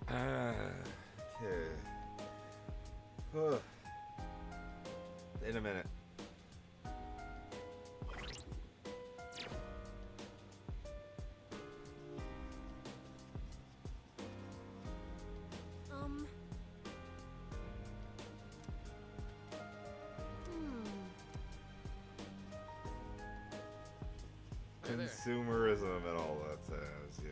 Okay. In a minute. Um. Hmm. Hey there. Consumerism and all that says, yeah.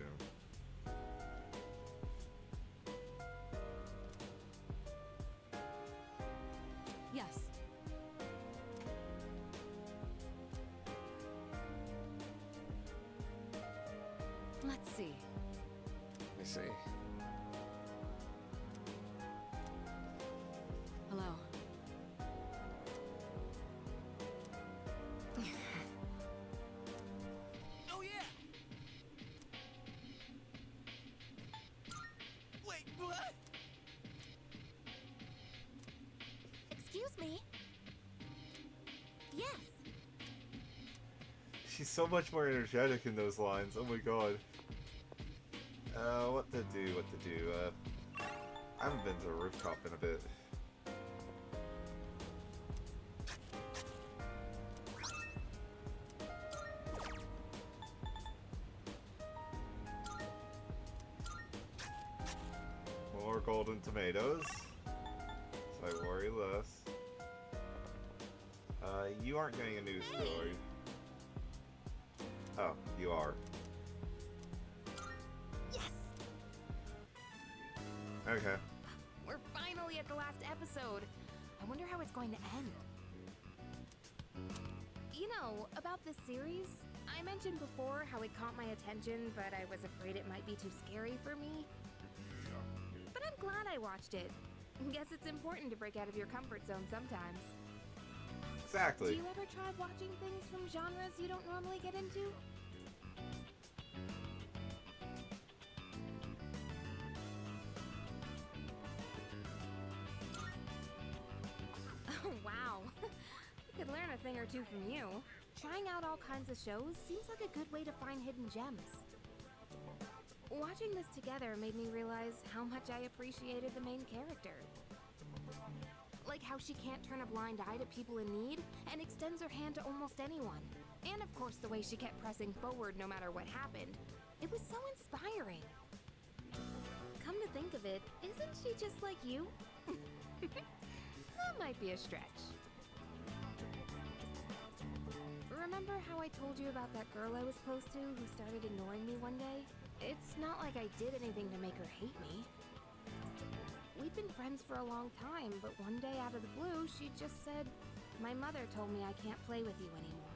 Yes. Let's see. Let me see. Hello. Oh yeah. Wait, what? Excuse me? Yes. She's so much more energetic in those lines. Oh my god. What to do, what to do. I haven't been to a rooftop in a bit. More golden tomatoes. So I worry less. You aren't getting a new story. Oh, you are. Yes. Okay. We're finally at the last episode. I wonder how it's going to end. You know, about this series, I mentioned before how it caught my attention, but I was afraid it might be too scary for me. But I'm glad I watched it. Guess it's important to break out of your comfort zone sometimes. Do Exactly. you ever try watching things from genres you don't normally get into? Oh, wow. I could learn a thing or two from you. Trying out all kinds of shows seems like a good way to find hidden gems. Watching this together made me realize how much I appreciated the main character. Like how she can't turn a blind eye to people in need and extends her hand to almost anyone. And of course the way she kept pressing forward no matter what happened. It was so inspiring. Come to think of it, isn't she just like you? That might be a stretch. Remember how I told you about that girl I was close to who started ignoring me one day? It's not like I did anything to make her hate me. We'd been friends for a long time, but one day out of the blue, she just said, "My mother told me I can't play with you anymore."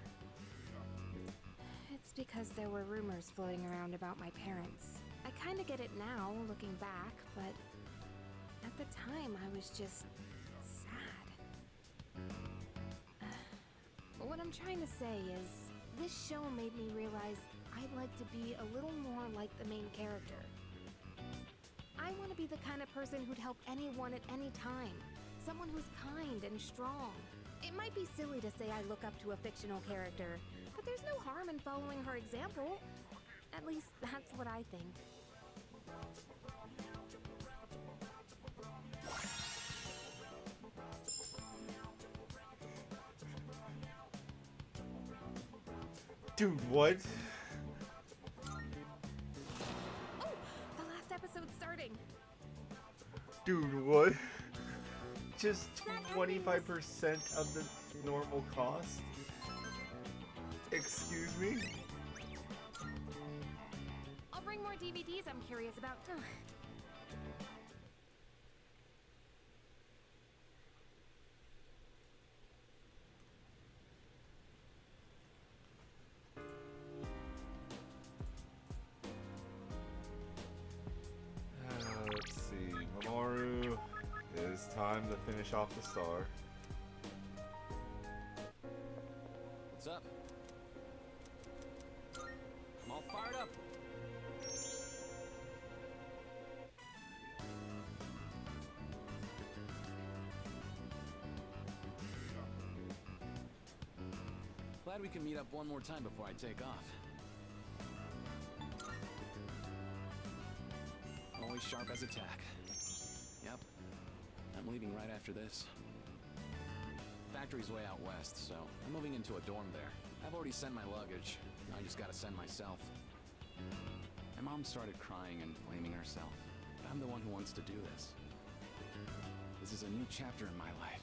It's because there were rumors floating around about my parents. I kinda get it now, looking back, but at the time I was just sad. What I'm trying to say is, this show made me realize I'd like to be a little more like the main character. I want to be the kind of person who'd help anyone at any time. Someone who's kind and strong. It might be silly to say I look up to a fictional character, but there's no harm in following her example. At least that's what I think. Dude, what? Oh, the last episode's starting. Dude, what? Just 25% of the normal cost? Excuse me? I'll bring more DVDs I'm curious about. Let's see. Mamoru, it is time to finish off the star. What's up? I'm all fired up. Glad we can meet up one more time before I take off. always sharp as a tack. Yep. I'm leaving right after this. Factory's way out west, so I'm moving into a dorm there. I've already sent my luggage. Now I just gotta send myself. My mom started crying and blaming herself. But I'm the one who wants to do this. This is a new chapter in my life.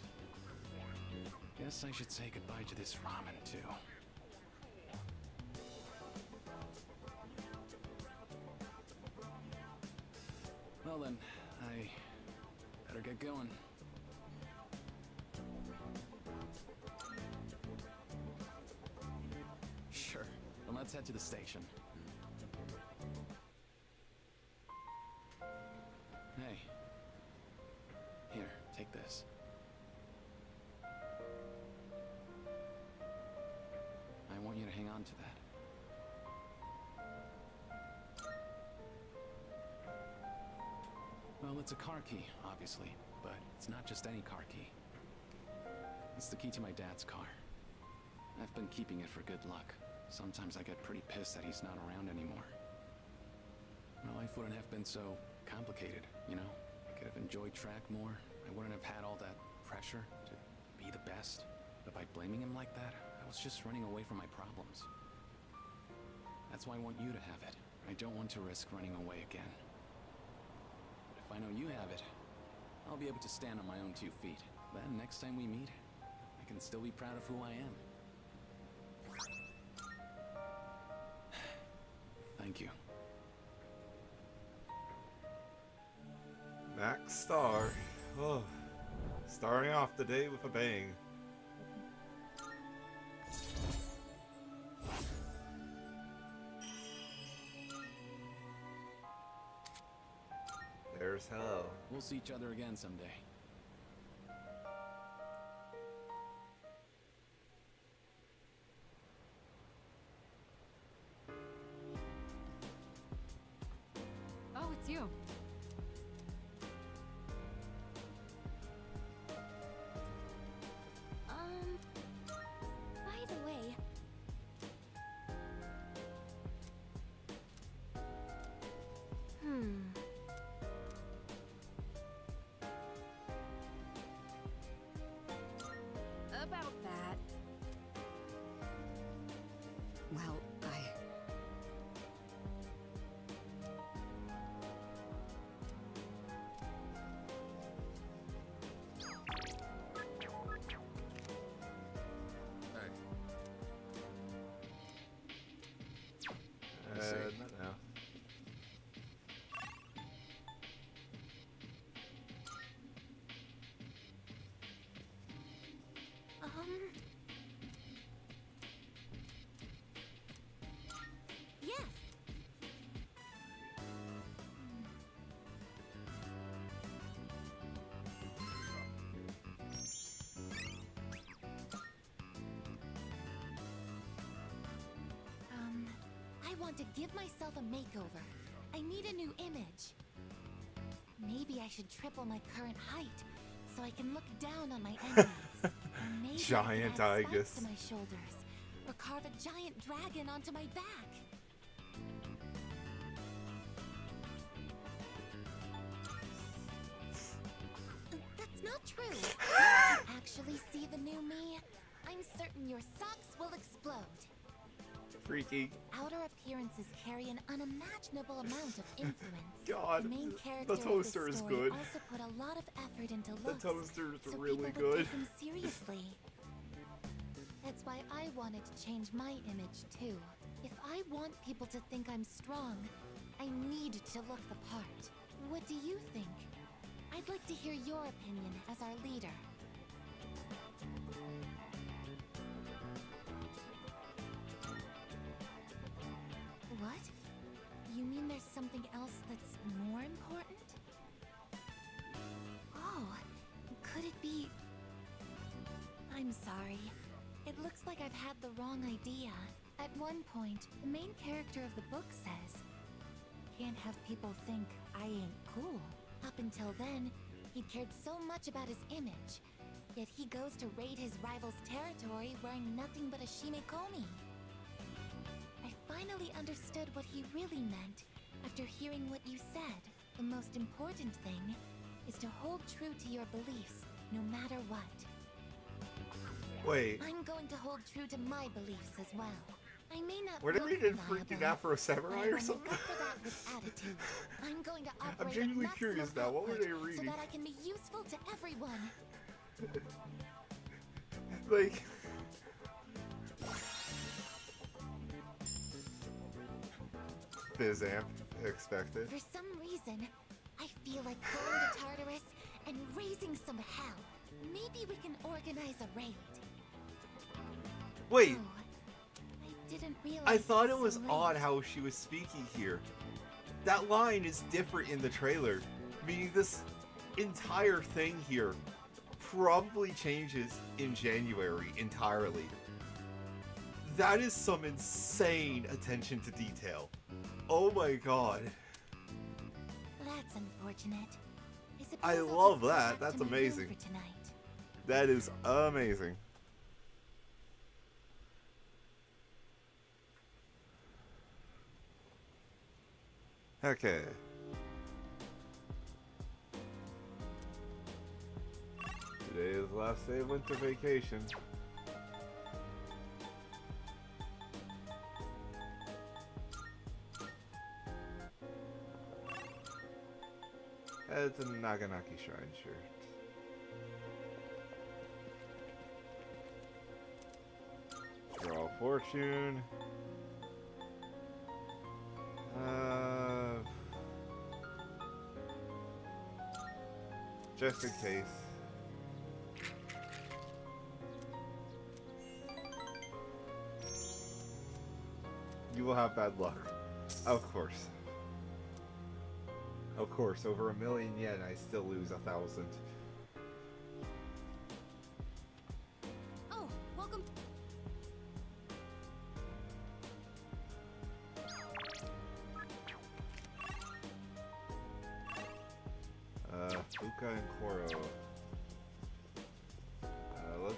Guess I should say goodbye to this ramen, too. Well then, I better get going. Sure, then let's head to the station. Hey. Here, take this. I want you to hang on to that. Well, it's a car key, obviously, but it's not just any car key. It's the key to my dad's car. I've been keeping it for good luck. Sometimes I get pretty pissed that he's not around anymore. My life wouldn't have been so complicated, you know? I could have enjoyed track more. I wouldn't have had all that pressure to be the best. But by blaming him like that, I was just running away from my problems. That's why I want you to have it. I don't want to risk running away again. But if I know you have it, I'll be able to stand on my own 2 feet. Then next time we meet, I can still be proud of who I am. Thank you. Max Star. Oh, starting off the day with a bang. There's hell. We'll see each other again someday. Oh, it's you. By the way, about that. Well, Not now. Yes. I want to give myself a makeover. I need a new image. Maybe I should triple my current height so I can look down on my enemies. Or maybe Giant I could add Igus. spikes to my shoulders, or carve a giant dragon onto my back. That's not true. If you actually see the new me, I'm certain your socks will explode. Freaky. Outer appearances carry an unimaginable amount of influence. God, The main character the toaster of this is story good. also put a lot of effort into The looks, toaster is so really people would good. take him seriously. That's why I wanted to change my image too. If I want people to think I'm strong, I need to look the part. What do you think? I'd like to hear your opinion as our leader. What? You mean there's something else that's more important? Oh, could it be... I'm sorry. It looks like I've had the wrong idea. At one point, the main character of the book says, "Can't have people think I ain't cool." Up until then, he cared so much about his image. Yet he goes to raid his rival's territory wearing nothing but a shimekomi. I finally understood what he really meant after hearing what you said. The most important thing is to hold true to your beliefs, no matter what. Wait, I'm going to hold true to my beliefs as well. I may not were they look reading reliable, Freaking Afro but Samurai I or will make something? up for that with attitude. I'm going to operate at genuinely maximum curious now. What were output they so reading? that I can be useful to everyone. Like, Bizamp expected. For some reason, I feel like going to Tartarus and raising some hell. Maybe we can organize a raid. Wait, Oh, I didn't realize I thought it so was late. odd how she was speaking here. That line is different in the trailer, meaning this entire thing here probably changes in January entirely. That is some insane attention to detail. Oh my god. That's unfortunate. suppose I I'll love just go that. back That's to my room amazing. for tonight. That is amazing. Okay. Today is the last day of winter vacation. It's a Naganaki Shrine shirt. Draw fortune. Just in case. You will have bad luck. Of course. Of course, over 1,000,000 yen, I still lose 1,000. Oh, welcome. Fuka and Koro. Let's...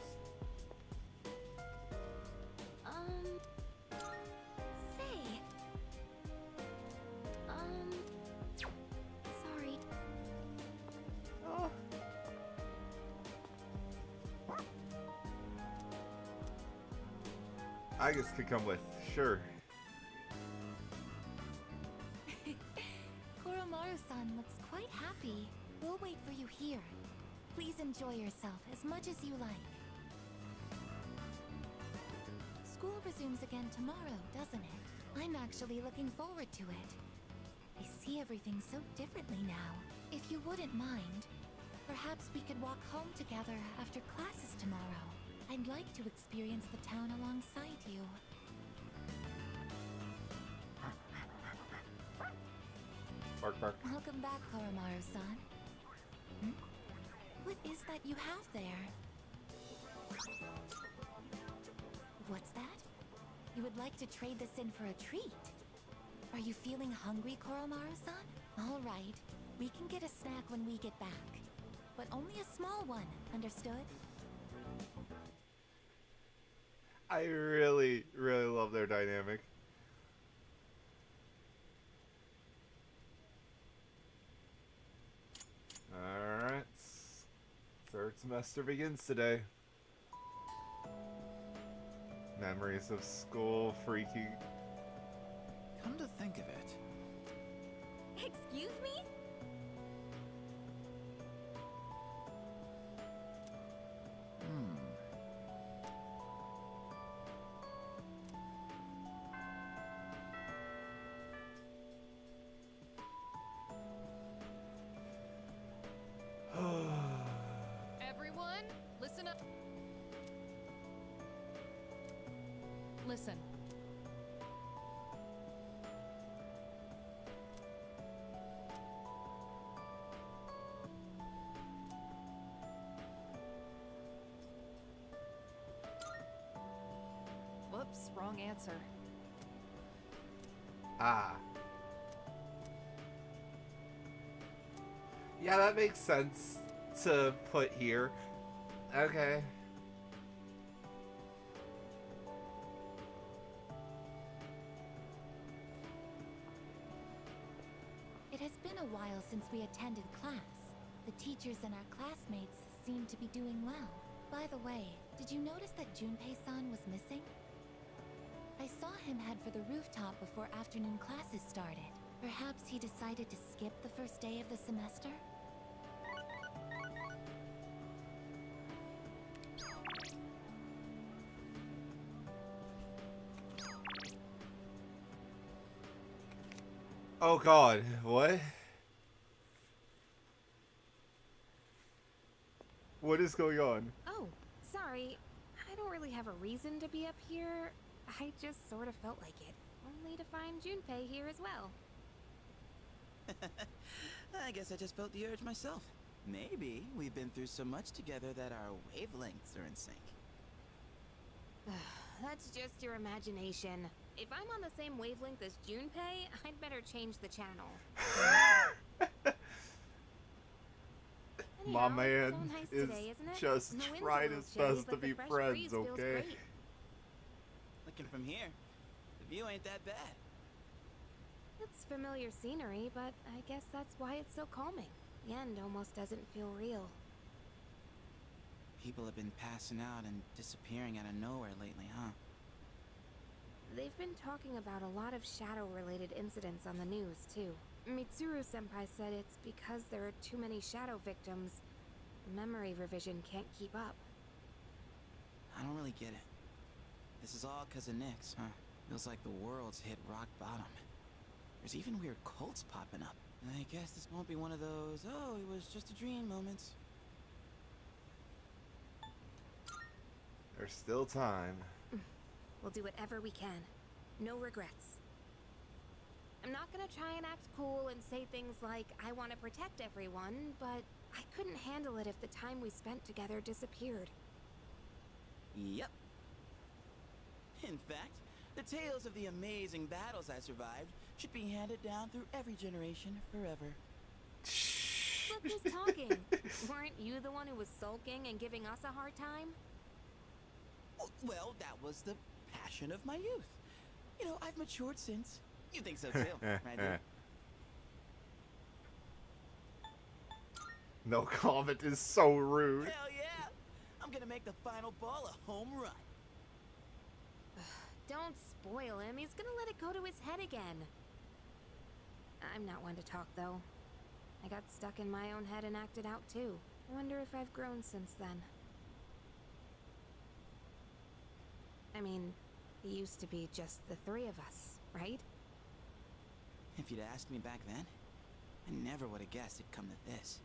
Say. Sorry. Oh. I guess could come with, sure. Koromaru-san looks quite happy. We'll wait for you here. Please enjoy yourself as much as you like. School resumes again tomorrow, doesn't it? I'm actually looking forward to it. I see everything so differently now. If you wouldn't mind, perhaps we could walk home together after classes tomorrow. I'd like to experience the town alongside you. Bark, bark. Welcome back, Koromaru-san. What is that you have there? What's that? You would like to trade this in for a treat? Are you feeling hungry, Koromaru-san? All right, we can get a snack when we get back. But only a small one, understood? I really, really love their dynamic. Alright. Third semester begins today. Memories of school, freaky. Come to think of it, Excuse me? Everyone, listen up. Listen. Whoops, wrong answer. Ah. Yeah, that makes sense to put here. Okay. It has been a while since we attended class. The teachers and our classmates seem to be doing well. By the way, did you notice that Junpei-san was missing? I saw him head for the rooftop before afternoon classes started. Perhaps he decided to skip the first day of the semester? Oh god, what? What is going on? Oh, sorry. I don't really have a reason to be up here. I just sort of felt like it. Only to find Junpei here as well. I guess I just felt the urge myself. Maybe we've been through so much together that our wavelengths are in sync. That's just your imagination. If I'm on the same wavelength as Junpei, I'd better change the channel. My Anyhow, man it's so nice is today, isn't it? just The wind's a trying little his chilly, best to but the be fresh friends, breeze feels okay? great. Looking from here, the view ain't that bad. It's familiar scenery, but I guess that's why it's so calming. The end almost doesn't feel real. People have been passing out and disappearing out of nowhere lately, huh? They've been talking about a lot of shadow-related incidents on the news, too. Mitsuru-senpai said it's because there are too many shadow victims. The memory revision can't keep up. I don't really get it. This is all 'cause of Nyx, huh? Feels like the world's hit rock bottom. There's even weird cults popping up. I guess this won't be one of those, oh, it was just a dream moments. There's still time. We'll do whatever we can. No regrets. I'm not gonna try and act cool and say things like, I want to protect everyone, but I couldn't handle it if the time we spent together disappeared. Yep. In fact, the tales of the amazing battles I survived should be handed down through every generation forever. Look who's talking. Weren't you the one who was sulking and giving us a hard time? Well, that was the passion of my youth. You know, I've matured since. You think so too, right, dude? No comment is so rude. Hell yeah! I'm gonna make the final ball a home run. Don't spoil him. He's gonna let it go to his head again. I'm not one to talk, though. I got stuck in my own head and acted out, too. I wonder if I've grown since then. I mean, it used to be just the three of us, right? If you'd asked me back then, I never would have guessed it'd come to this.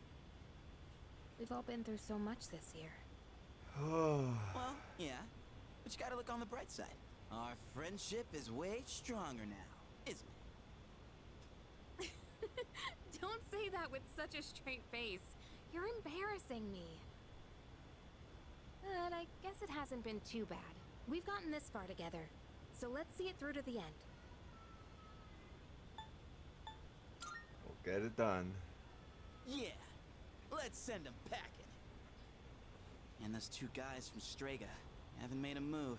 We've all been through so much this year. Well, yeah, but you gotta look on the bright side. Our friendship is way stronger now, isn't it? Don't say that with such a straight face. You're embarrassing me. But I guess it hasn't been too bad. We've gotten this far together, so let's see it through to the end. We'll get it done. Yeah, let's send them packing. And those two guys from Strega haven't made a move,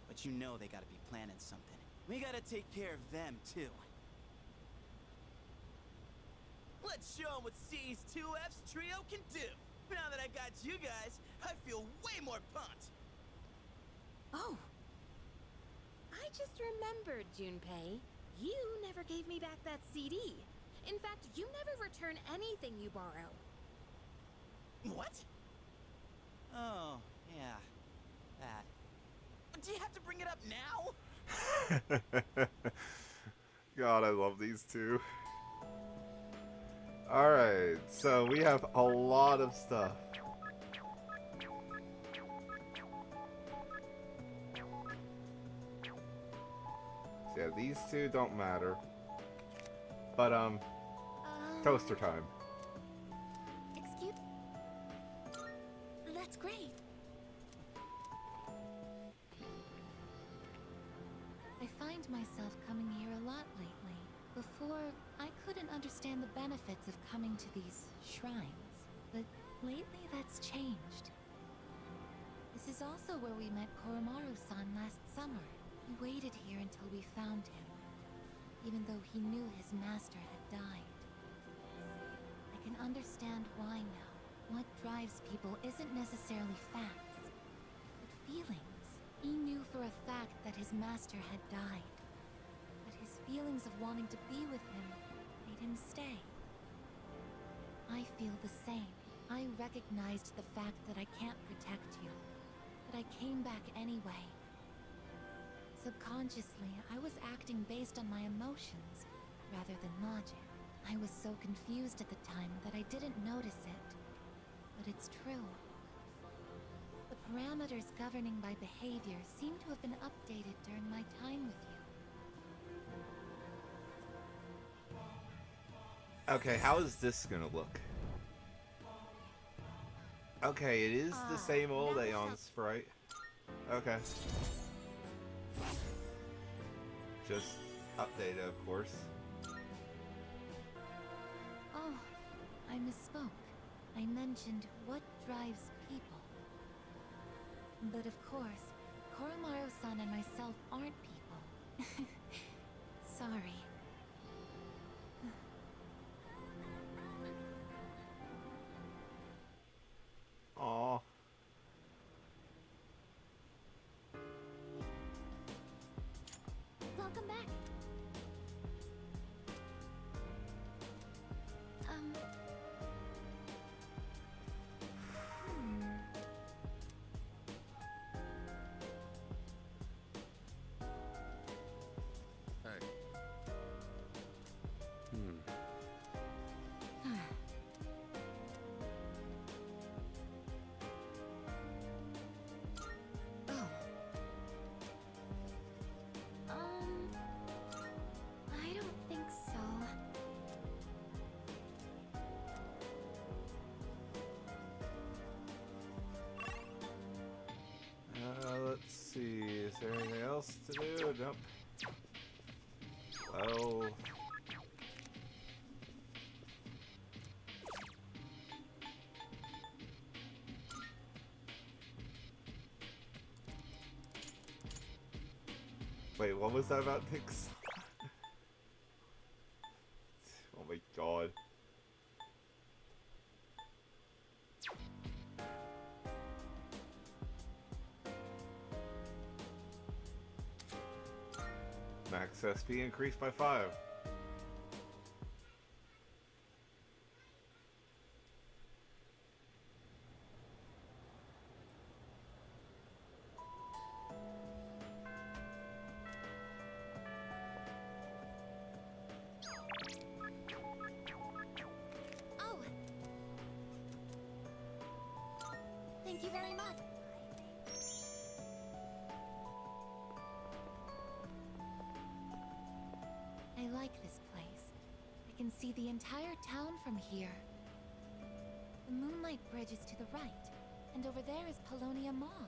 but you know they gotta be planning something. We gotta take care of them, too. Let's show them what C's 2F's trio can do. Now that I got you guys, I feel way more pumped. Oh. I just remembered, Junpei. You never gave me back that CD. In fact, you never return anything you borrow. What? Oh, yeah. That. Do you have to bring it up now? God, I love these two. Alright, so we have a lot of stuff. So yeah, these two don't matter. But, toaster time. Excuse? That's great. I find myself coming here a lot lately. Before, I couldn't understand the benefits of coming to these shrines, but lately that's changed. This is also where we met Koromaru-san last summer. We waited here until we found him, even though he knew his master had died. understand why now. What drives people isn't necessarily facts, but feelings. He knew for a fact that his master had died, but his feelings of wanting to be with him made him stay. I feel the same. I recognized the fact that I can't protect you, but I came back anyway. Subconsciously, I was acting based on my emotions rather than logic. I was so confused at the time that I didn't notice it, but it's true. The parameters governing my behavior seem to have been updated during my time with you. Okay, how is this gonna look? Okay, it is the same old Aeon sprite. Okay. Just updated, of course. Oh, I misspoke. I mentioned what drives people. But of course, Koromaru-san and myself aren't people. Sorry. Aww. Welcome back. Hey. I don't think so. Let's see. Is there anything else to do? Nope. Oh. Wait, what was that about Nix? Oh my god. Max SP increased by 5. Oh! Thank you very much. I like this place. I can see the entire town from here. The Moonlight Bridge is to the right, and over there is Polonia Mall.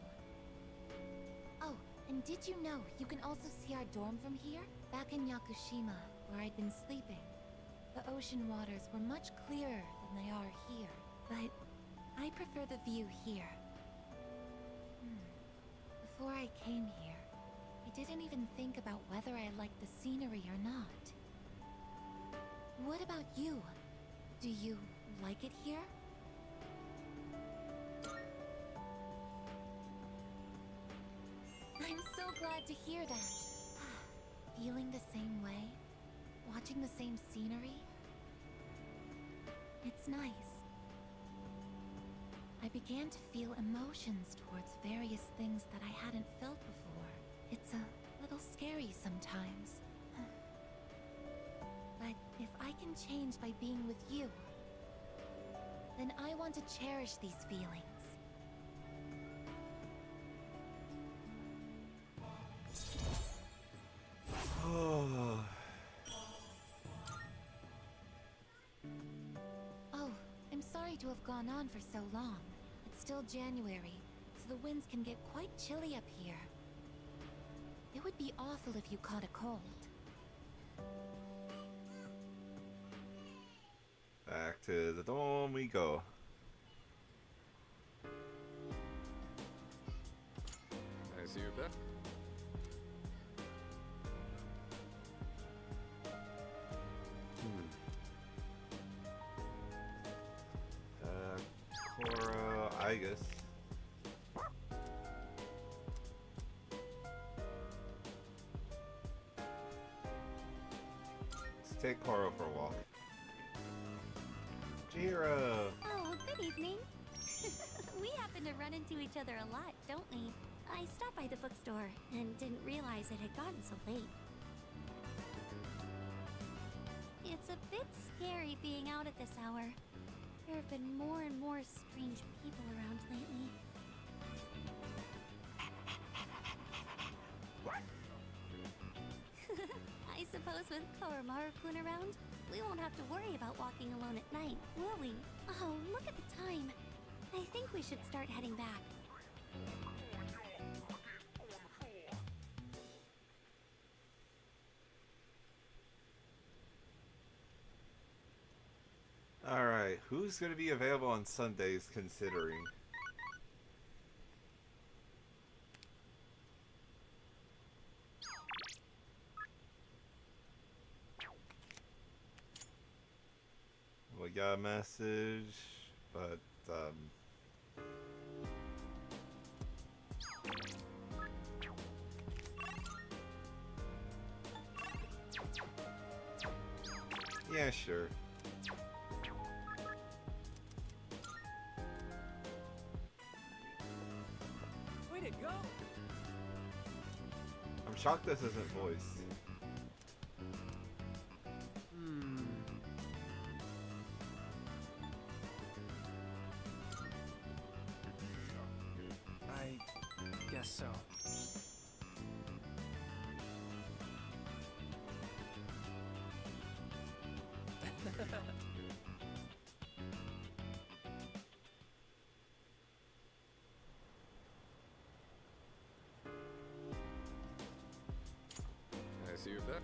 Oh, and did you know you can also see our dorm from here? Back in Yakushima, where I'd been sleeping, the ocean waters were much clearer than they are here. But I prefer the view here. Before I came here, I didn't even think about whether I liked the scenery or not. What about you? Do you like it here? I'm so glad to hear that. Feeling the same way? Watching the same scenery? It's nice. I began to feel emotions towards various things that I hadn't felt before. It's a little scary sometimes. But if I can change by being with you, then I want to cherish these feelings. Oh, I'm sorry to have gone on for so long. It's still January, so the winds can get quite chilly up here. It would be awful if you caught a cold. Back to the dorm we go. I see you're back. I guess. Let's take Coro for a walk. Jira! Oh, good evening. We happen to run into each other a lot, don't we? I stopped by the bookstore and didn't realize it had gotten so late. It's a bit scary being out at this hour. There have been more and more strange people around lately. I suppose with Koromaru-kun around, we won't have to worry about walking alone at night, will we? Oh, look at the time. I think we should start heading back. Alright, who's going to be available on Sundays considering? We got a message, but, yeah, sure. Way to go! I'm shocked this isn't voice. I guess so. I see you're back.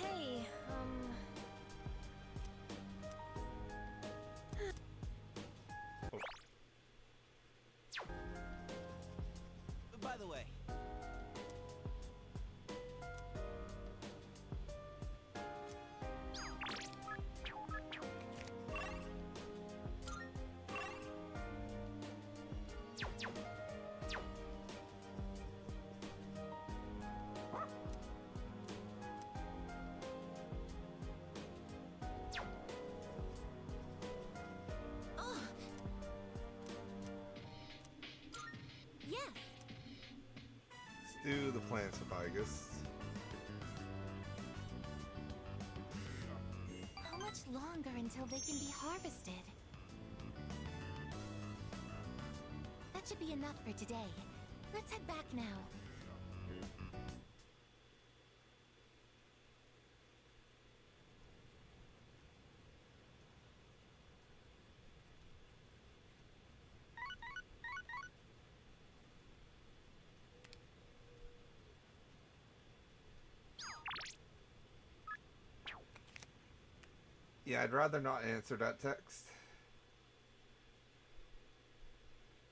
Hey, By the way, Yes, Let's do the plants of August. How much longer until they can be harvested? That should be enough for today. Let's head back now. Yeah, I'd rather not answer that text.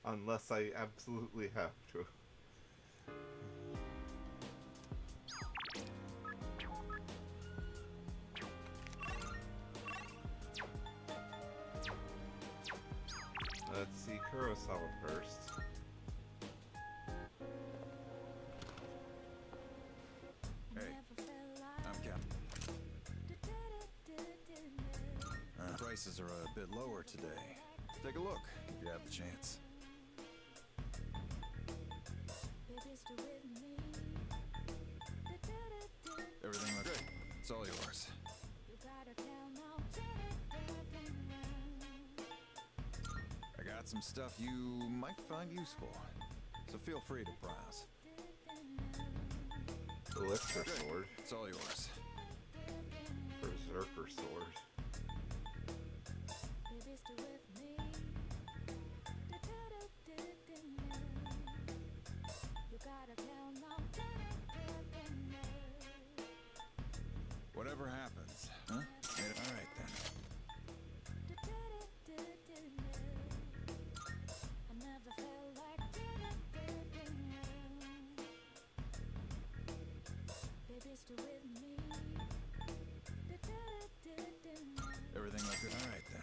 Unless I absolutely have to. Let's see Kurosawa first. I'm Captain. Prices are a bit lower today. Take a look if you have the chance. Everything looks great. It's all yours. I got some stuff you might find useful, so feel free to browse. Elixir Great. sword. It's all yours. Berserker sword. Whatever happens, huh? All right then. Everything looks good. All right then.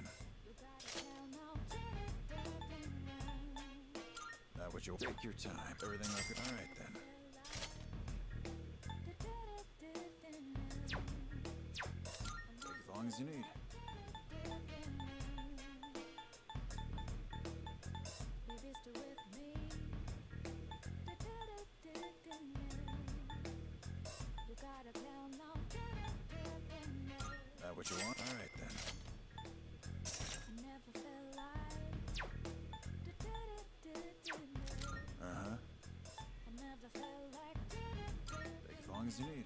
what you take your time. Everything okay? All right then. Take as long as you need. That what you want? All right then. Uh-huh. Take as long as you need.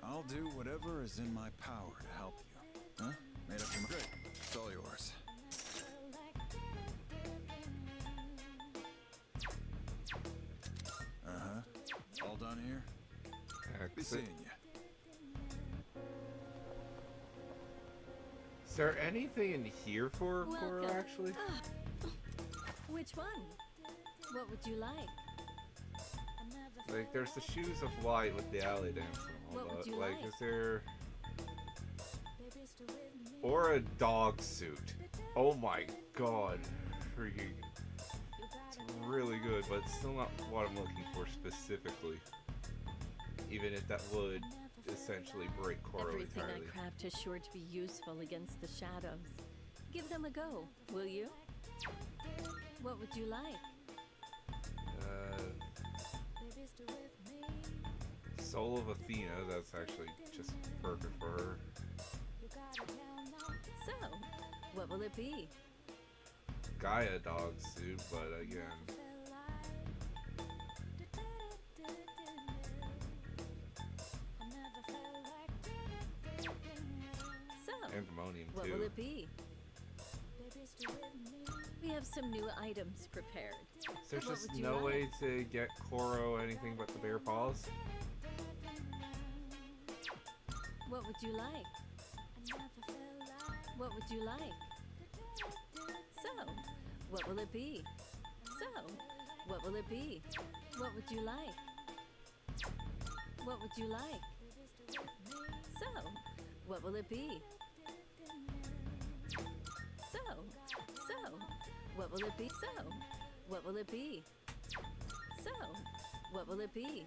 I'll do whatever is in my power to help you. Huh? Made up your mind. Great. It's all yours. Uh-huh. All done here? Be seeing you. Is there anything in here for Koro, Welcome. actually? Which one? What would you like? Like, there's the shoes of light with the alley dance and all What would that. you Like, like? is there... Or a dog suit. Oh my god. Freaking... It's really good, but it's still not what I'm looking for specifically. Even if that would essentially break Koro Everything entirely. I craft is sure to be useful against the shadows. Give them a go, will you? What would you like? Soul of Athena, that's actually just perfect for her. So, what will it be? Gaia dog suit, but again... So, Pandemonium what too. will it be? We have some new items prepared. There's What just would you no like? way to get Koro anything but the bear paws. What would you like? What would you like? So, what will it be? So, what will it be? What would you like? What would you like? So, what will it be? So, what will it be? So, what will it be? So, what will it be?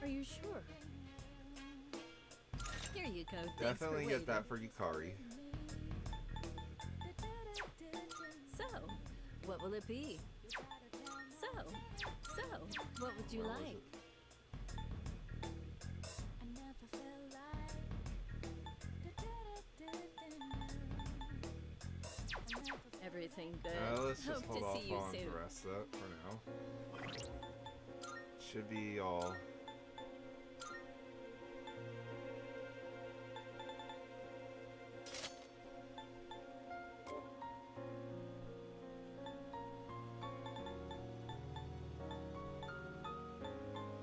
Are you sure? Here you go. Thanks Definitely for get that waiting. for Yukari. So, what will it be? So, what would you Where was like? it? Everything good. Let's just Hope hold to off see you on soon. the rest of that for now. Should be all.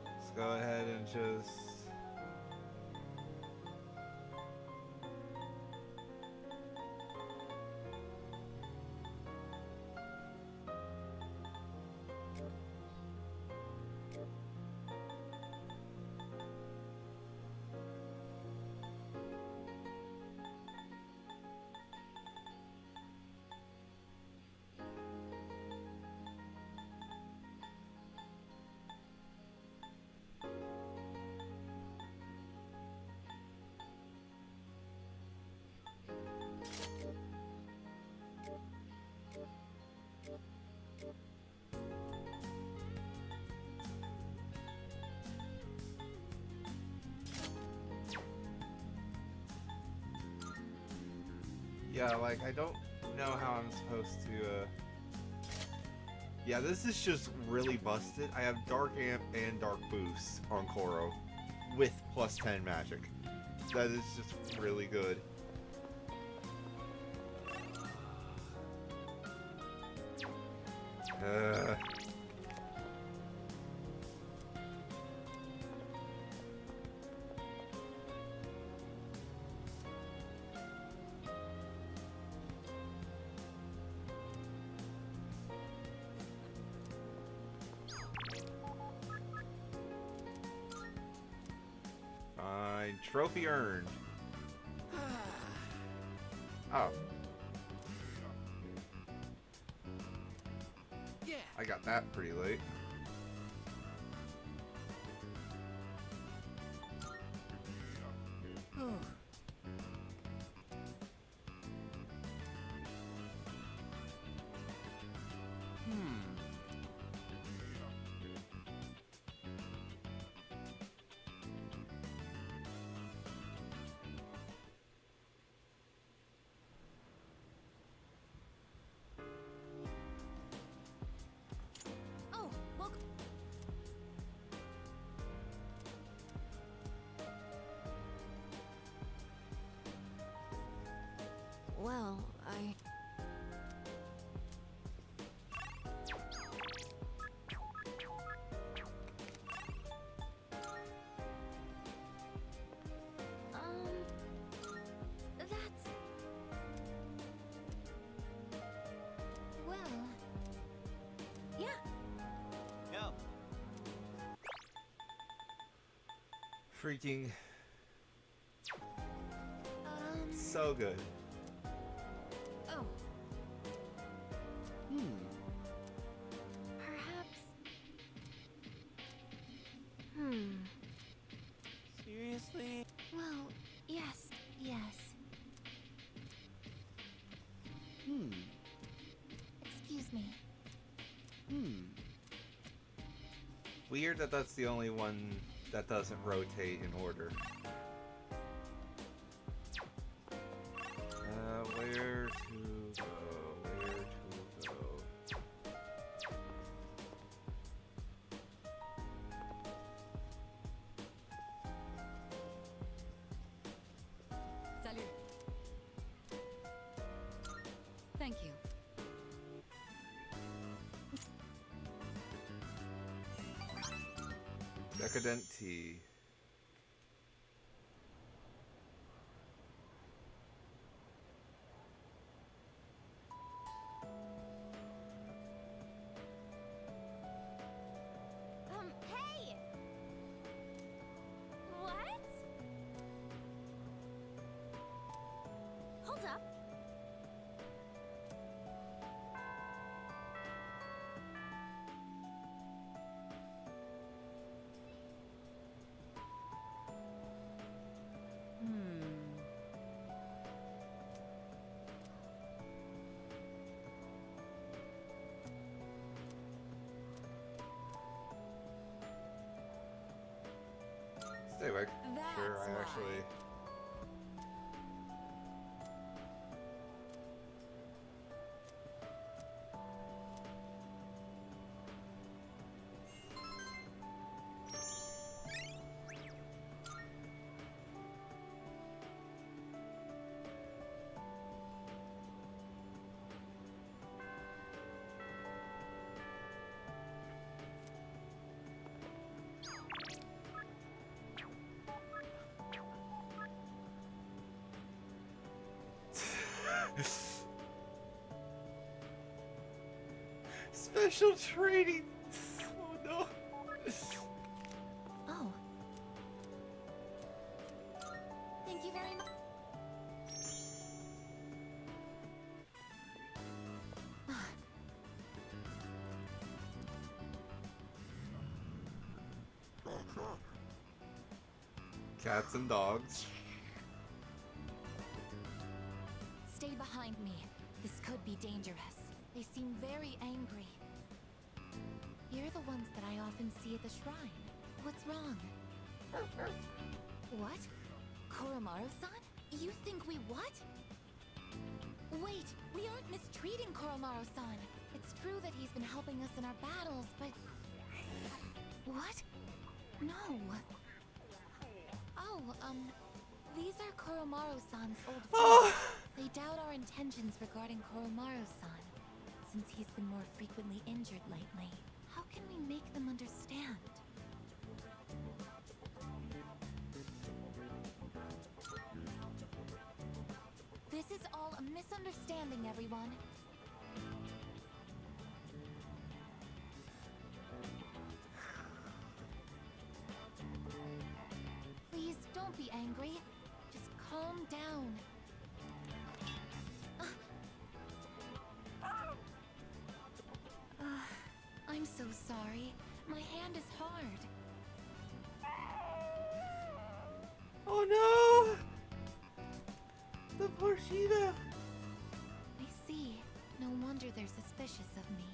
Let's go ahead and just... Yeah, like, I don't know how I'm supposed to, Yeah, this is just really busted. I have Dark Amp and Dark Boost on Koro with plus 10 magic. That is just really good. fine. Trophy earned. Oh. Yeah. I got that pretty late. Oh, welcome. Well, I... That's... Well... Yeah. Yo. Freaking so good. Oh, Hmm. perhaps... Seriously? Well, yes, yes. Hmm. Excuse me. Hmm. Weird that that's the only one that doesn't rotate in order. Where to go? Where to go? Salut. Thank you. Decadent tea. Hey! What? Hold up. Stay awake. That's Sure, I why. actually. Special training. Oh no. Oh. Thank you very much. Cats and dogs. Stay behind me. This could be dangerous. They seem very angry. You're the ones that I often see at the shrine. What's wrong? What? Koromaru-san? You think we what? Wait, we aren't mistreating Koromaru-san. It's true that he's been helping us in our battles, but... What? No. Oh, these are Koromaru-san's old friends. They doubt our intentions regarding Koromaru-san, since he's been more frequently injured lately. How can we make them understand? This is all a misunderstanding, everyone. Please, don't be angry. angry. Just calm down. I'm so sorry. My hand is hard. Oh no! The poor Sheeta! I see. No wonder they're suspicious of me.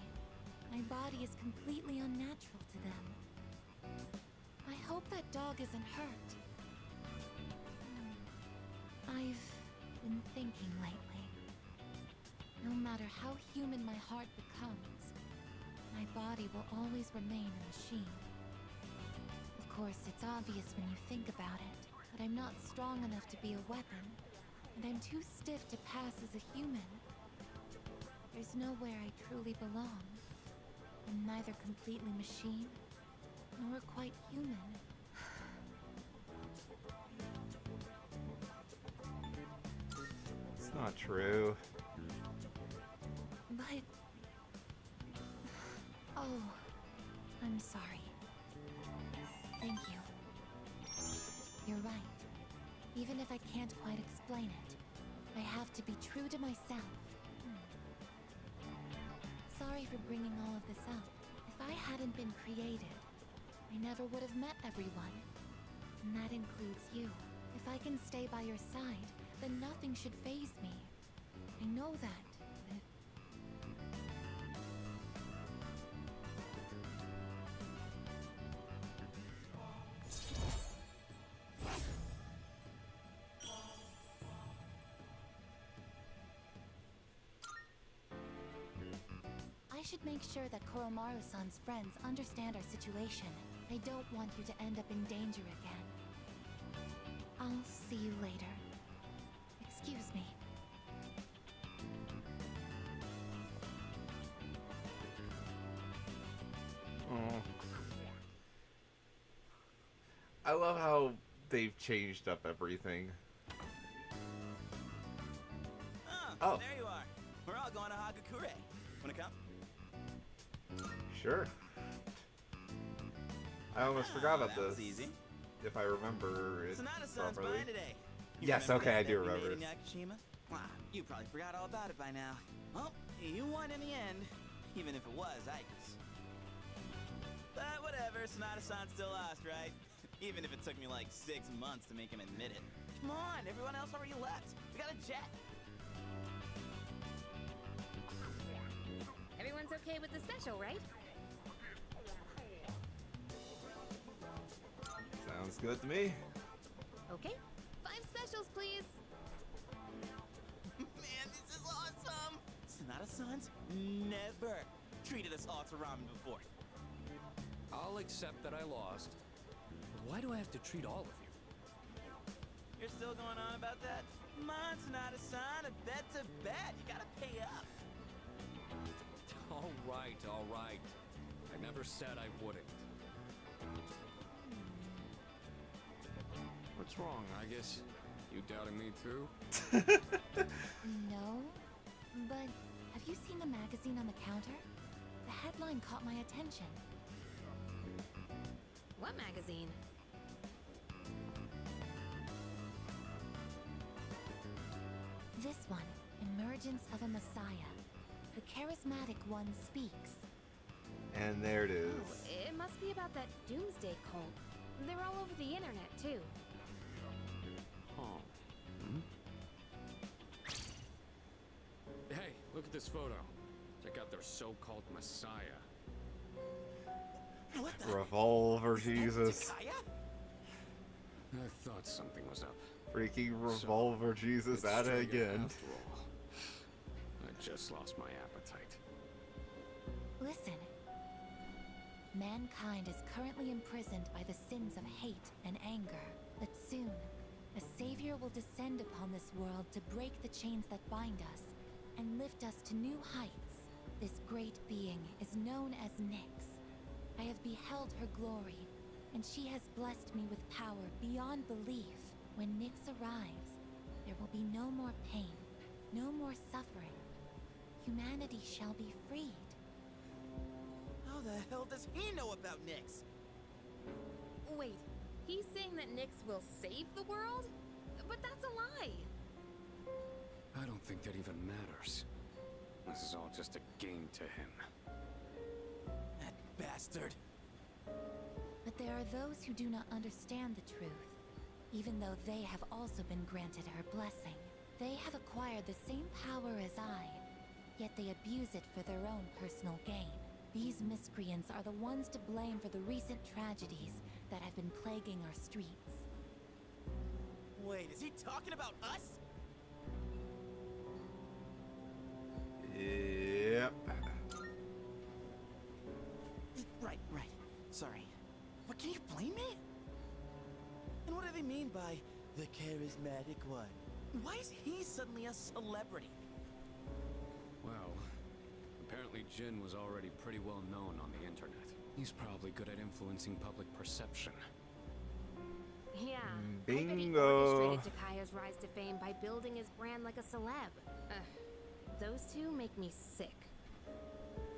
My body is completely unnatural to them. I hope that dog isn't hurt. I've been thinking lately. No matter how human my heart becomes, my body will always remain a machine. Of course, it's obvious when you think about it, but I'm not strong enough to be a weapon, and I'm too stiff to pass as a human. There's nowhere I truly belong. I'm neither completely machine, nor quite human. It's not true. But... Oh, I'm sorry. Thank you. You're right. Even if I can't quite explain it, I have to be true to myself. Sorry for bringing all of this up. If I hadn't been created, I never would have met everyone. And that includes you. If I can stay by your side, then nothing should faze me. I know that. I should make sure that Koromaru-san's friends understand our situation. I don't want you to end up in danger again. I'll see you later. Excuse me. Oh. I love how they've changed up everything. Oh, there you are. We're all going to Hagakure. Wanna come? Sure. I almost forgot about that this. was easy. If I remember it Sonata-san's properly. mine today. You Yes, remember okay, I that do we remember made in this. Yakushima? Wow, you probably forgot all about it by now. Well, you won in the end, even if it was Ike's. But whatever, Sonata-san still lost, right? Even if it took me like 6 months to make him admit it. Come on, everyone else already left. We got a jet. Everyone's okay with the special, right? Sounds good to me. Okay. 5 specials, please. Man, this is awesome! Sonata-san's never treated us all to ramen before. I'll accept that I lost. But why do I have to treat all of you? You're still going on about that? Come on, Sonata-san, a bet's a bet. You gotta pay up. All right, all right. I never said I wouldn't. What's wrong? I guess you doubting me too? No, but have you seen the magazine on the counter? The headline caught my attention. What magazine? This one, Emergence of a Messiah. The charismatic one speaks. And there it is. Oh, it must be about that doomsday cult. They're all over the internet, too. Oh. Hey, look at this photo. Check out their so-called messiah. What the? Revolver Jesus. Takaya? I thought something was up. Freaking Revolver Jesus at it again. After all, I just lost my appetite. Listen. Mankind is currently imprisoned by the sins of hate and anger. But soon, a savior will descend upon this world to break the chains that bind us and lift us to new heights. This great being is known as Nyx. I have beheld her glory, and she has blessed me with power beyond belief. When Nyx arrives, there will be no more pain, no more suffering. Humanity shall be freed. How the hell does he know about Nyx? Wait, He's saying that Nyx will save the world? But that's a lie. I don't think that even matters. This is all just a game to him. That bastard. But there are those who do not understand the truth. Even though they have also been granted her blessing, they have acquired the same power as I, yet they abuse it for their own personal gain. These miscreants are the ones to blame for the recent tragedies that have been plaguing our streets. Wait, is he talking about us? Yep. Right. Sorry. But can you blame me? And what do they mean by the charismatic one? Why is he suddenly a celebrity? Well, apparently Jin was already pretty well known on the internet. He's probably good at influencing public perception. Yeah. Bingo. I bet he orchestrated Takaya's rise to fame by building his brand like a celeb. Those two make me sick.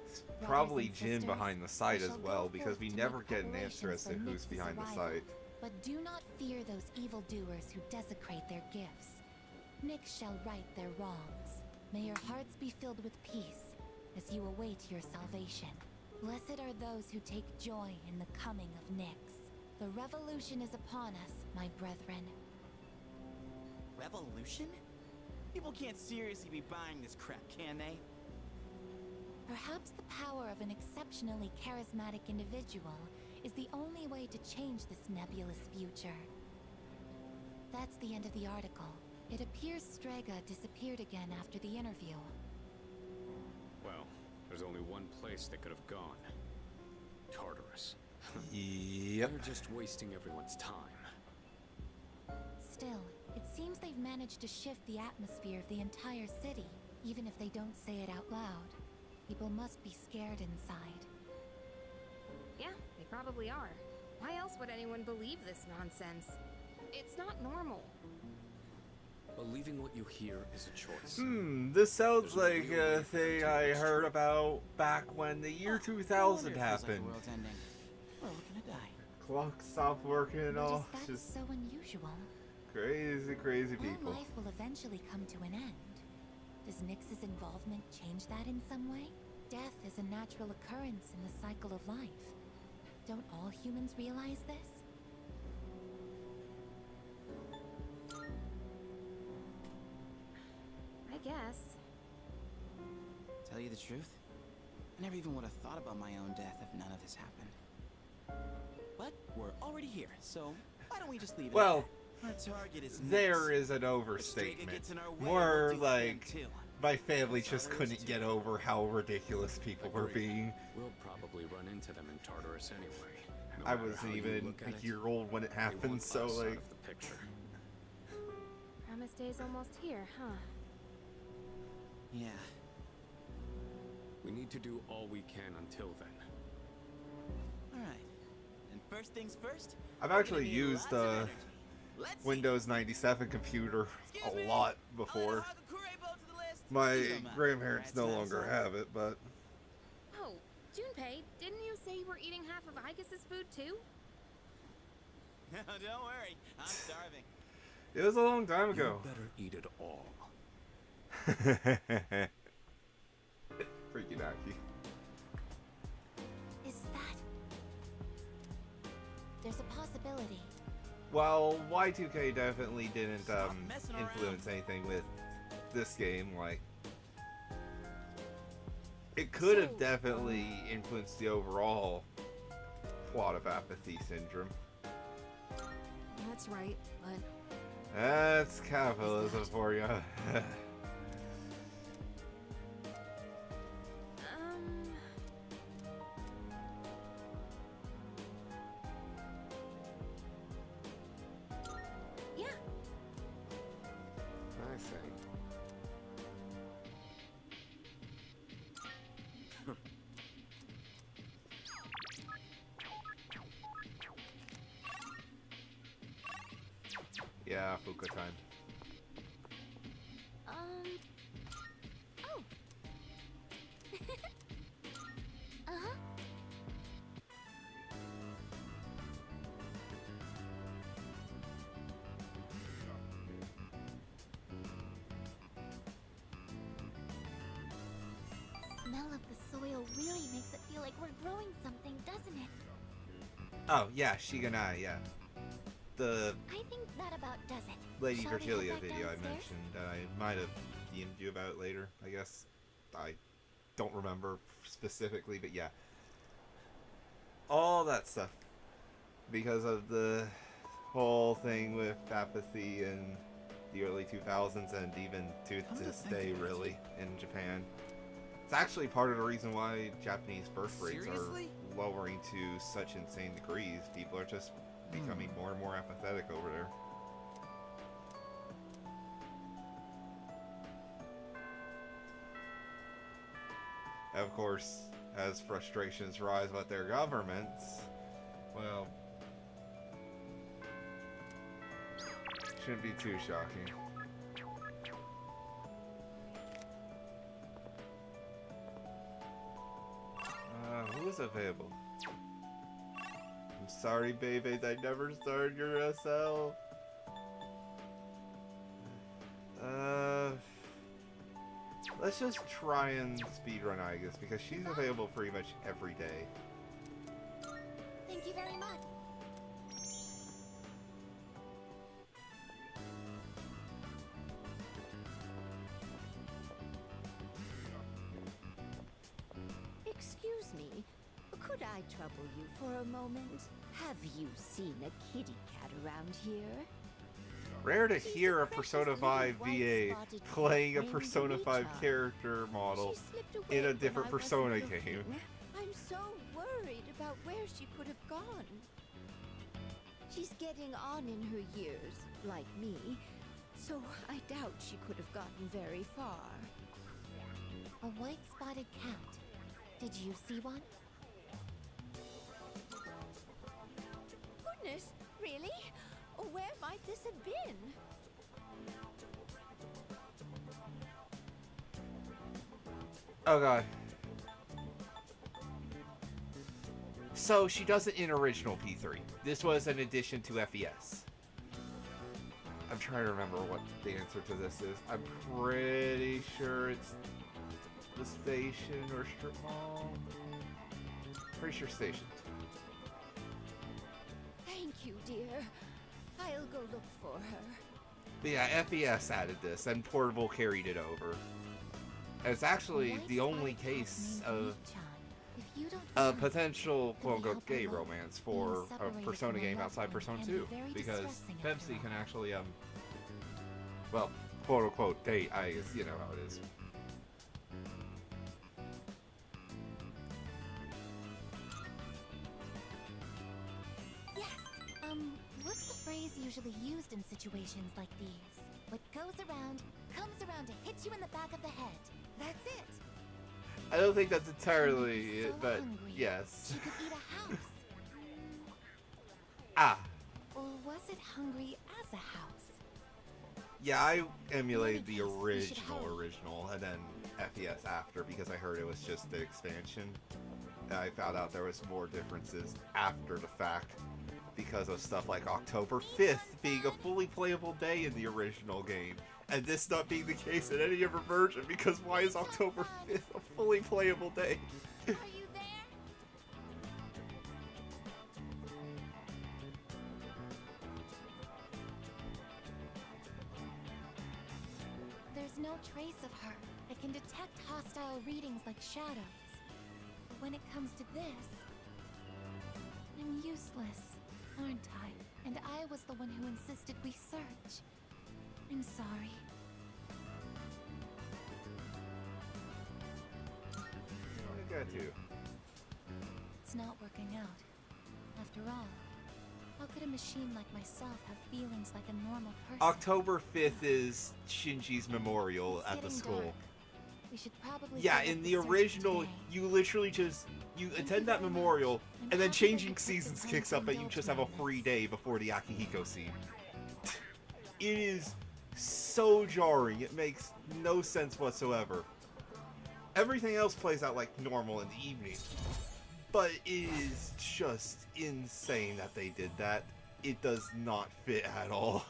It's probably Brothers and Jin sisters, behind the site we as shall well, go because forth we to never make get an answer as preparations to for who's Nyx's behind the arrival. site. But do not fear those evildoers who desecrate their gifts. Nyx shall right their wrongs. May your hearts be filled with peace as you await your salvation. Blessed are those who take joy in the coming of Nyx. The revolution is upon us, my brethren. Revolution? People can't seriously be buying this crap, can they? Perhaps the power of an exceptionally charismatic individual is the only way to change this nebulous future. That's the end of the article. It appears Strega disappeared again after the interview. Well, there's only one place they could have gone. Tartarus. Yep. They're just wasting everyone's time. Still, it seems they've managed to shift the atmosphere of the entire city. Even if they don't say it out loud, people must be scared inside. Yeah, they probably are. Why else would anyone believe this nonsense? It's not normal. Believing what you hear is a choice. This sounds like a thing I heard about back when the year 2000 happened. World's ending. We're looking to die. Clock stopped working and But all. is that Just so unusual? crazy All people. life will eventually come to an end. Does Nyx's involvement change that in some way? Death is a natural occurrence in the cycle of life. Don't all humans realize this? I guess. Tell you the truth, I never even would have thought about my own death if none of this happened. But we're already here, so why don't we just leave it? Well, our target is there Nyx. is an If Strega overstatement. gets in our way, More we'll do them like too. my family That's all just there is couldn't to get it. over how ridiculous people were Agreed. being. We'll probably run into them in Tartarus anyway. No I matter wasn't how you even look at a it, year old when it they happened, want so us out like, of the picture. Promise Day's almost here, huh? Yeah. We need to do all we can until then. Alright. And first things first, I've we're actually gonna need used lots of energy. Let's see. Windows 97 computer Excuse a me. lot I'll before. add Hagakure boat to the list. My You don't mind. grandparents That's no nice, longer huh? have it, but Oh, Junpei, didn't you say you were eating half of Igus's food too? No, don't worry. I'm starving. it was a long time ago. You better eat it all. Freaky Naki. Is that... There's a possibility. Well, Y2K definitely didn't Stop messing around. influence anything with this game. Like, it could have So, definitely influenced the overall plot of Apathy Syndrome. That's right, but That's capitalism for you. yeah. I think. Yeah, Fuka time. Oh. Uh-huh. smell of the soil really makes it feel like we're growing something, doesn't it? Oh, yeah, Shiganai, yeah. The I think that about does it. Lady Shall we head Virgilia back video I downstairs? mentioned that I might have DM'd you about later, I guess. I don't remember specifically, but yeah. All that stuff. Because of the whole thing with apathy in the early 2000s and even to this day, really, in Japan. It's actually part of the reason why Japanese birth rates Seriously? are lowering to such insane degrees. People are just becoming more and more apathetic over there. Of course, as frustrations rise with their governments, well, shouldn't be too shocking. Who is available? I'm sorry, baby, I never started your SL. Let's just try and speedrun Igus because she's available pretty much every day. Thank you very much. Excuse me, could I trouble you for a moment? Have you seen a kitty cat around here? Rare to hear a Persona 5 VA playing a Persona 5 character model in a different Persona game. I'm so worried about where she could have gone. She's getting on in her years, like me, so I doubt she could have gotten very far. A white spotted cat. Did you see one? Goodness, really? Where might this have been? Oh god. So she does it in original P3. This was an addition to FES. I'm trying to remember what the answer to this is. I'm pretty sure it's the station or strip mall. Pretty sure station. Thank you, dear. I'll go look for her. But yeah, FES added this, and Portable carried it over. And it's actually the only case of a potential quote-unquote gay romance for a Persona game outside Persona 2. Because Pepsi can actually, well, quote-unquote date, I guess, you know how it is. What's the phrase usually used in situations like these? What goes around, comes around to hit you in the back of the head. That's it. I don't think that's entirely it, but hungry, yes. She could eat a house. Ah. Or was it hungry as a house? Yeah, I emulated the original, and then FES after because I heard it was just the expansion. And I found out there was more differences after the fact because of stuff like October 5th being a fully playable day in the original game, and this not being the case in any other version, because why is October 5th a fully playable day? Are you there? There's no trace of her. I can detect hostile readings like shadows. But when it comes to this, I'm useless, aren't I? And I was the one who insisted we search. I'm sorry. I got you. It's not working out. After all, how could a machine like myself have feelings like a normal person? October 5th is Shinji's memorial It's at the getting school. dark. We should probably Yeah, give up in the search original, today. you literally just, you attend that memorial, and then Changing Seasons kicks up, and you just have a free day before the Akihiko scene. It is so jarring, it makes no sense whatsoever. Everything else plays out like normal in the evening, but it is just insane that they did that. It does not fit at all.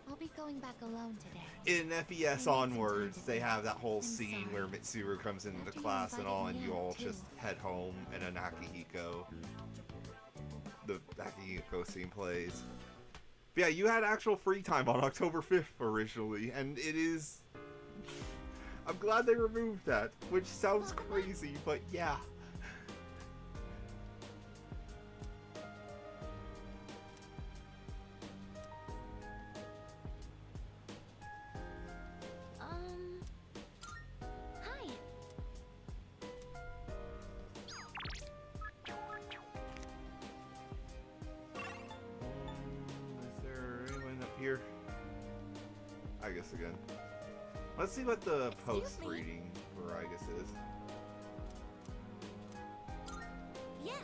I'll be going back alone today. In FES onwards, they have that whole scene where Mitsuru comes into the class and all, and you all just head home, and then the Akihiko scene plays. But yeah, you had actual free time on October 5th originally, and it is... I'm glad they removed that, which sounds crazy, but yeah. Hi. Is there anyone up here? I guess again. Let's see what the post reading for I guess is. Yes.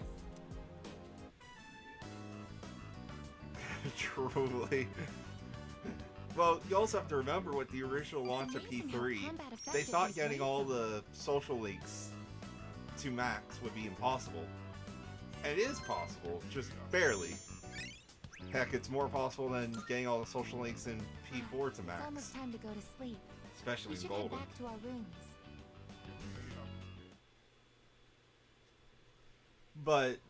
Truly. Well, you also have to remember with the original launch of P3, they thought getting all the social links to max would be impossible. And it is possible, just barely. Heck, it's more possible than getting all the social links in P4 to max. It's almost time to go to sleep. Especially We in should Golden. head back to our rooms. But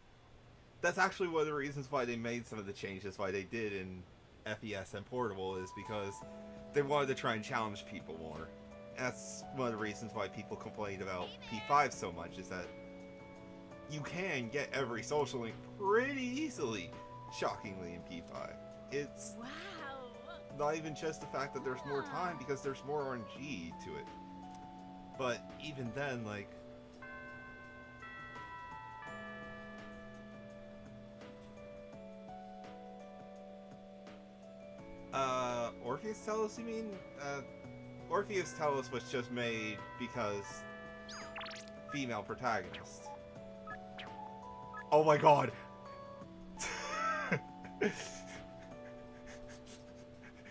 that's actually one of the reasons why they made some of the changes why they did in FES and Portable, is because they wanted to try and challenge people more. And that's one of the reasons why people complained about P5 so much, is that you can get every social link pretty easily, shockingly, in P5. It's not even just the fact that there's more time, because there's more RNG to it. But even then, like... Orpheus Telos, you mean? Orpheus Telos was just made because female protagonist. Oh my god!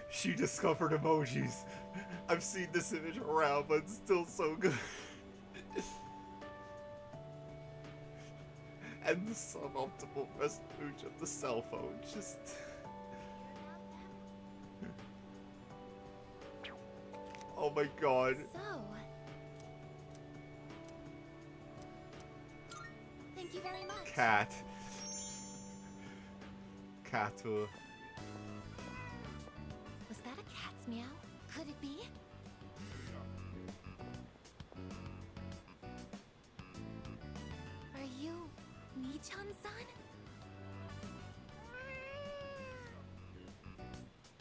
She discovered emojis. I've seen this image around, but it's still so good. And the suboptimal resolution of the cell phone just... Oh my god. So, thank you very much. Cat. Catu. Was that a cat's meow? Could it be? Are you Mii-chan-san?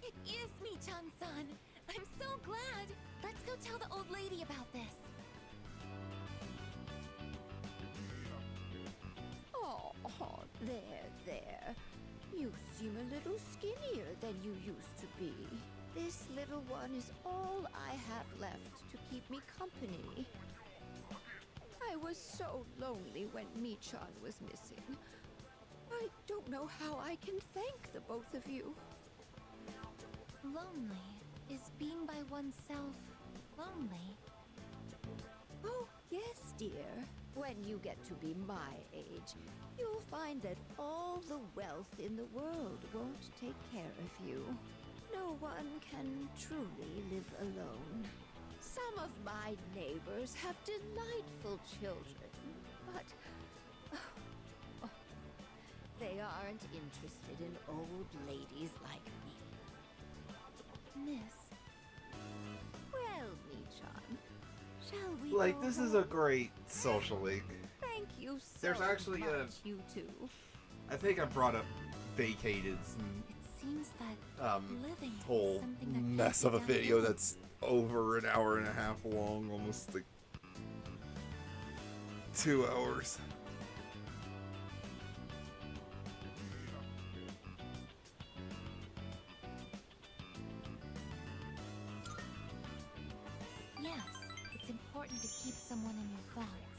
It is Mii-chan-san. I'm so glad. Let's go tell the old lady about this. Oh, there. You seem a little skinnier than you used to be. This little one is all I have left to keep me company. I was so lonely when Mii-chan was missing. I don't know how I can thank the both of you. Lonely? Is being by oneself lonely? Oh, yes, dear. When you get to be my age, you'll find that all the wealth in the world won't take care of you. No one can truly live alone. Some of my neighbors have delightful children, but they aren't interested in old ladies like me. Miss. Well, Mii-chan, shall we Like, go this home? is a great social link. Thank you so There's actually much, you two. I think I brought up Vacated's It seems that living is whole something that mess can't of a be done video alone. that's over an hour and a half long, almost like 2 hours. Yes, it's important to keep someone in your thoughts,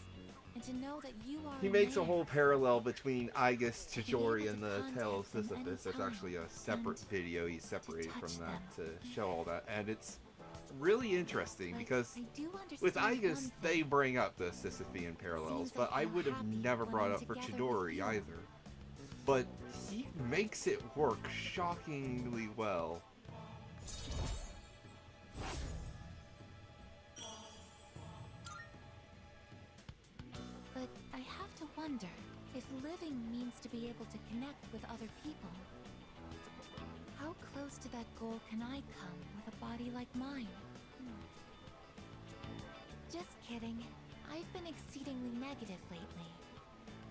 and to know that you are. He makes a whole parallel between Aigis Chijori and the Tale of Sisyphus. There's actually a separate video he separated from that to show all that, and it's really interesting because with Aigis they bring up the Sisyphean parallels, but I would have never brought up for Chidori either. But he makes it work shockingly well. But I have to wonder if living means to be able to connect with other people. How close to that goal can I come with a body like mine? Just kidding. I've been exceedingly negative lately.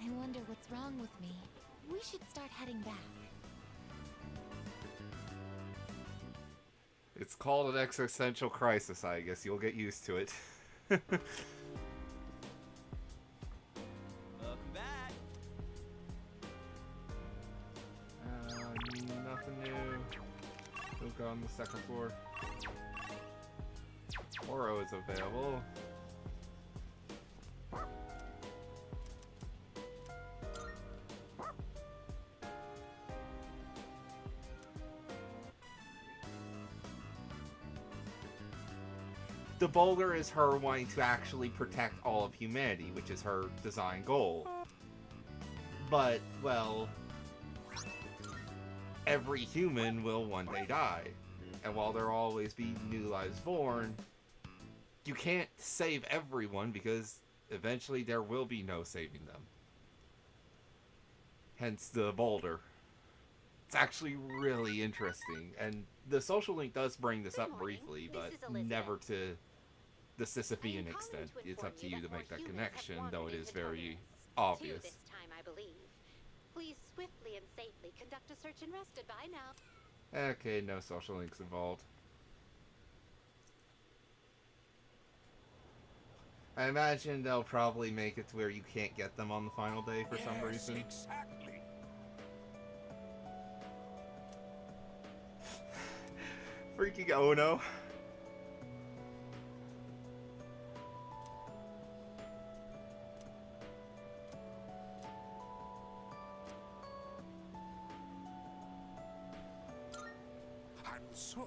I wonder what's wrong with me. We should start heading back. It's called an existential crisis, I guess. You'll get used to it. Welcome back. Nothing new. We'll go on the second floor. Oro is available. The boulder is her wanting to actually protect all of humanity, which is her design goal. But, well, every human will one day die. And while there will always be new lives born, you can't save everyone because eventually there will be no saving them. Hence the boulder. It's actually really interesting, and the social link does bring this up briefly, but never to the Sisyphean extent. It's up to you to make that connection, though it is very obvious. This time, I believe. Please swiftly and safely conduct a search and rest. Goodbye now. Okay, no social links involved. I imagine they'll probably make it to where you can't get them on the final day for some reason. Exactly. Freaking Ono. And so...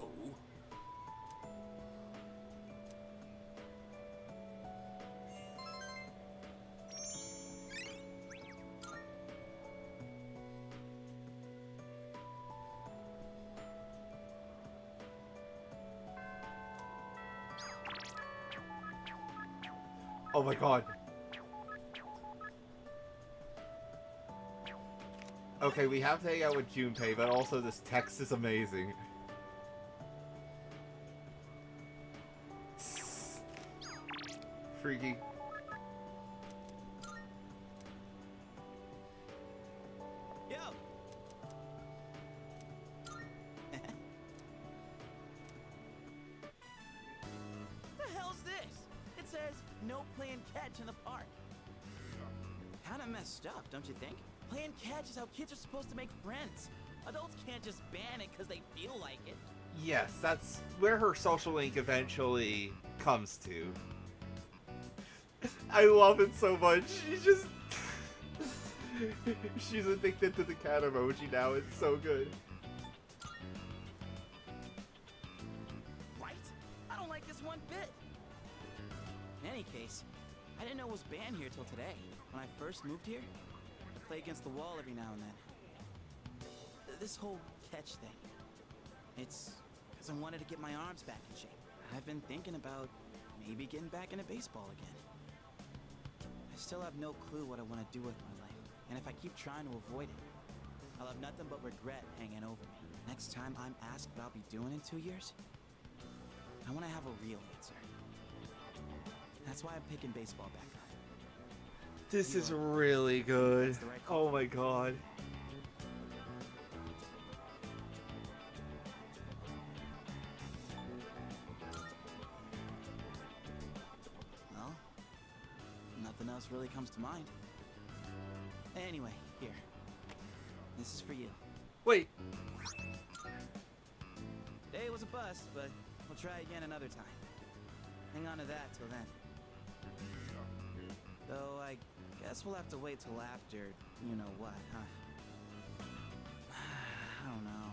Oh my god. Okay, we have to hang out with Junpei, but also this text is amazing. Freaky. Yo! The hell's this? It says no playing catch in the park. Kinda messed up, don't you think? Playing catch is how kids are supposed to make friends. Adults can't just ban it because they feel like it. Yes, that's where her social link eventually comes to. I love it so much. She's just... She's addicted to the cat emoji now. It's so good. Right? I don't like this one bit. In any case, I didn't know it was banned here till today. When I first moved here, I play against the wall every now and then. This whole catch thing. It's because I wanted to get my arms back in shape. I've been thinking about maybe getting back into baseball again. I still have no clue what I want to do with my life. And if I keep trying to avoid it, I'll have nothing but regret hanging over me. Next time I'm asked what I'll be doing in 2 years, I want to have a real answer. That's why I'm picking baseball back up. This is really good. Oh my god. Well, nothing else really comes to mind. Anyway, here. This is for you. Wait. Today was a bust, but we'll try again another time. Hang on to that till then. Though I guess we'll have to wait till after you know what, huh? I don't know.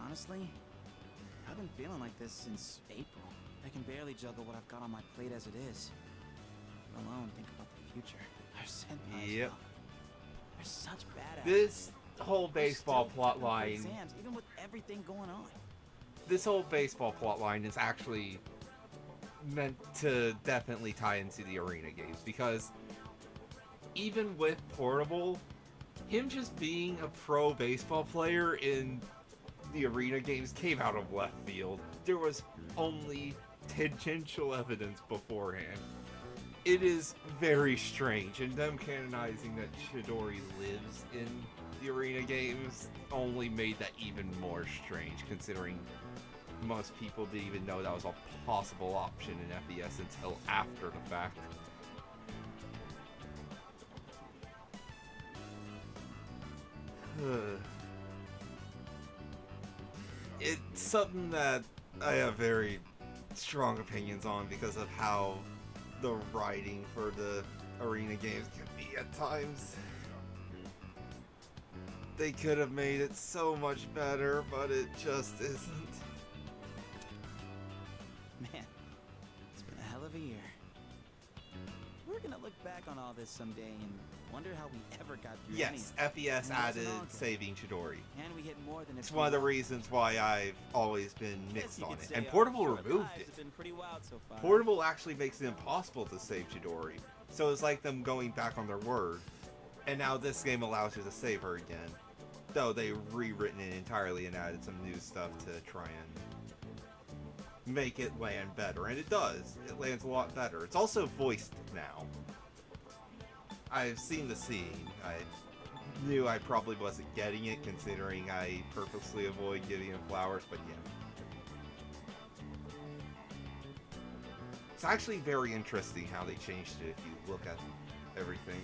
Honestly, I've been feeling like this since April. I can barely juggle what I've got on my plate as it is. Let alone think about the future. Our senpais, Yep. they're such badass. This whole baseball plot line. Exams, even with everything going on. this whole baseball plotline is actually meant to definitely tie into the arena games, because even with Portable, him just being a pro baseball player in the arena games came out of left field. There was only tangential evidence beforehand. It is very strange, and them canonizing that Chidori lives in the arena games only made that even more strange, considering most people didn't even know that was a possible option in FES until after the fact. It's something that I have very strong opinions on because of how the writing for the arena games can be at times. They could have made it so much better, but it just isn't. Man, it's been a hell of a year. We're gonna look back on all this someday and wonder how we ever got through Yes, anything. FES And added that's an saving Chidori. And we hit more than It's one of the reasons why I've always been Guess mixed you on could it. say And our Portable short removed lives it. have been pretty wild so far. Portable actually makes it impossible to save Chidori. So it's like them going back on their word. And now this game allows you to save her again. Though they've rewritten it entirely and added some new stuff to try and make it land better. And it does. It lands a lot better. It's also voiced now. I've seen the scene. I knew I probably wasn't getting it, considering I purposely avoid giving him flowers, but yeah. It's actually very interesting how they changed it if you look at everything.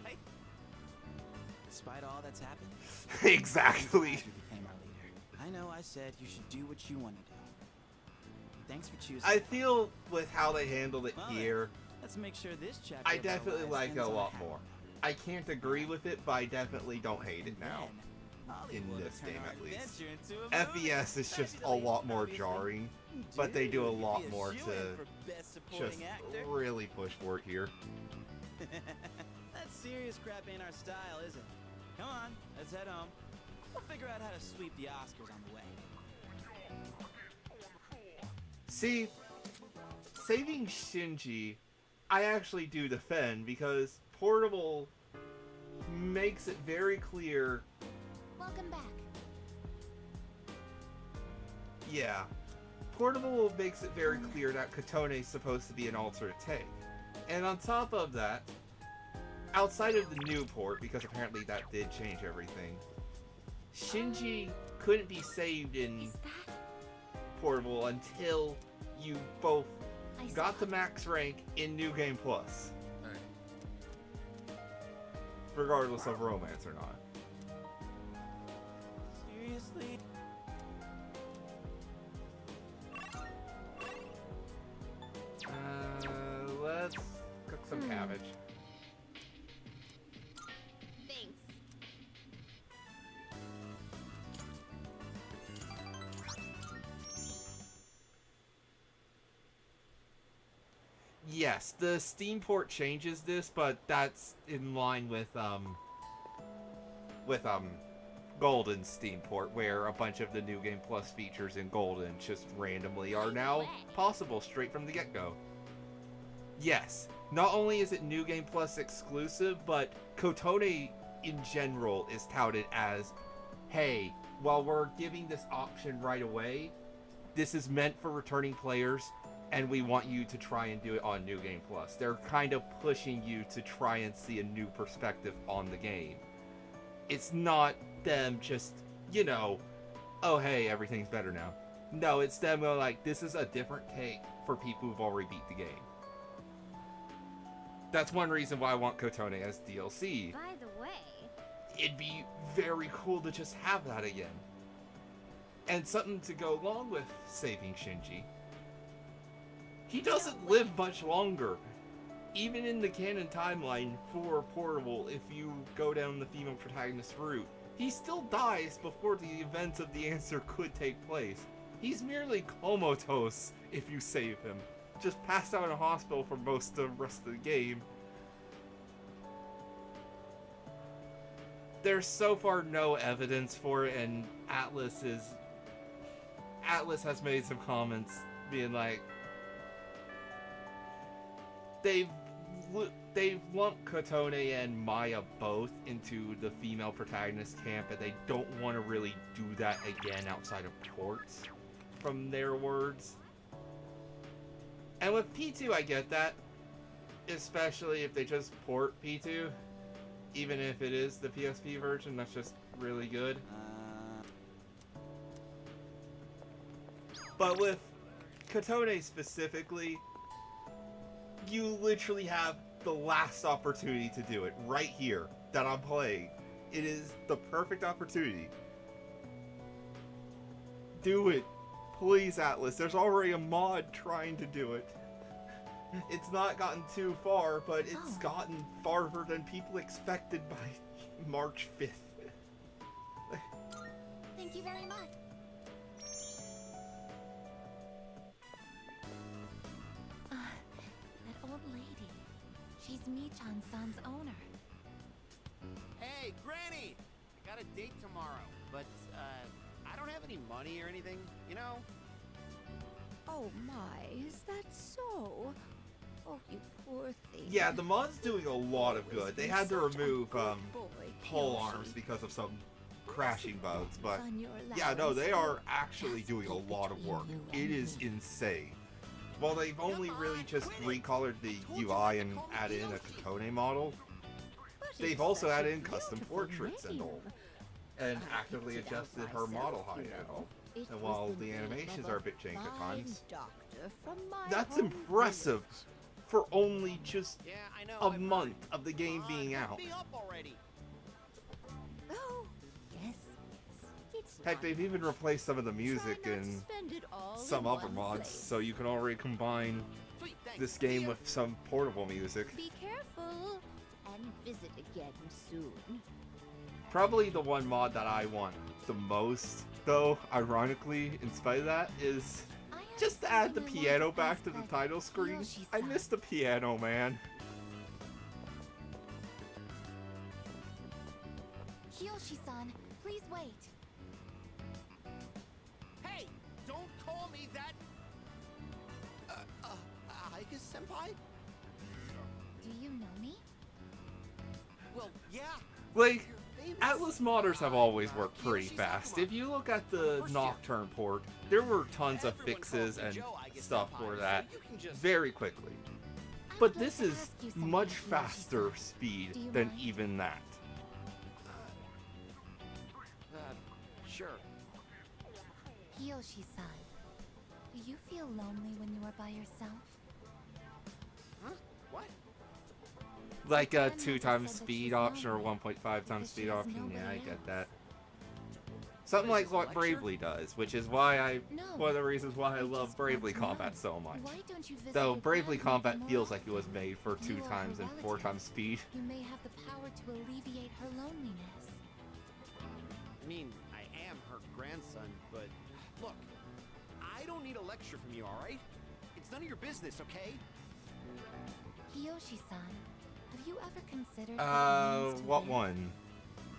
Right? Despite all that's happened, Exactly. you became our leader. I know I said you should do what you want to do. Thanks for choosing. I feel with how they handled it Well, here, let's make sure this chapter I of our definitely lives like it ends a on lot happy more. note. I can't agree with it, but I definitely don't hate it now. In Hollywood this will turn game, our at least. adventure into a movie. FES is just a lot more jarring, but they do a lot more to just really push for it here. That serious crap ain't our style, is it? Come on, let's head home. We'll figure out how to sweep the Oscars on the way. See, saving Shinji, I actually do defend, because Portable makes it very clear. Welcome back. Yeah, Portable makes it very clear that Kotone is supposed to be an alternate take. And on top of that, outside of the new port, because apparently that did change everything, Shinji couldn't be saved in Portable until you both got to max rank in New Game Plus. Regardless of romance or not. Seriously? Let's cook some cabbage. Thanks. Yes, the Steam port changes this, but that's in line with Golden Steam port, where a bunch of the New Game Plus features in Golden just randomly are now possible straight from the get-go. Yes, not only is it New Game Plus exclusive, but Kotone in general is touted as, hey, while we're giving this option right away, this is meant for returning players, and we want you to try and do it on New Game Plus. They're kind of pushing you to try and see a new perspective on the game. It's not them just, you know, oh hey, everything's better now. No, it's them going like, this is a different take for people who've already beat the game. That's one reason why I want Kotone as DLC. By the way, It'd be very cool to just have that again. And something to go along with saving Shinji. He doesn't live much longer. Even in the canon timeline for Portable, if you go down the female protagonist route, he still dies before the events of the answer could take place. He's merely comatose if you save him. Just passed out in a hospital for most of the rest of the game. there's so far no evidence for it, and Atlas has made some comments being like, they've lumped Kotone and Maya both into the female protagonist camp, and they don't want to really do that again outside of ports, from their words. And with P2, I get that, especially if they just port P2, even if it is the PSP version, that's just really good. But with Kotone specifically, you literally have the last opportunity to do it right here that I'm playing. It is the perfect opportunity. Do it. Please, Atlas. There's already a mod trying to do it. It's not gotten too far, but it's gotten farther than people expected by March 5th. Thank you very much. That old lady. She's Michan-san's owner. Hey, Granny! I got a date tomorrow, but, I don't have any money or anything, you know? Oh my, is that so? Oh, you poor thing. Yeah, the mod's doing a lot of good. They had to remove pole arms because of some crashing bugs, but yeah, no, they are actually doing a lot of work. It is insane. Well, they've only really just recolored the UI and added in a Kotone model. They've also added in custom portraits and all, and actively adjusted her model height and all. And while the animations are a bit jank at times, that's impressive for only just a month of the game being out. Oh, yes. Heck, they've even replaced some of the music in some other mods, so you can already combine this game with some portable music. Be careful and visit again soon. Probably the one mod that I want the most, though, ironically, in spite of that, is just to add the piano back to the title screen. I miss the piano, man. Kiyoshi-san, please wait. Hey, don't call me that. Aika senpai? Do you know me? Well, yeah. Like, Atlas modders have always worked pretty fast. If you look at the Nocturne port, there were tons of fixes and stuff for that very quickly. But this is much faster speed than even that. Sure. Kiyoshi-san, do you feel lonely when you are by yourself? Huh? What? Like a 2x speed option or 1.5x speed option, yeah, I get that. Something like what Bravely does, which is why one of the reasons why I love Bravely Combat so much. Though Bravely Combat feels like it was made for 2x and 4x speed. You may have the power to alleviate her loneliness. I mean, I am her grandson, but look, I don't need a lecture from you, alright? It's none of your business, okay? Kiyoshi-san, have you ever considered What one?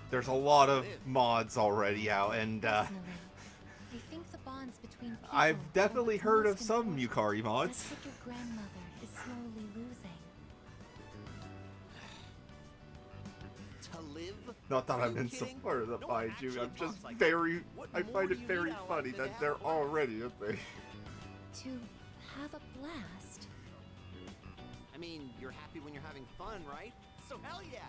There's a lot of mods already out, and I think the bonds between people I've definitely heard of some Yukari mods. that's what your grandmother is slowly losing. To live? Not that I'm in support of the Baiju, I'm just I find it very funny that they're already a thing. To have a blast. I mean, you're happy when you're having fun, right? So hell yeah,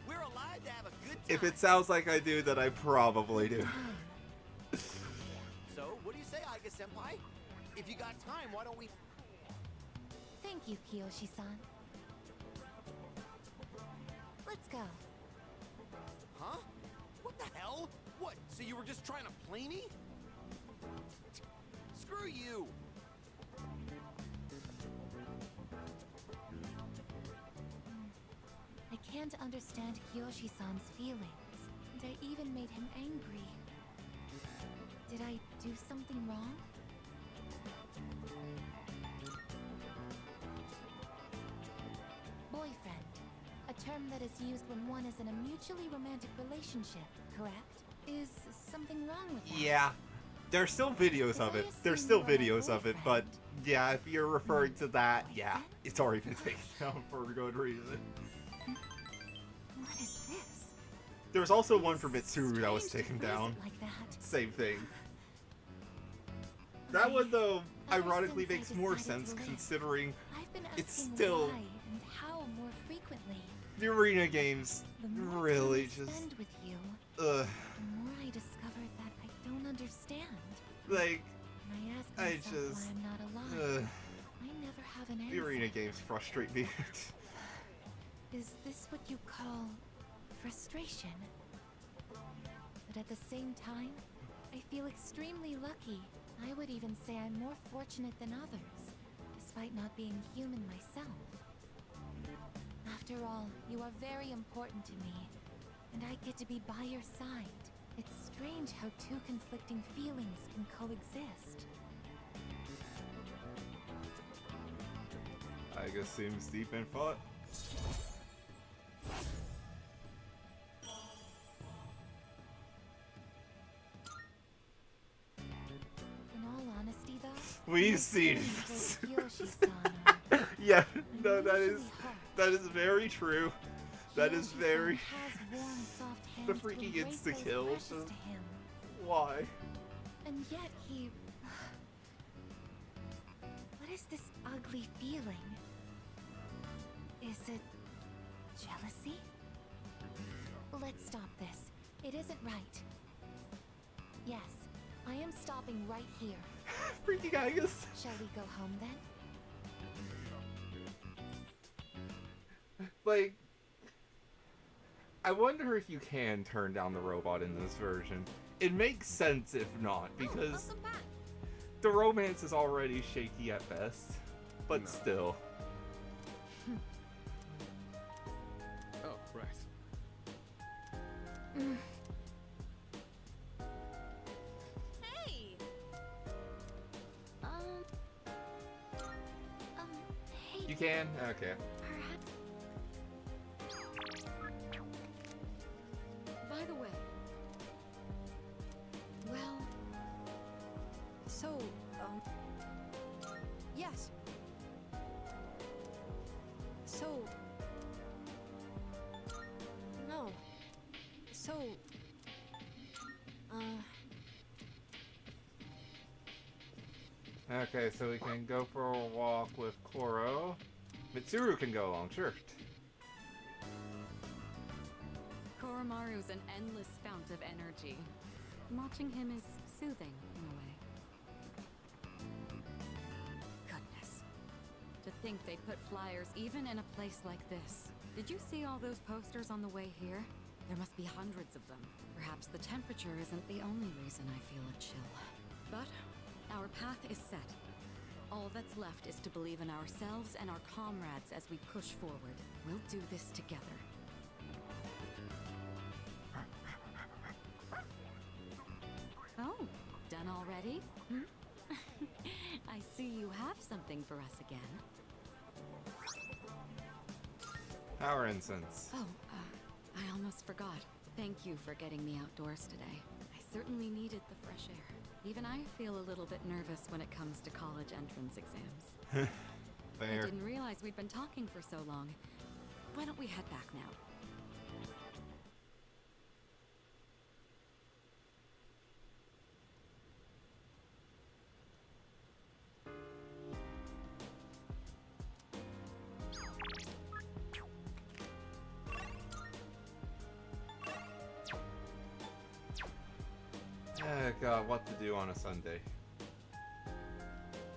we're alive to have a good time. If it sounds like I do, then I probably do. So, what do you say, Aika senpai? If you got time, why don't we... Thank you, Kiyoshi-san. Let's go. Huh? What the hell? What, so you were just trying to play me? Screw you! I can't understand Kiyoshi-san's feelings, and I even made him angry. Did I do something wrong? Boyfriend, a term that is used when one is in a mutually romantic relationship, correct? Is something wrong with that? Yeah. There's still videos of it. There's still videos of it, but yeah, if you're referring to that, yeah, it's already been taken down for a good reason. What is this? There's also one for Mitsuru that was taken down. Like that. Same thing. That one, though, ironically makes more sense considering it's still... Why and how more frequently. The arena games really just... With you, ugh. the more I discover that I don't understand. Like, And I ask I myself just... why I'm not alive. I never have an answer. The arena games frustrate me. Is this what you call frustration? But at the same time, I feel extremely lucky. I would even say I'm more fortunate than others, despite not being human myself. After all, you are very important to me, and I get to be by your side. It's strange how two conflicting feelings can coexist. I guess seems deep in thought. In all honesty, though, We've seen yeah, no, that is very true. That is very... The freaking insta-kills. Why? And yet he... What is this ugly feeling? Is it... jealousy? Let's stop this. It isn't right. Yes, I am stopping right here. Freaking Agus. Shall we go home then? Like, I wonder if you can turn down the robot in this version. It makes sense if not, because the romance is already shaky at best, but still. Oh, right. Hey! Hey. You can? Okay. By the way, well, so, yes. So, no. So, Okay, so we can go for a walk with Koro. Mitsuru can go along, sure. Koromaru's an endless fount of energy. Watching him is soothing, in a way. Goodness. To think they put flyers even in a place like this. Did you see all those posters on the way here? There must be hundreds of them. Perhaps the temperature isn't the only reason I feel a chill. But our path is set. All that's left is to believe in ourselves and our comrades as we push forward. We'll do this together. Oh, done already? I see you have something for us again. Power incense. Oh, I almost forgot. Thank you for getting me outdoors today. I certainly needed the fresh air. Even I feel a little bit nervous when it comes to college entrance exams. Fair. I didn't realize we'd been talking for so long. Why don't we head back now? Oh god, what to do on a Sunday?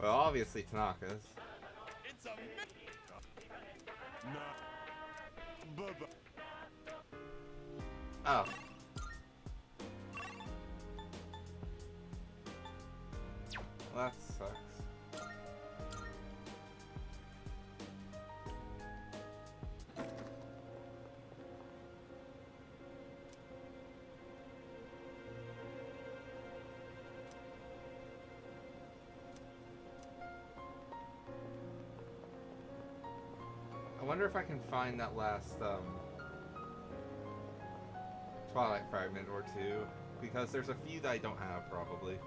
Well, obviously Tanaka's. It's a no. Oh. Well, that sucks. I wonder if I can find that last Twilight fragment or two, because there's a few that I don't have probably.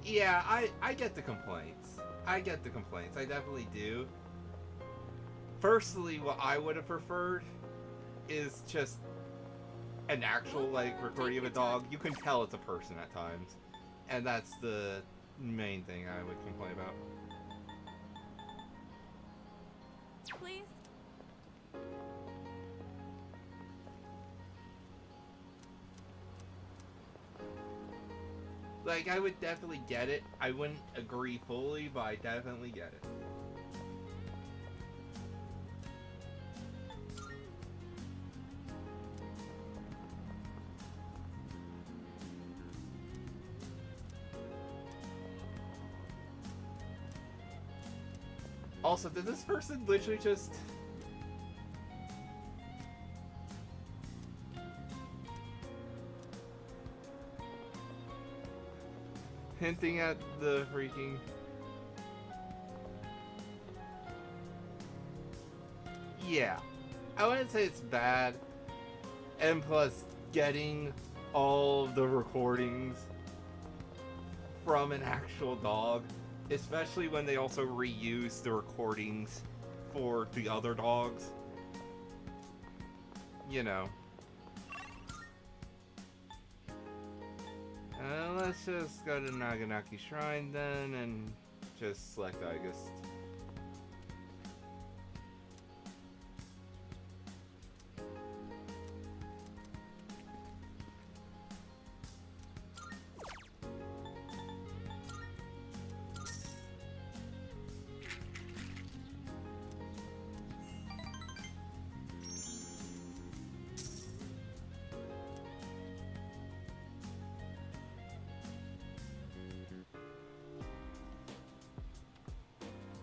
Yeah, I get the complaints. I get the complaints. I definitely do. Firstly, what I would have preferred is just an actual, like, recording of a dog. You can tell it's a person at times. And that's the main thing I would complain about. Please? Like, I would definitely get it. I wouldn't agree fully, but I definitely get it. Also, did this person literally just... hinting at the freaking... Yeah. I wouldn't say it's bad. And plus, getting all of the recordings from an actual dog, especially when they also reuse the recordings for the other dogs. You know. Let's just go to Naganaki Shrine then and just select August.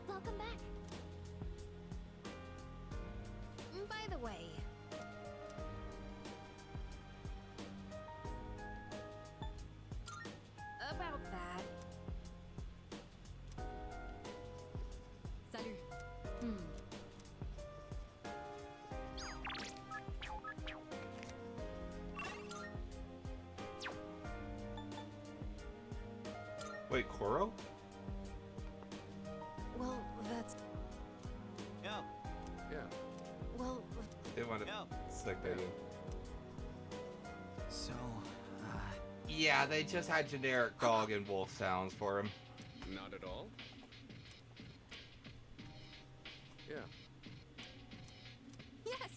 Welcome back. By the way, about that. Salut. Wait, Koro? Well, that's... Yo. Yeah. Well... They want to select that. So, Yeah, they just had generic dog and wolf sounds for him. Not at all? Yeah. Yes!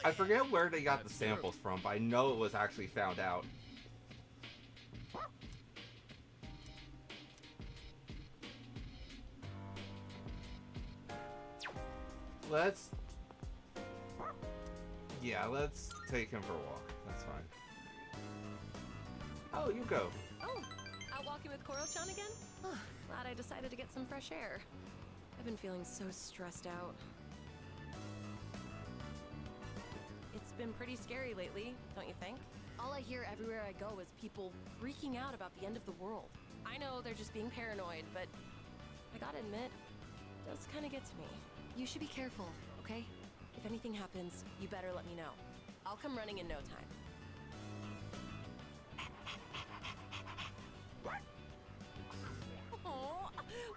I forget where they got That's the samples from, but I know it was actually found out. Let's... Yeah, let's take him for a walk. That's fine. Oh, you go. Oh, out walking with Koro-chan again? Glad I decided to get some fresh air. I've been feeling so stressed out. It's been pretty scary lately, don't you think? All I hear everywhere I go is people freaking out about the end of the world. I know they're just being paranoid, but I gotta admit, it does kind of get to me. You should be careful, okay? If anything happens, you better let me know. I'll come running in no time. Oh,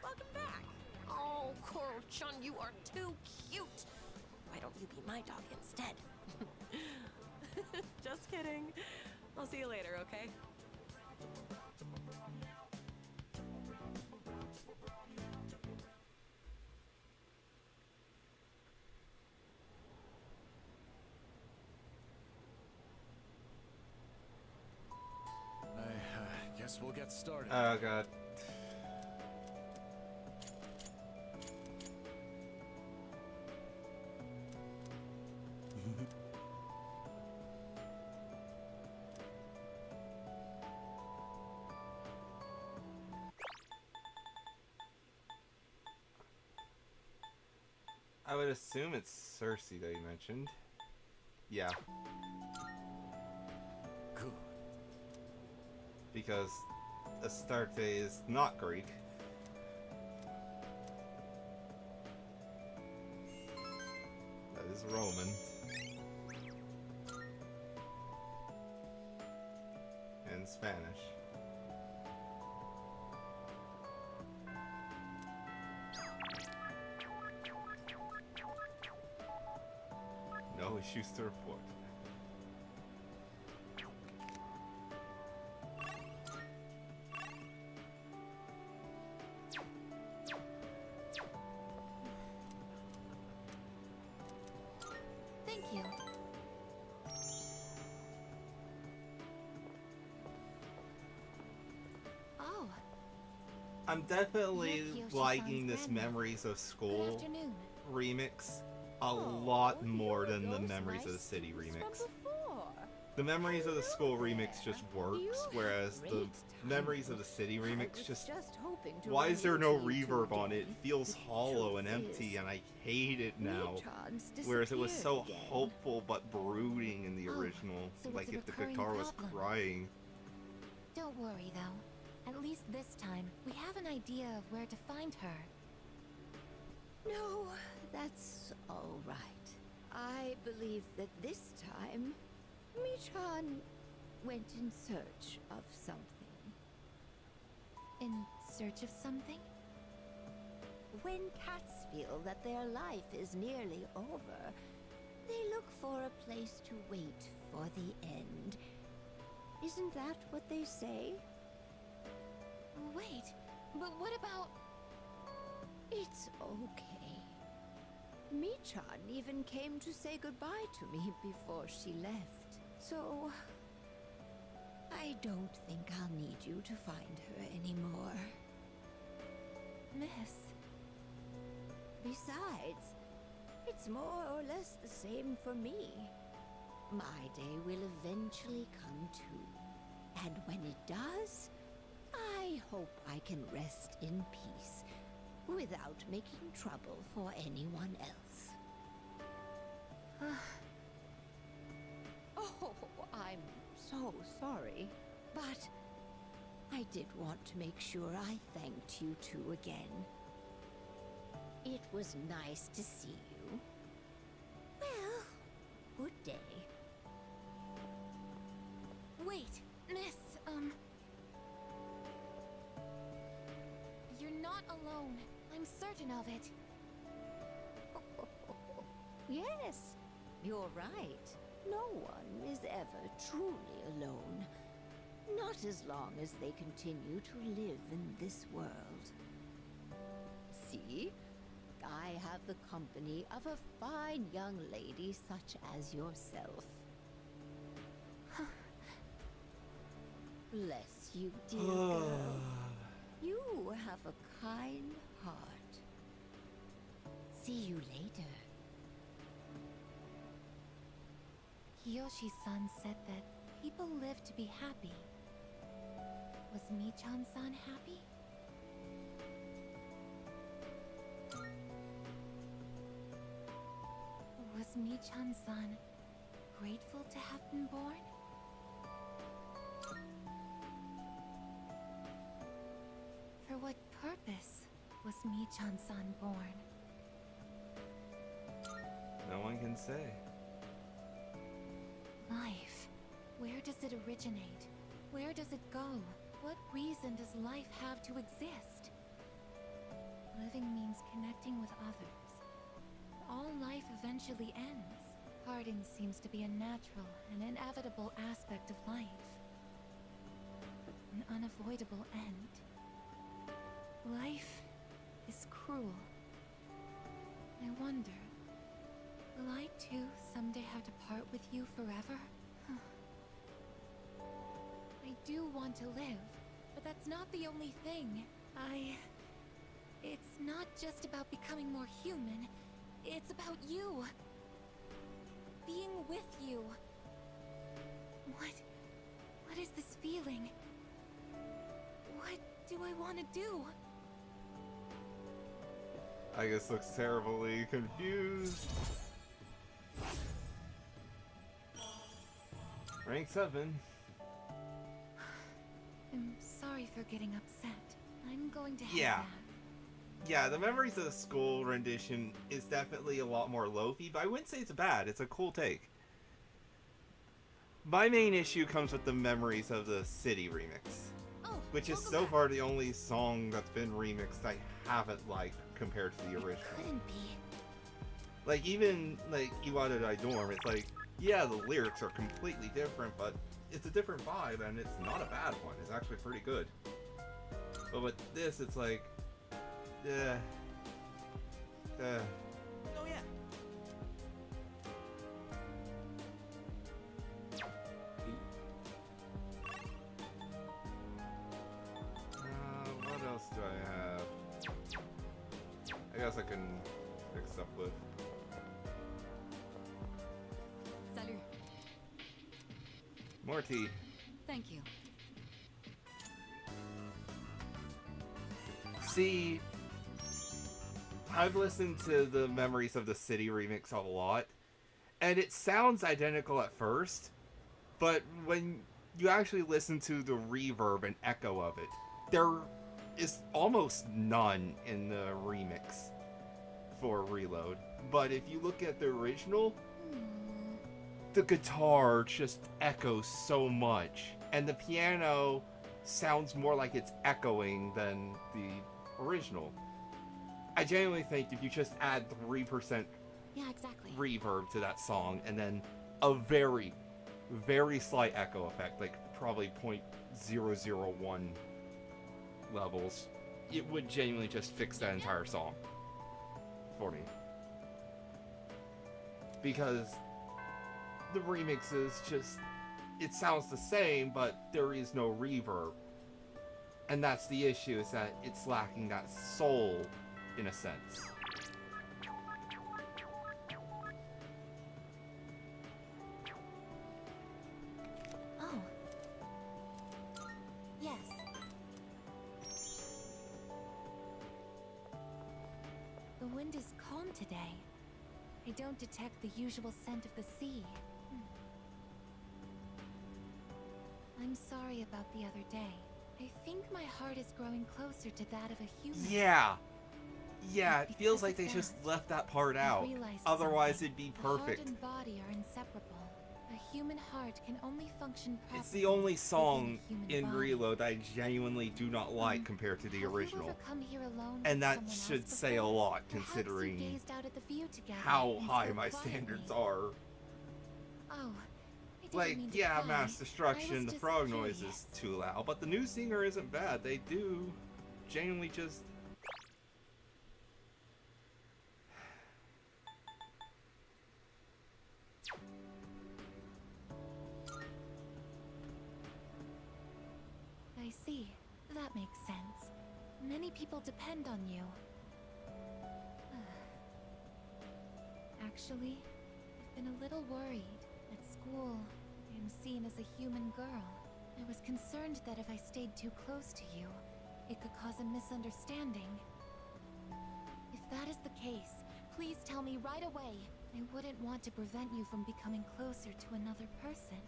welcome back. Oh, Koro-chan, you are too cute. Why don't you be my dog instead? Just kidding. I'll see you later, okay? I guess we'll get started. Oh, God. I would assume it's Cersei that you mentioned. Yeah. Good. Because Astarte is not Greek. Roman. And Spanish. No issues to report. Thank you. Oh, I'm definitely Yukio liking this Shisan's grandma. Memories of good School afternoon. remix a lot more than the Memories of the City remix. The Memories of the School remix just works, whereas the Memories of the City remix just... Why is there no reverb on it? It feels hollow and empty, and I hate it now. Whereas it was so hopeful but brooding in the original, so like it's a if the recurring guitar was problem. crying. Don't worry, though. At least this time, we have an idea of where to find her. No, that's all right. I believe that this time, Michan went in search of something. In search of something? When cats feel that their life is nearly over, they look for a place to wait for the end. Isn't that what they say? Wait, but what about... It's okay. Michan even came to say goodbye to me before she left. So, I don't think I'll need you to find her anymore. Miss? Besides, it's more or less the same for me. My day will eventually come too. And when it does, I hope I can rest in peace without making trouble for anyone else. Oh, I'm so sorry. But I did want to make sure I thanked you two again. It was nice to see you. Well, good day. Wait, Miss, You're not alone. I'm certain of it. Yes, you're right. No one is ever truly alone. Not as long as they continue to live in this world. See? I have the company of a fine young lady such as yourself. Bless you, dear girl. You have a kind heart. See you later. Kiyoshi-san said that people live to be happy. Was Michan-san happy? Was Michan-san grateful to have been born? For what purpose was Michan-san born? No one can say. Life. Where does it originate? Where does it go? What reason does life have to exist? Living means connecting with others. All life eventually ends. Parting seems to be a natural and inevitable aspect of life. An unavoidable end. Life is cruel. I wonder, will I too someday have to part with you forever? I do want to live, but that's not the only thing. It's not just about becoming more human. It's about you. Being with you. What is this feeling? What do I want to do? I guess looks terribly confused. Rank 7. I'm sorry for getting upset. I'm going to head Yeah. back. Yeah, the Memories of the School rendition is definitely a lot more lo-fi, but I wouldn't say it's bad. It's a cool take. My main issue comes with the Memories of the City remix, which is so far the only song that's been remixed I haven't liked compared to the original. Couldn't be. Like, even, like, Iwata Dai Dorm, it's like, yeah, the lyrics are completely different, but it's a different vibe, and it's not a bad one. It's actually pretty good. But with this, it's like, Oh yeah. What else do I have? I guess I can fix stuff with. Salut. More tea. Thank you. See, I've listened to the Memories of the City remix a lot, and it sounds identical at first, but when you actually listen to the reverb and echo of it, there is almost none in the remix for Reload. But if you look at the original, the guitar just echoes so much, and the piano sounds more like it's echoing than the original. I genuinely think if you just add 3% Yeah, exactly. reverb to that song and then a very, very slight echo effect, like probably 0.001 levels, it would genuinely just fix that entire song for me. Because the remix is just, it sounds the same, but there is no reverb. And that's the issue, is that it's lacking that soul, in a sense. Oh. Yes. The wind is calm today. I don't detect the usual scent of the sea. I'm sorry about the other day. I think my heart is growing closer to that of a human. Yeah. Yeah, it feels like they just left that part out. Otherwise, it'd be perfect. Heart and body are inseparable. A human heart can only function properly. It's the only song within a in human body. Reload that I genuinely do not like compared to the Have original. you ever come here alone And with that someone should else say a before? lot, Perhaps you considering gazed out at the view together how and high spoke my quietly. standards are. Oh, I didn't Like, mean to yeah, pry. Mass I Destruction, was the just frog noise curious. is too loud, but the new singer isn't bad. They do genuinely just... I see. That makes sense. Many people depend on you. Actually, I've been a little worried. At school, I am seen as a human girl. I was concerned that if I stayed too close to you, it could cause a misunderstanding. If that is the case, please tell me right away. I wouldn't want to prevent you from becoming closer to another person.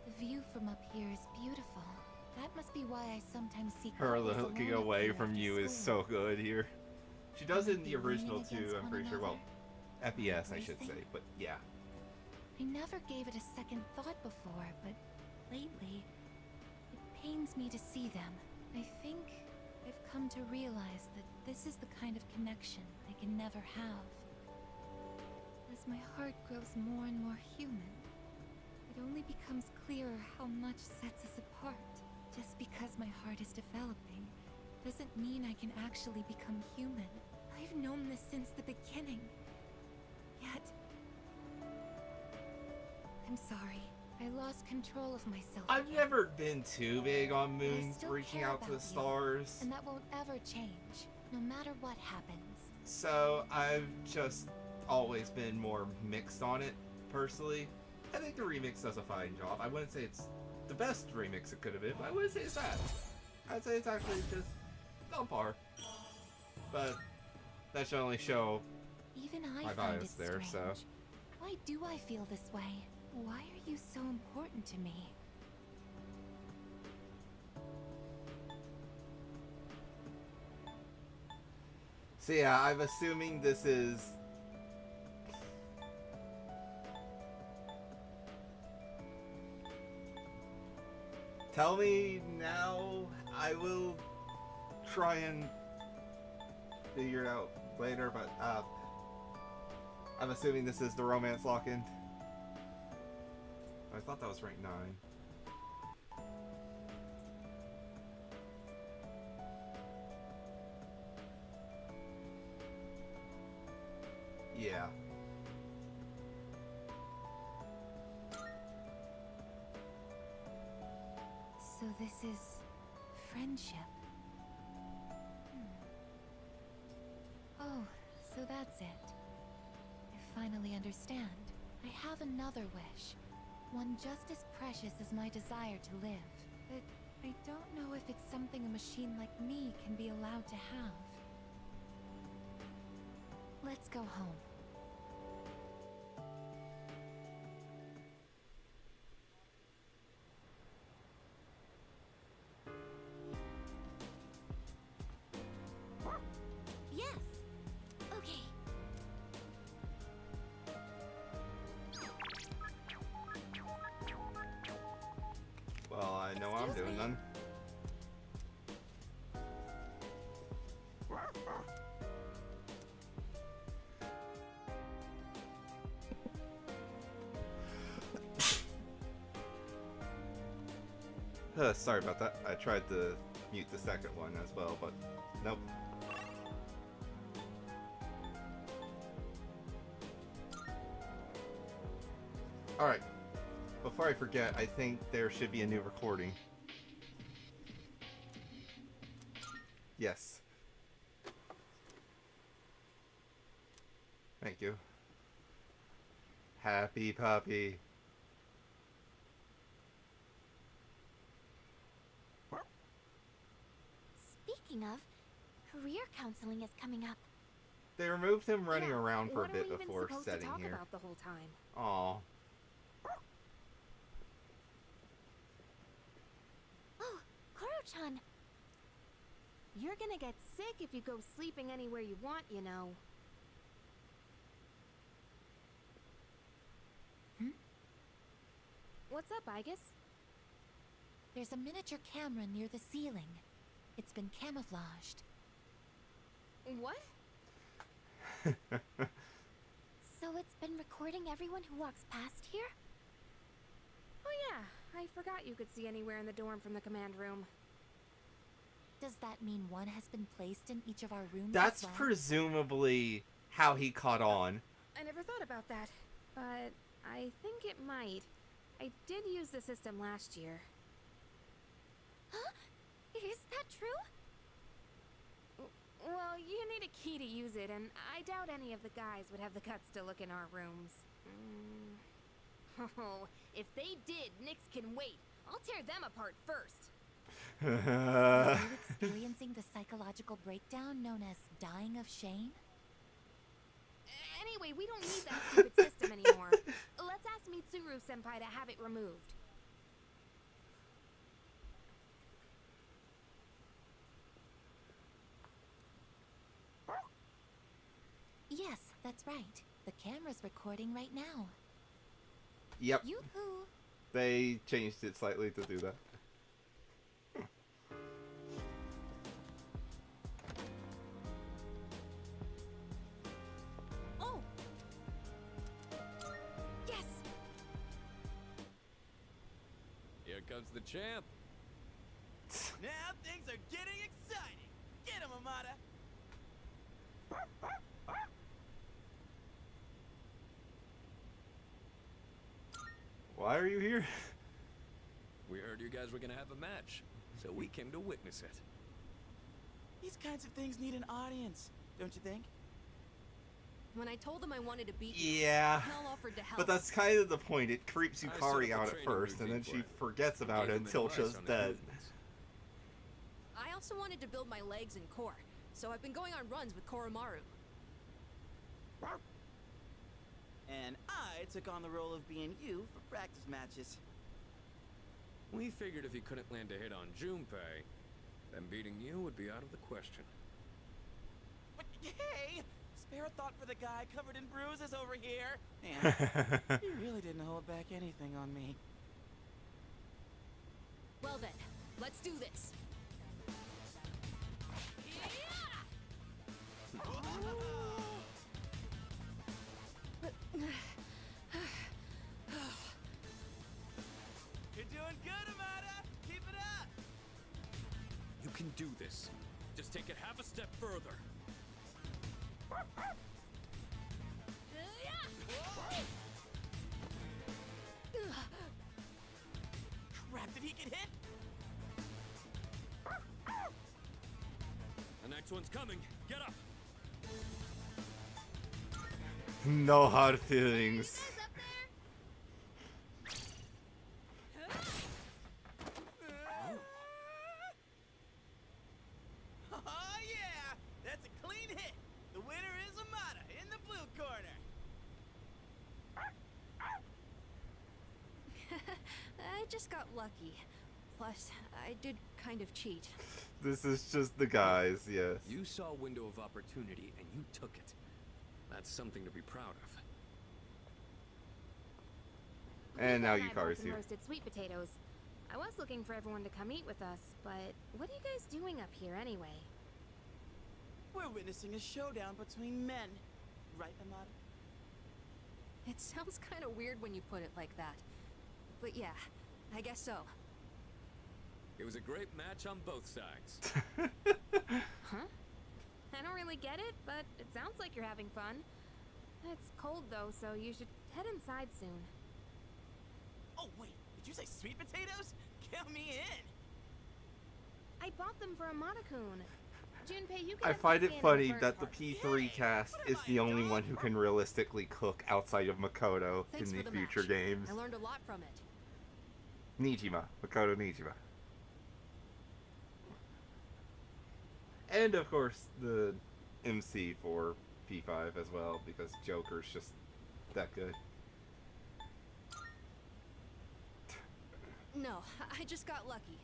The view from up here is beautiful. That must be why I sometimes seek Her always looking alone up away here from after you is school. so good here. She does it in the Be leaning original too, against I'm one pretty sure. Well, another. FES I should say, Racing. but yeah. I never gave it a second thought before, but lately, it pains me to see them. I think I've come to realize that this is the kind of connection I can never have. As my heart grows more and more human, it only becomes clearer how much sets us apart. Just because my heart is developing doesn't mean I can actually become human. I've known this since the beginning. Yet, I'm sorry. I lost control of myself. I've never been too big on But I Moon still reaching care out to the about you, stars. and that won't ever change, no matter what happens. So I've just always been more mixed on it, personally. I think the remix does a fine job. I wouldn't say it's the best remix it could have been, but I wouldn't say it's bad. I'd say it's actually just on par. But that should only show Even I My find it bio's there, strange. so. Why do I feel this way? Why are you so important to me? So yeah, I'm assuming this is... Tell me now, I will try and figure it out later, but I'm assuming this is the romance lock-in. I thought that was rank 9. Yeah. So this is friendship. Oh, so that's it. I finally understand. I have another wish. One just as precious as my desire to live. But I don't know if it's something a machine like me can be allowed to have. Let's go home. Yes. Okay. Well, I know what I'm doing then. Sorry about that. I tried to mute the second one as well, but nope. Alright. Before I forget, I think there should be a new recording. Yes. Thank you. Happy puppy. Speaking of, career counseling is coming up. They removed him running around for a what are bit we even before supposed setting to talk here. about the whole time? Aw. Oh, Koro-chan. You're gonna get sick if you go sleeping anywhere you want, you know. What's up, Igus? There's a miniature camera near the ceiling. It's been camouflaged. What? So it's been recording everyone who walks past here? Oh yeah, I forgot you could see anywhere in the dorm from the command room. Does that mean one has been placed in each of our rooms That's as well? presumably how he caught on. I never thought about that, but I think it might. I did use the system last year. Huh? Is that true? Well, you need a key to use it, and I doubt any of the guys would have the guts to look in our rooms. Oh, if they did, Nyx can wait. I'll tear them apart first. Are you experiencing the psychological breakdown known as dying of shame? Anyway, we don't need that stupid system anymore. Let's ask Mitsuru-senpai to have it removed. Yes, that's right. The camera's recording right now. Yep. Yoo-hoo! They changed it slightly to do that. Oh! Yes! Here comes the champ. Now things are getting exciting. Get him, Amada. Why are you here? We heard you guys were gonna have a match, so we came to witness it. These kinds of things need an audience, don't you think? When I told them I wanted to beat you, Yeah. Mel offered to help. But that's kind of the point. It creeps I Yukari set up a out at training first, and then routine she for him. forgets about Gave it him until advice she's on his dead. movements. I also wanted to build my legs and core, so I've been going on runs with Koromaru. And I took on the role of being you for practice matches. We figured if he couldn't land a hit on Junpei, then beating you would be out of the question. But hey! Spare a thought for the guy covered in bruises over here. Man, you really didn't hold back anything on me. Well then, let's do this. You're doing good, Amada. Keep it up. You can do this. Just take it half a step further. Crap, did he get hit? The next one's coming. Get up. No hard feelings. Oh yeah! That's a clean hit! The winner is Amada in the blue corner! I just got lucky. Plus, I did kind of cheat. This is just the guys, yes. You saw a window of opportunity and you took it. That's something to be proud of. And now Vika I Yukari's bought some here. roasted sweet potatoes. I was looking for everyone to come eat with us, but what are you guys doing up here anyway? We're witnessing a showdown between men. Right, Amada? It sounds kind of weird when you put it like that. But yeah, I guess so. It was a great match on both sides. Huh? I don't really get it, but it sounds like you're having fun. It's cold though, so you should head inside soon. Oh wait, did you say sweet potatoes? Count me in! I bought them for Amada-kun. Junpei, you can I have the find it skin and funny burnt that the parts. P3 cast is the only one who can realistically cook outside of Makoto Thanks in for the the future match. games. I learned a lot from it. Nijima. Makoto Nijima. And of course, the MC for P5 as well, because Joker's just that good. No, I just got lucky.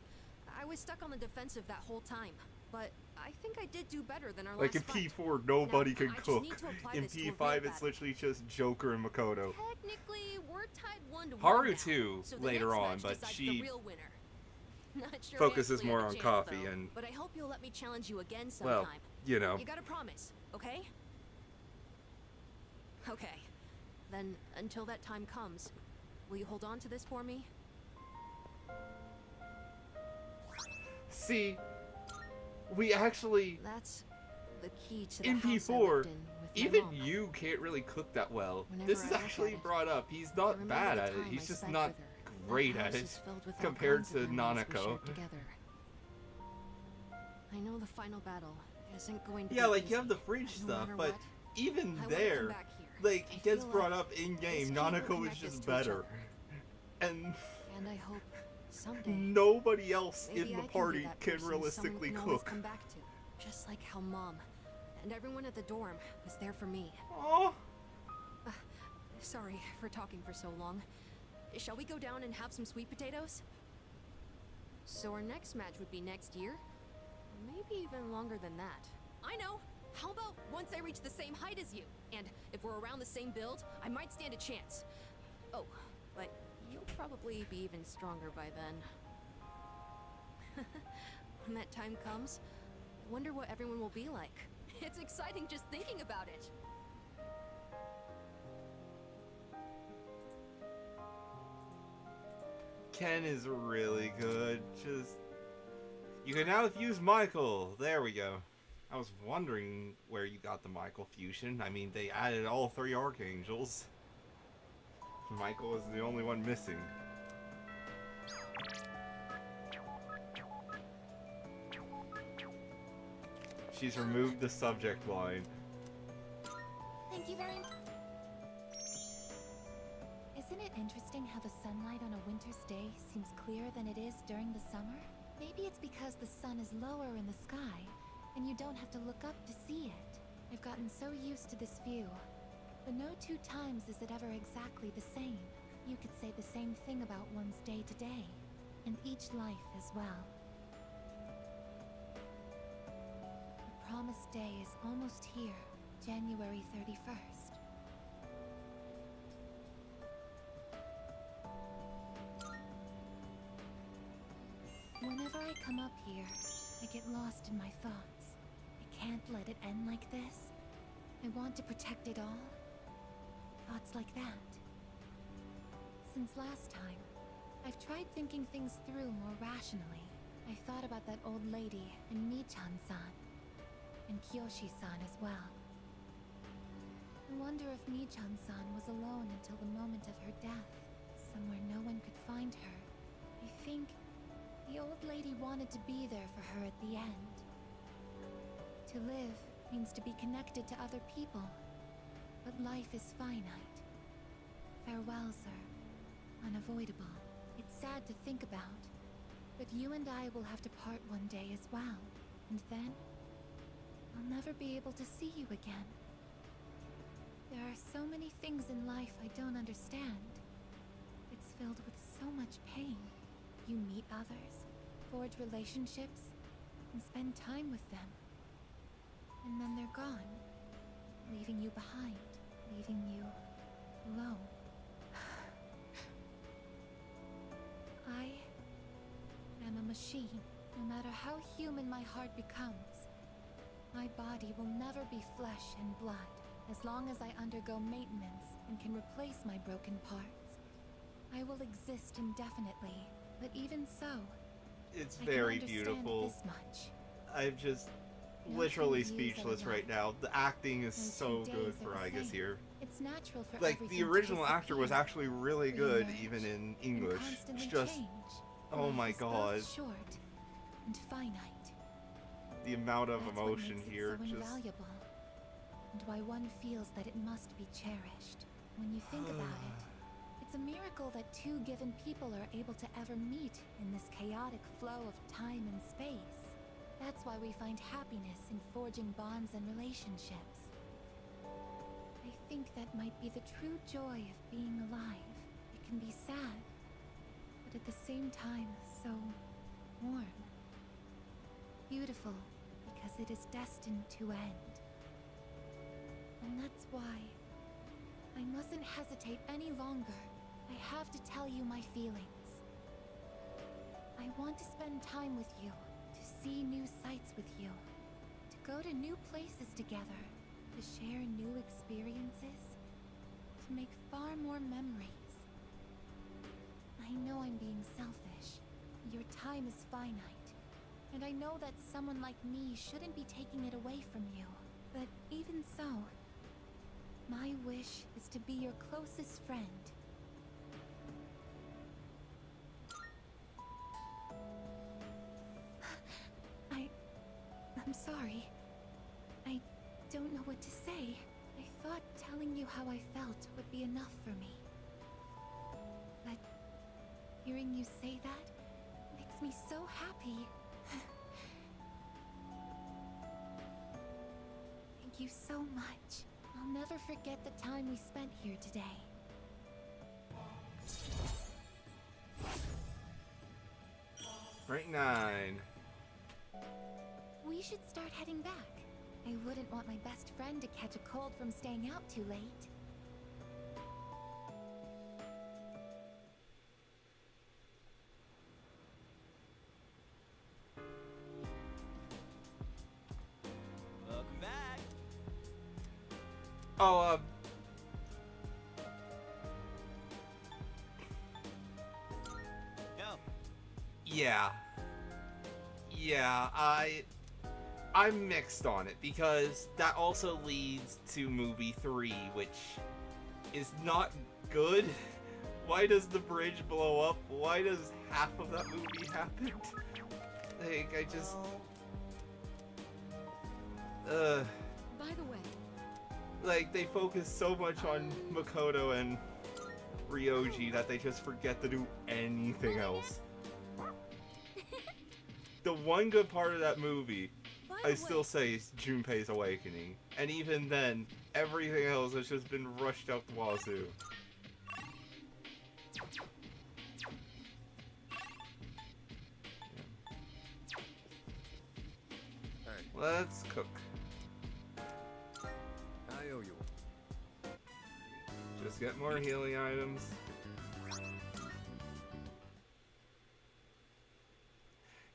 I was stuck on the defensive that whole time, but I think I did do better than our Like in last fight. P4, nobody Now, can I just cook. need to apply In this to a real P5, it's battle. literally just Joker and Makoto. Technically, we're tied 1-1 Haru now, too, so the later next on, match but decides she the real winner. Not sure focuses we actually more have a on chance, coffee though, and- But I hope you'll let me challenge you again sometime. Well, you know. You gotta promise, okay? Okay. Then, until that time comes, will you hold on to this for me? See, we actually, That's the key to the in house I P4, lived in with my even mom. you can't really cook that well. Whenever This I is look at actually it, brought up. He's I not remember bad the at it. time He's I just spent not with her. That great house at it is filled with all compared kinds to of memories we Nanako. shared together. I know the final battle isn't going to Yeah, be like you have easy, the fridge but no stuff, matter but what, even I wanna come there, back here. like, I it gets feel brought like up in this game. key will Nanako is connect us just to each better. other. And And I hope someday nobody else maybe in I the can be party that can person realistically someone can always cook. come back to, just like how Mom and everyone at the dorm was there for me. Aww. Sorry for talking for so long. Shall we go down and have some sweet potatoes? So our next match would be next year? Or maybe even longer than that. I know! How about once I reach the same height as you? And if we're around the same build, I might stand a chance. Oh, but you'll probably be even stronger by then. When that time comes, I wonder what everyone will be like. It's exciting just thinking about it. Ken is really good. Just you can now use Michael. There we go. I was wondering where you got the Michael fusion. I mean, they added all 3 archangels. Michael is the only one missing. She's removed the subject line. Thank you very much. Isn't it interesting how the sunlight on a winter's day seems clearer than it is during the summer? Maybe it's because the sun is lower in the sky, and you don't have to look up to see it. I've gotten so used to this view, But no two times is it ever exactly the same. You could say the same thing about one's day to day, and each life as well. The promised day is almost here, January 31st. Whenever I come up here, I get lost in my thoughts. I can't let it end like this. I want to protect it all. Thoughts like that. Since last time, I've tried thinking things through more rationally. I thought about that old lady and Michan-san, and Kyoshi-san as well. I wonder if Michan-san was alone until the moment of her death, somewhere no one could find her. I think the old lady wanted to be there for her at the end. To live means to be connected to other people, but life is finite. Farewells are unavoidable. It's sad to think about, but you and I will have to part one day as well, and then I'll never be able to see you again. There are so many things in life I don't understand. It's filled with so much pain. You meet others, forge relationships, and spend time with them. And then they're gone, leaving you behind, leaving you alone. I am a machine. No matter how human my heart becomes, my body will never be flesh and blood. As long as I undergo maintenance and can replace my broken parts, I will exist indefinitely. But even so, it's I can very understand beautiful. This much. I'm just No literally two views are speechless right alike. now. The acting is No so 2 good days for are the Igus same. here. It's natural for Like, everything the to original actor was disappear, actually really good, reemerge, even in and English. It's constantly just, change. oh Life my is both god, short and finite. the amount of That's what emotion makes it here, so just, invaluable, and why one feels that it must be cherished. When you think about it, it's a miracle that two given people are able to ever meet in this chaotic flow of time and space. That's why we find happiness in forging bonds and relationships. I think that might be the true joy of being alive. It can be sad, but at the same time, so warm. Beautiful, because it is destined to end. And that's why I mustn't hesitate any longer. I have to tell you my feelings. I want to spend time with you, to see new sights with you, to go to new places together, to share new experiences, to make far more memories. I know I'm being selfish. Your time is finite, and I know that someone like me shouldn't be taking it away from you. But even so, my wish is to be your closest friend. I'm sorry. I don't know what to say. I thought telling you how I felt would be enough for me. But hearing you say that makes me so happy. Thank you so much. I'll never forget the time we spent here today. Rank 9. We should start heading back. I wouldn't want my best friend to catch a cold from staying out too late. Welcome back. Oh, Yo. yeah. Yeah, I'm mixed on it, because that also leads to movie 3, which is not good. Why does the bridge blow up? Why does half of that movie happen? Like, I just... By the way... Like, they focus so much on Makoto and Ryoji that they just forget to do anything else. The one good part of that movie, I still say, is Junpei's awakening. And even then, everything else has just been rushed out the wazoo. Hey, Let's cook. I owe you. Just get more healing items.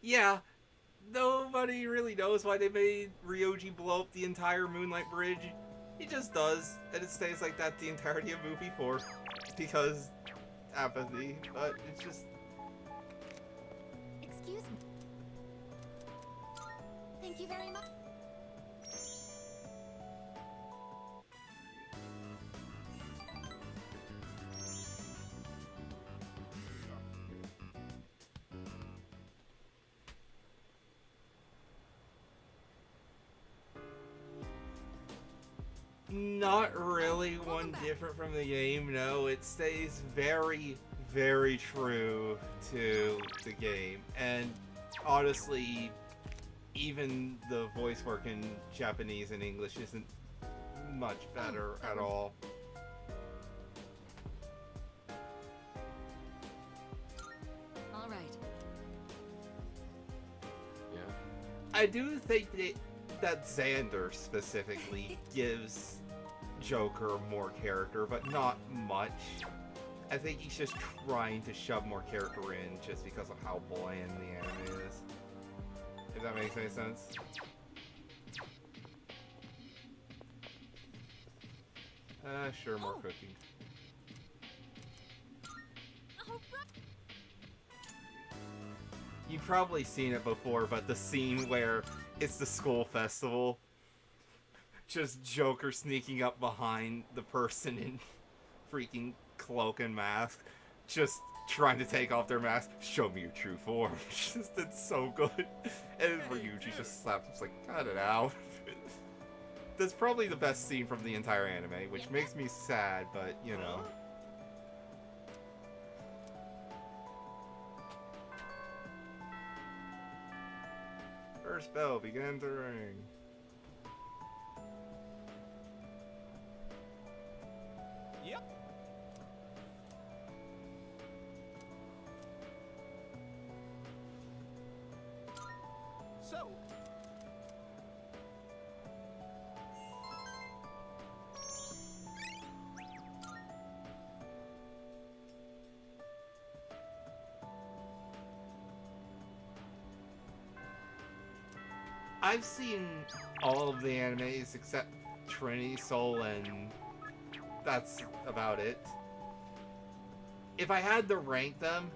Yeah, nobody really knows why they made Ryoji blow up the entire Moonlight Bridge. He just does, and it stays like that the entirety of movie 4. Because apathy, but it's just... Excuse me. Thank you very much. Not really one different from the game, no. It stays very, very true to the game. And honestly, even the voice work in Japanese and English isn't much better at all. All right. Yeah? I do think that Xander specifically gives Joker more character, but not much. I think he's just trying to shove more character in just because of how bland the anime is. If that makes any sense. Sure, more cooking. You've probably seen it before, but the scene where it's the school festival, just Joker sneaking up behind the person in freaking cloak and mask, just trying to take off their mask. Show me your true form. Just, it's so good. And Ryuji just slaps him, like, cut it out. That's probably the best scene from the entire anime, which makes me sad, but, you know. First bell began to ring. Yep. So. I've seen all of the animes except Trinity, Soul, and that's about it. If I had to rank them,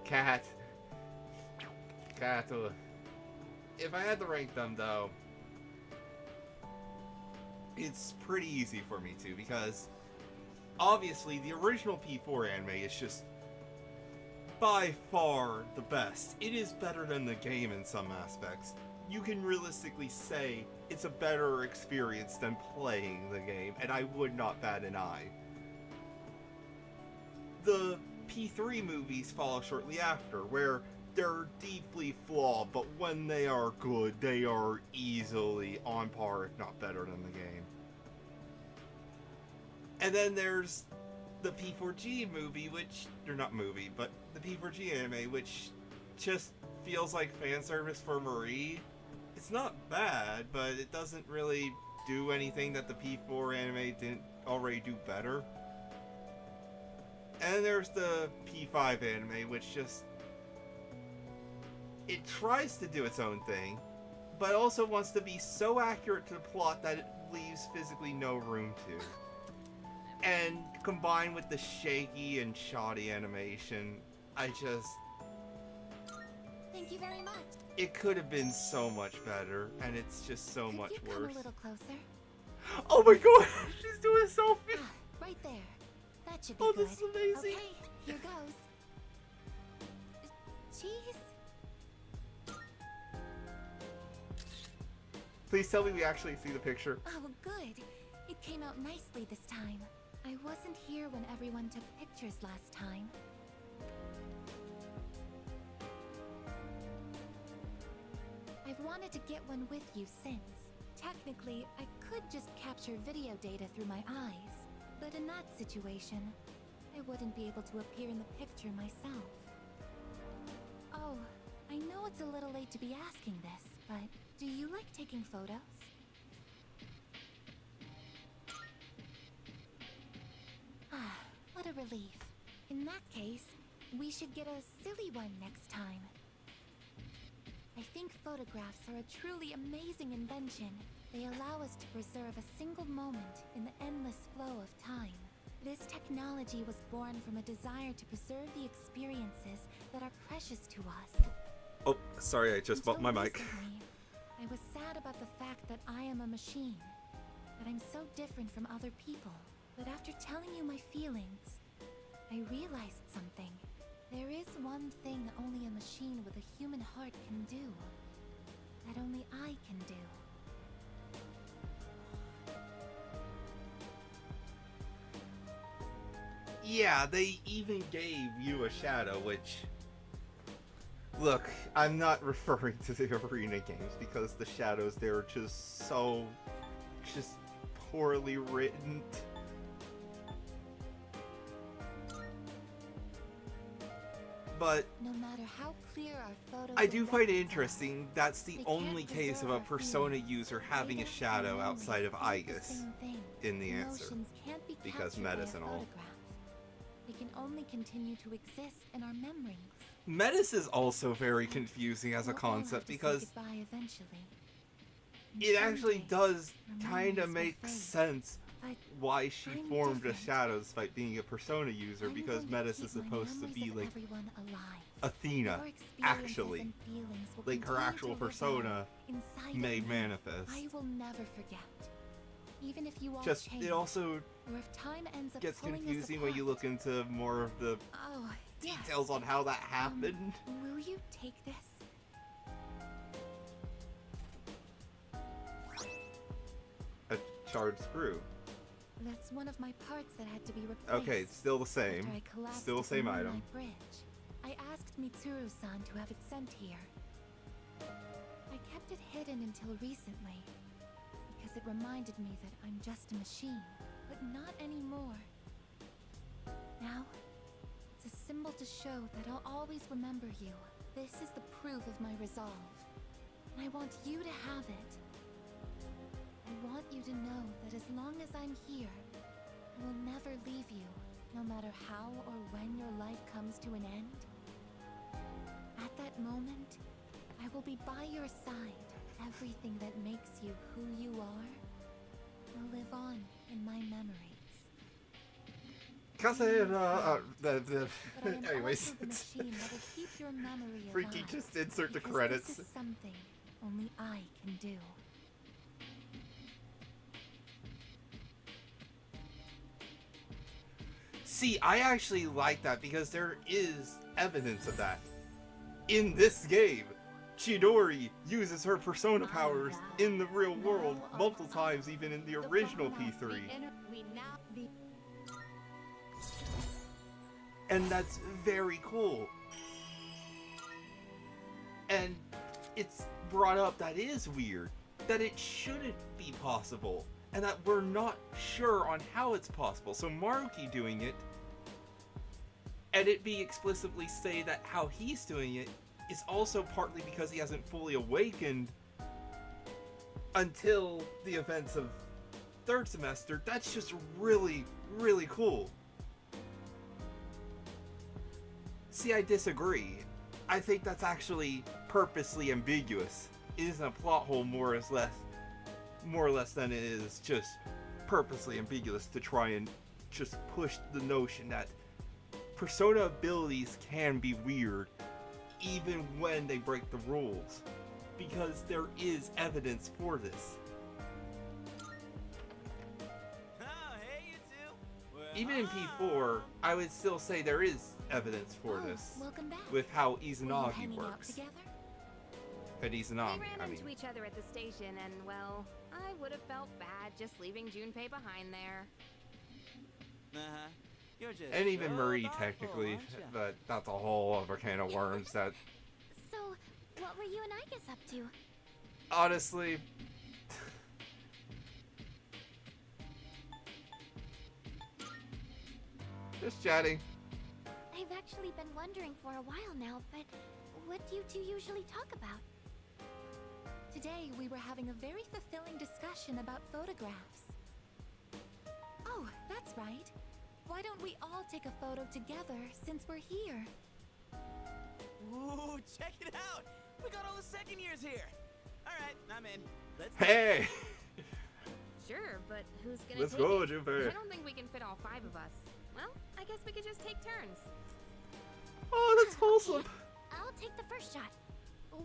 if I had to rank them though, it's pretty easy for me to, because obviously the original P4 anime is just by far the best. It is better than the game in some aspects. You can realistically say it's a better experience than playing the game, and I would not bat an eye. The P3 movies follow shortly after, where they're deeply flawed, but when they are good, they are easily on par, if not better than the game. And then there's the P4G movie, which, or not movie, but the P4G anime, which just feels like fan service for Marie. It's not bad, but it doesn't really do anything that the P4 anime didn't already do better. And there's the P5 anime, which just, it tries to do its own thing, but also wants to be so accurate to the plot that it leaves physically no room to. And combined with the shaky and shoddy animation, I just... Thank you very much. It could have been so much better, and it's just so much Could you worse. come a little closer? Oh my god! She's doing a selfie! Right there. That should be Oh, good. this is amazing! Okay, here goes. Cheese? Please tell me we actually see the picture. Oh, good. It came out nicely this time. I wasn't here when everyone took pictures last time. I've wanted to get one with you since. Technically, I could just capture video data through my eyes, but in that situation, I wouldn't be able to appear in the picture myself. Oh, I know it's a little late to be asking this, but do you like taking photos? Ah, what a relief. In that case, we should get a silly one next time. I think photographs are a truly amazing invention. They allow us to preserve a single moment in the endless flow of time. This technology was born from a desire to preserve the experiences that are precious to us. Oh, sorry, I just bumped my mic. Recently, I was sad about the fact that I am a machine, that I'm so different from other people. But after telling you my feelings, I realized something. There is one thing only a machine with a human heart can do, that only I can do. Yeah, they even gave you a shadow, which... Look, I'm not referring to the arena games because the shadows there are just so... just poorly written. But no matter how clear our photos I do find it interesting that's the only case of a Persona user having a shadow outside of Aigis in the answer, because Metis and all. They can only continue to exist in our memories. Metis is also very confusing as a concept because it actually does kind of make sense why she formed a shadow despite being a Persona user, because Metis is supposed to be like Athena, actually. Like her actual persona made manifest. I will never forget. Even if you all Just, change, it also or if time ends up gets pulling us confusing when you apart. look into more of the details on how that happened. Will you take this? A charred screw. That's one of my parts that had to be replaced. Okay, it's still the same. After I collapsed Still the at same Moonlight item. Bridge. I asked Mitsuru-san to have it sent here. I kept it hidden until recently, because it reminded me that I'm just a machine, but not anymore. Now, it's a symbol to show that I'll always remember you. This is the proof of my resolve, and I want you to have it. I want you to know that as long as I'm here, I will never leave you, no matter how or when your life comes to an end. At that moment, I will be by your side. Everything that makes you who you are will live on in my memories. Anyways, Freaky, just insert the credits. This is something only I can do. See, I actually like that because there is evidence of that. In this game, Chidori uses her persona powers in the real world multiple times, even in the original P3. And that's very cool. And it's brought up that is weird, that it shouldn't be possible, and that we're not sure on how it's possible. So Maruki doing it, and it be explicitly say that how he's doing it is also partly because he hasn't fully awakened until the events of third semester. That's just really, really cool. See, I disagree. I think that's actually purposely ambiguous. It isn't a plot hole more or less than it is just purposely ambiguous to try and just push the notion that persona abilities can be weird even when they break the rules, because there is evidence for this. Even in P4, I would still say there is evidence for this, with how Izanagi works. At Izanagi, We I ran mean. into each other at the station, and well, I would have felt bad just leaving Junpei behind there. You're just And even so Marie, thoughtful, technically, aren't ya? but that's a whole other can of worms that, So, what were you and Igus up to? honestly, Just chatting. I've actually been wondering for a while now, but what do you two usually talk about? Today, we were having a very fulfilling discussion about photographs. Oh, that's right. Why don't we all take a photo together since we're here? Ooh, check it out! We got all the second years here! Alright, I'm in. Let's Hey! Sure, but who's gonna Let's take go, it? Junpei. I don't think we can fit all 5 of us. Well, I guess we could just take turns. Oh, that's wholesome. I'll take the first shot.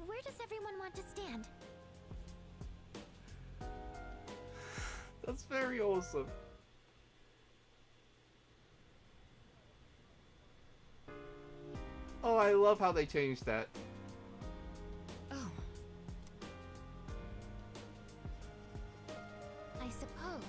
Where does everyone want to stand? That's very wholesome. Oh, I love how they changed that. Oh. I suppose.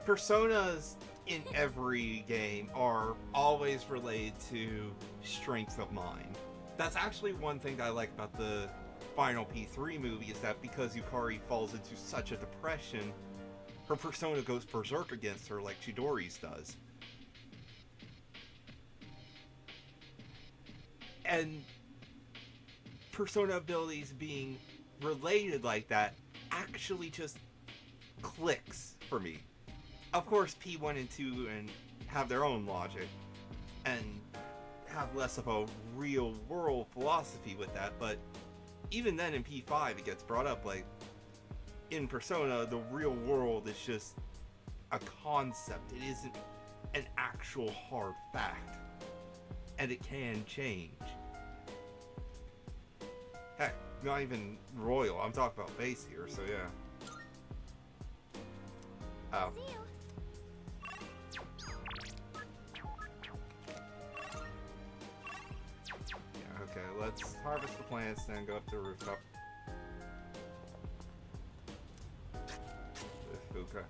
Personas in every game are always related to strength of mind. That's actually one thing that I like about the final P3 movie, is that because Yukari falls into such a depression, her persona goes berserk against her like Chidori's does. And persona abilities being related like that actually just clicks for me. Of course, P1 and 2 and have their own logic and have less of a real world philosophy with that, but even then in P5 it gets brought up, like in Persona the real world is just a concept. It isn't an actual hard fact, and it can change. Heck, not even royal, I'm talking about base here, so yeah. Oh. See you. Okay, let's harvest the plants, then go up to the rooftop. Okay.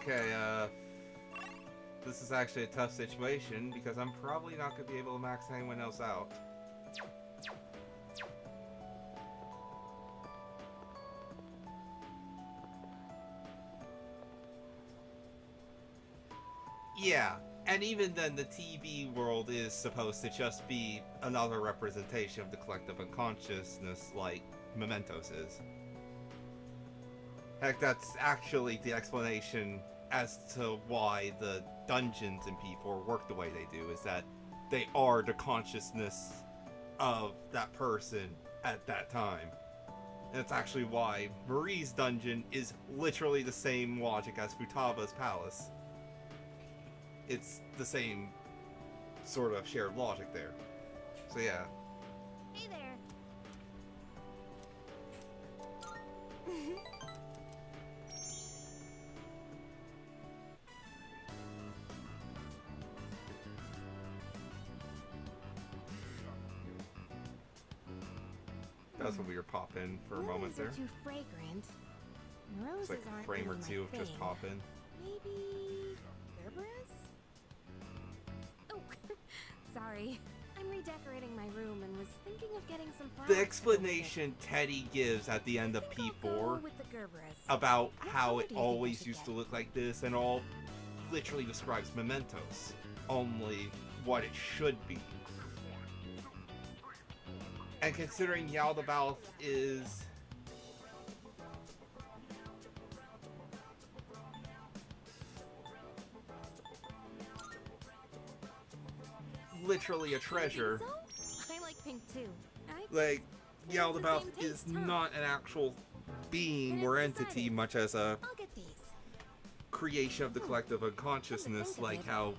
Okay, this is actually a tough situation because I'm probably not going to be able to max anyone else out. Yeah, and even then the TV world is supposed to just be another representation of the collective unconsciousness like Mementos is. Heck, that's actually the explanation as to why the dungeons in P4 work the way they do, is that they are the consciousness of that person at that time. And that's actually why Marie's dungeon is literally the same logic as Futaba's palace. It's the same sort of shared logic there. So yeah. Hey there. That's a weird pop in for a moment there. Lilies are too fragrant. It's Roses like a aren't frame or really two my of just thing. pop in. Maybe Gerberas? Oh, sorry. I'm redecorating my room and was thinking of getting some flowers. The explanation Teddy gives at the end of P4 with the Gerberas. about how it do you think I always should used get? to look like this and all literally describes Mementos, only what it should be. And considering Yaldabaoth is literally a treasure. I like pink too. Like, Yaldabaoth is not an actual being or entity, much as a creation of the collective unconsciousness, like how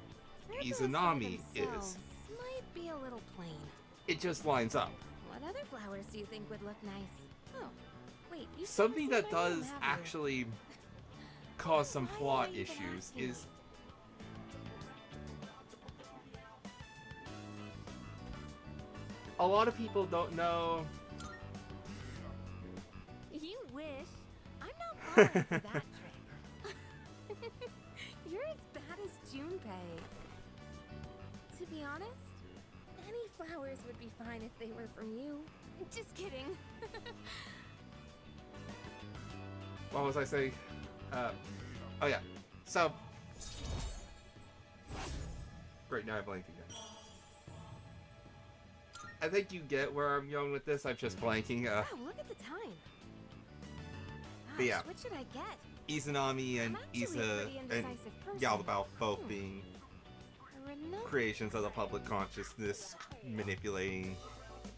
Izanami is. Might be a little plain. It just lines up. What other flowers do you think would look nice? Oh, wait. You Something that does actually cause some plot issues is a lot of people don't know. You wish. I'm not falling for that trick. You're as bad as Junpei. To be honest, any flowers would be fine if they were from you. Just kidding. What was I saying? Oh yeah. So, great, now I blanked again. I think you get where I'm going with this. I'm just blanking. Wow, look at the time. But yeah. What should I get? Izanami and Isa and Yaldabaoth both being creations of the public consciousness, manipulating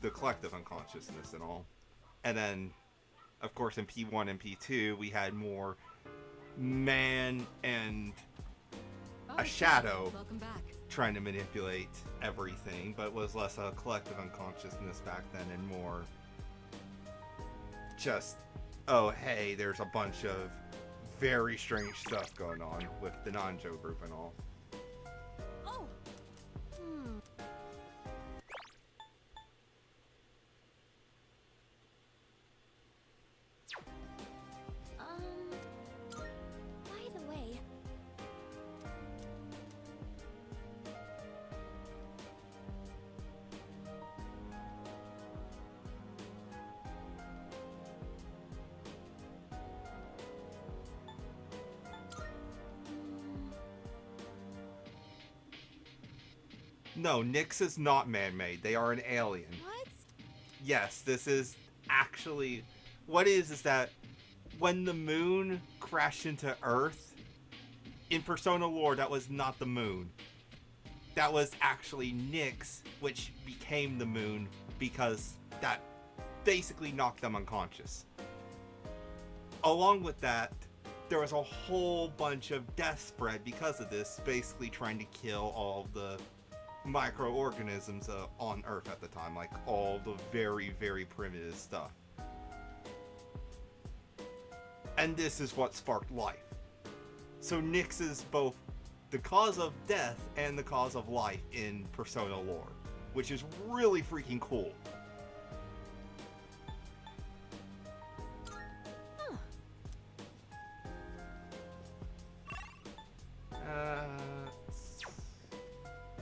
the collective unconsciousness and all. And then, of course, in P1 and P2, we had more man and a shadow trying to manipulate everything, but it was less a collective unconsciousness back then and more just, oh hey, there's a bunch of very strange stuff going on with the Nanjo group and all. Oh. By the way, No, Nyx is not man-made. They are an alien. What? Yes, this is actually... What is that when the moon crashed into Earth, in Persona lore, that was not the moon. That was actually Nyx, which became the moon because that basically knocked them unconscious. Along with that, there was a whole bunch of death spread because of this, basically trying to kill all the microorganisms on Earth at the time, like all the very, very primitive stuff. And this is what sparked life. So Nyx is both the cause of death and the cause of life in Persona lore, which is really freaking cool.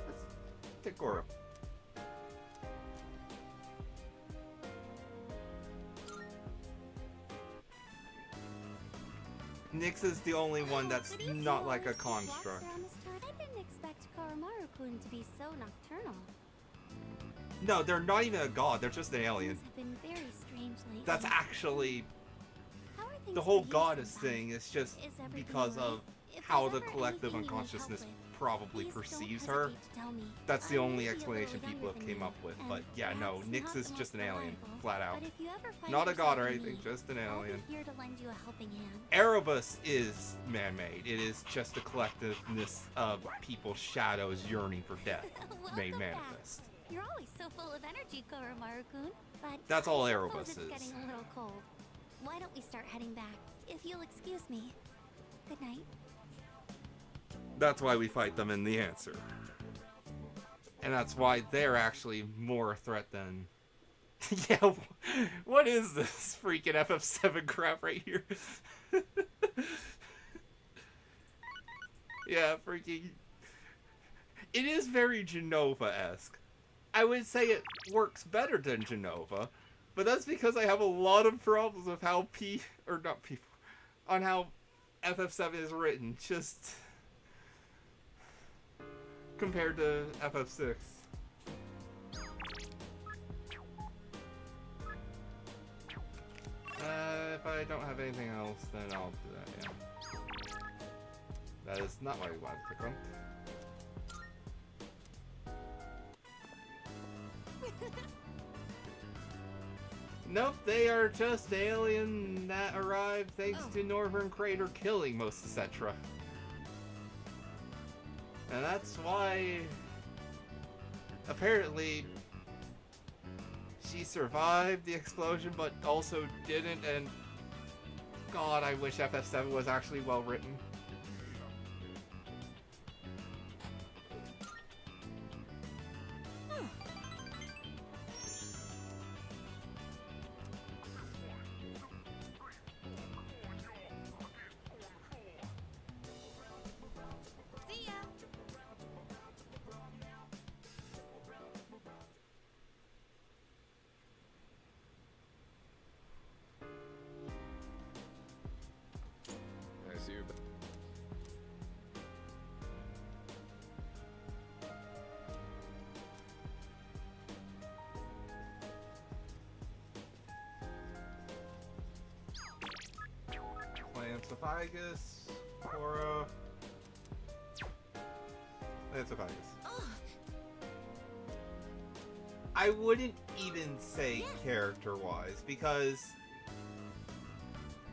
Let's take Goro. Nyx is the only one that's not like a construct. I didn't expect Koromaru-kun to be so nocturnal. No, they're not even a god, they're just an alien. Things have been very strange lately. That's actually... How are things The whole for you goddess so far? thing is just Is everything because alright? of If how there's the ever collective anything you need help unconsciousness with, probably please don't perceives her. hesitate to tell me. That's the I only may be a little explanation people younger have than came you, up with, and but yeah, no, perhaps Nyx not is the just an most alien, reliable, flat out. but if you ever find Not a god or yourself in anything, need, just an I'll be alien. here to lend you a helping hand. Erebus is man-made. It is just the collectiveness of people's shadows yearning for death made Welcome back. manifest. You're always so full of energy, Koromaru-kun. But That's all I Erebus suppose it's is. getting a little cold. Why don't we start heading back? If you'll excuse me. Good night. That's why we fight them in the answer. And that's why they're actually more a threat than... Yeah, what is this freaking FF7 crap right here? Yeah, freaking... It is very Genova-esque. I would say it works better than Genova, but that's because I have a lot of problems with how on how FF7 is written, just compared to FF6. If I don't have anything else, then I'll do that, yeah. That is not what I wanted to click on. Nope, they are just alien that arrived thanks to Northern Crater killing most of Cetra. And that's why, apparently, she survived the explosion but also didn't, and God, I wish FF7 was actually well written. See ya. I see you. Lancephagus, Cora. Lancephagus. I wouldn't even say character-wise, because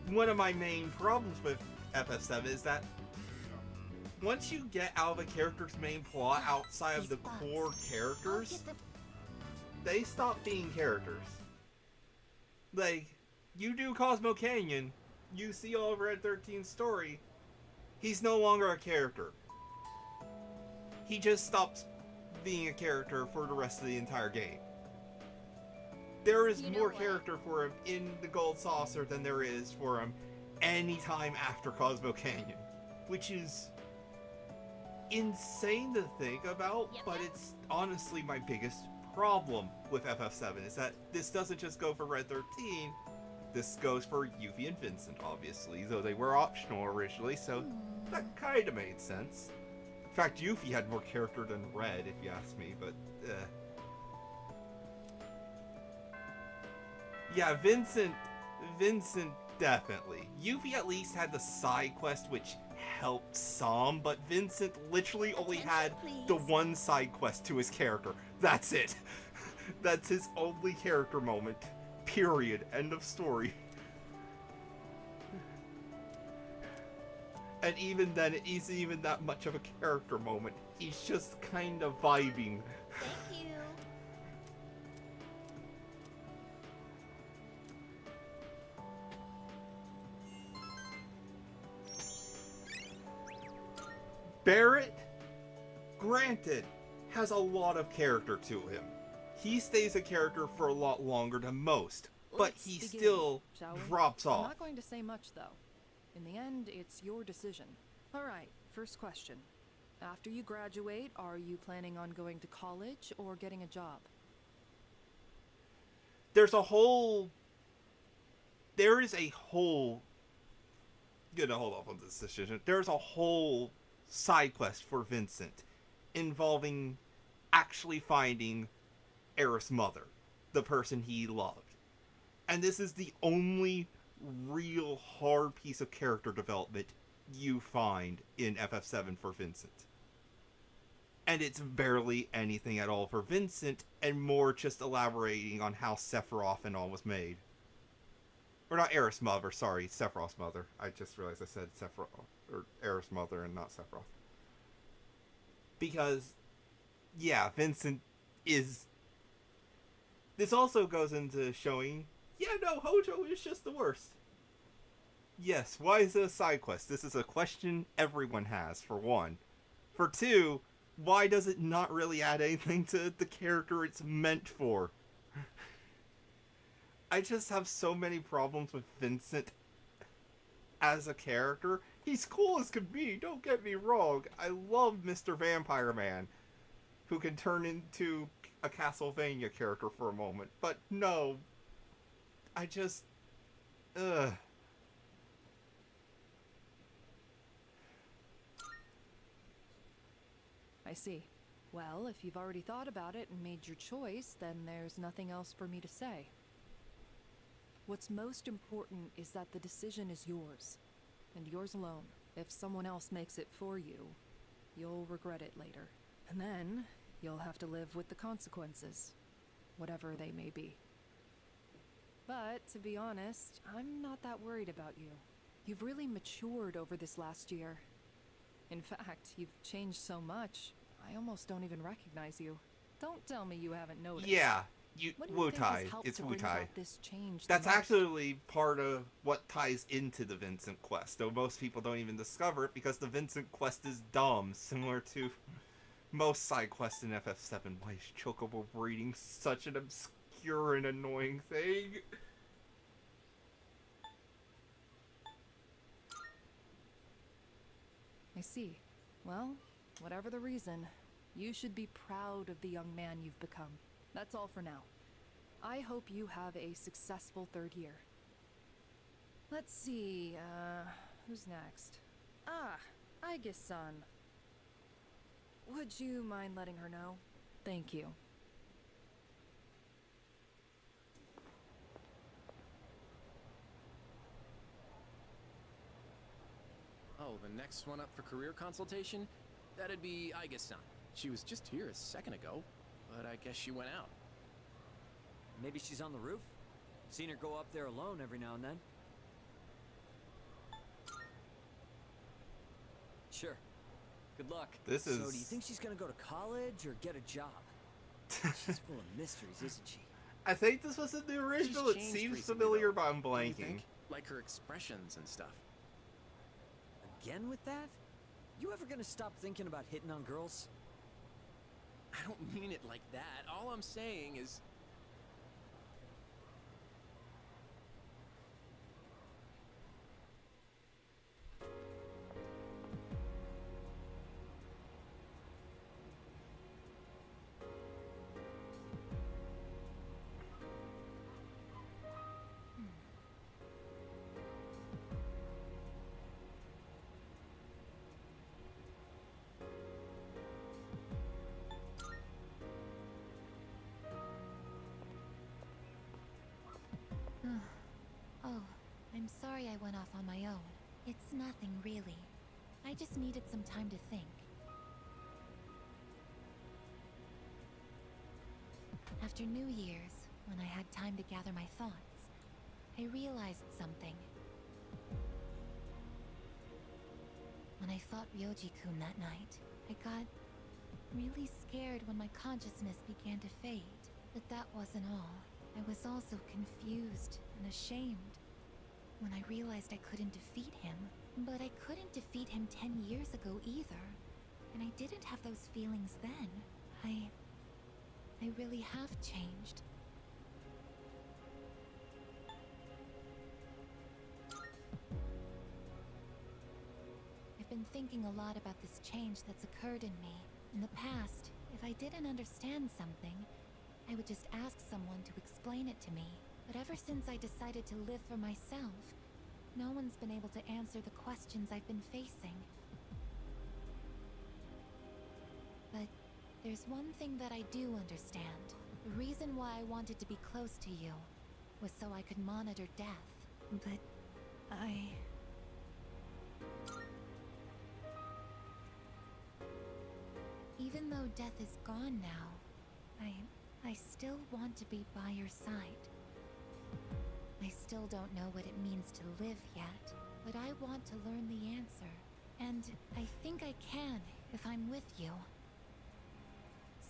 one of my main problems with FF7 is that once you get out of a character's main plot outside of the core characters, they stop being characters. Like, you do Cosmo Canyon, you see all of Red 13's story, he's no longer a character. He just stops being a character for the rest of the entire game. There is more character for him in the Gold Saucer than there is for him anytime after Cosmo Canyon, which is insane to think about, but it's honestly my biggest problem with FF7 is that this doesn't just go for Red 13, this goes for Yuffie and Vincent, obviously, though they were optional originally, so that kind of made sense. In fact, Yuffie had more character than Red, if you ask me, but yeah, Vincent definitely. Yuffie at least had the side quest which helped some, but Vincent literally only had the one side quest to his character. That's it. That's his only character moment. Period. End of story. And even then, it isn't even that much of a character moment. He's just kind of vibing. Thank you. Barrett, granted, has a lot of character to him. He stays a character for a lot longer than most, but he still drops I'm off. not going to say much, though. In the end, it's your decision. Alright, first question. After you graduate, are you planning on going to college or getting a job? There is a whole... Gonna hold off on this decision. There's a whole side quest for Vincent involving actually finding Aerith's mother, the person he loved. And this is the only real hard piece of character development you find in FF7 for Vincent. And it's barely anything at all for Vincent, and more just elaborating on how Sephiroth and all was made. Or not Aerith's mother, sorry, Sephiroth's mother. I just realized I said Sephiroth, or Aerith's mother and not Sephiroth. Because, yeah, Vincent is... This also goes into showing, yeah, no, Hojo is just the worst. Yes, why is it a side quest? This is a question everyone has, for one. For two, why does it not really add anything to the character it's meant for? I just have so many problems with Vincent as a character. He's cool as can be, don't get me wrong. I love Mr. Vampire Man, who can turn into a Castlevania character for a moment. But no, I just... I see. Well, if you've already thought about it and made your choice, then there's nothing else for me to say. What's most important is that the decision is yours, and yours alone. If someone else makes it for you, you'll regret it later. And then, you'll have to live with the consequences. whatever they may be. But, to be honest, I'm not that worried about you. You've really matured over this last year. In fact, you've changed so much, I almost don't even recognize you. Don't tell me you haven't noticed. Yeah, What do you think has Wu-Tai. helped It's to bring Wu-Tai. about this change the That's most? actually part of what ties into the Vincent quest, though most people don't even discover it because the Vincent quest is dumb, similar to most side quests in FF7. Why is Chocobo breeding such an obscure and annoying thing? I see. Well, whatever the reason, you should be proud of the young man you've become. That's all for now. I hope you have a successful third year. Let's see, who's next? Ah, Aigis-san. Would you mind letting her know? Thank you. Oh, the next one up for career consultation? That'd be Aigis-san. She was just here a second ago, but I guess she went out. Maybe she's on the roof? Seen her go up there alone every now and then. Sure. Good luck. This is... So do you think she's gonna go to college or get a job? She's full of mysteries, isn't she? I think this was in the original. It seems familiar, but I'm blanking. Like her expressions and stuff. Again with that? You ever gonna stop thinking about hitting on girls? I don't mean it like that. All I'm saying is... Oh, I'm sorry I went off on my own. It's nothing, really. I just needed some time to think. After New Year's, when I had time to gather my thoughts, I realized something. When I fought Ryoji-kun that night, I got really scared when my consciousness began to fade. But that wasn't all. I was also confused and ashamed when I realized I couldn't defeat him. But I couldn't defeat him 10 years ago either. And I didn't have those feelings then. I really have changed. I've been thinking a lot about this change that's occurred in me. In the past, if I didn't understand something, I would just ask someone to explain it to me. But ever since I decided to live for myself, no one's been able to answer the questions I've been facing. But there's one thing that I do understand. The reason why I wanted to be close to you was so I could monitor death. But even though death is gone now, I still want to be by your side. I still don't know what it means to live yet, but I want to learn the answer. And I think I can if I'm with you.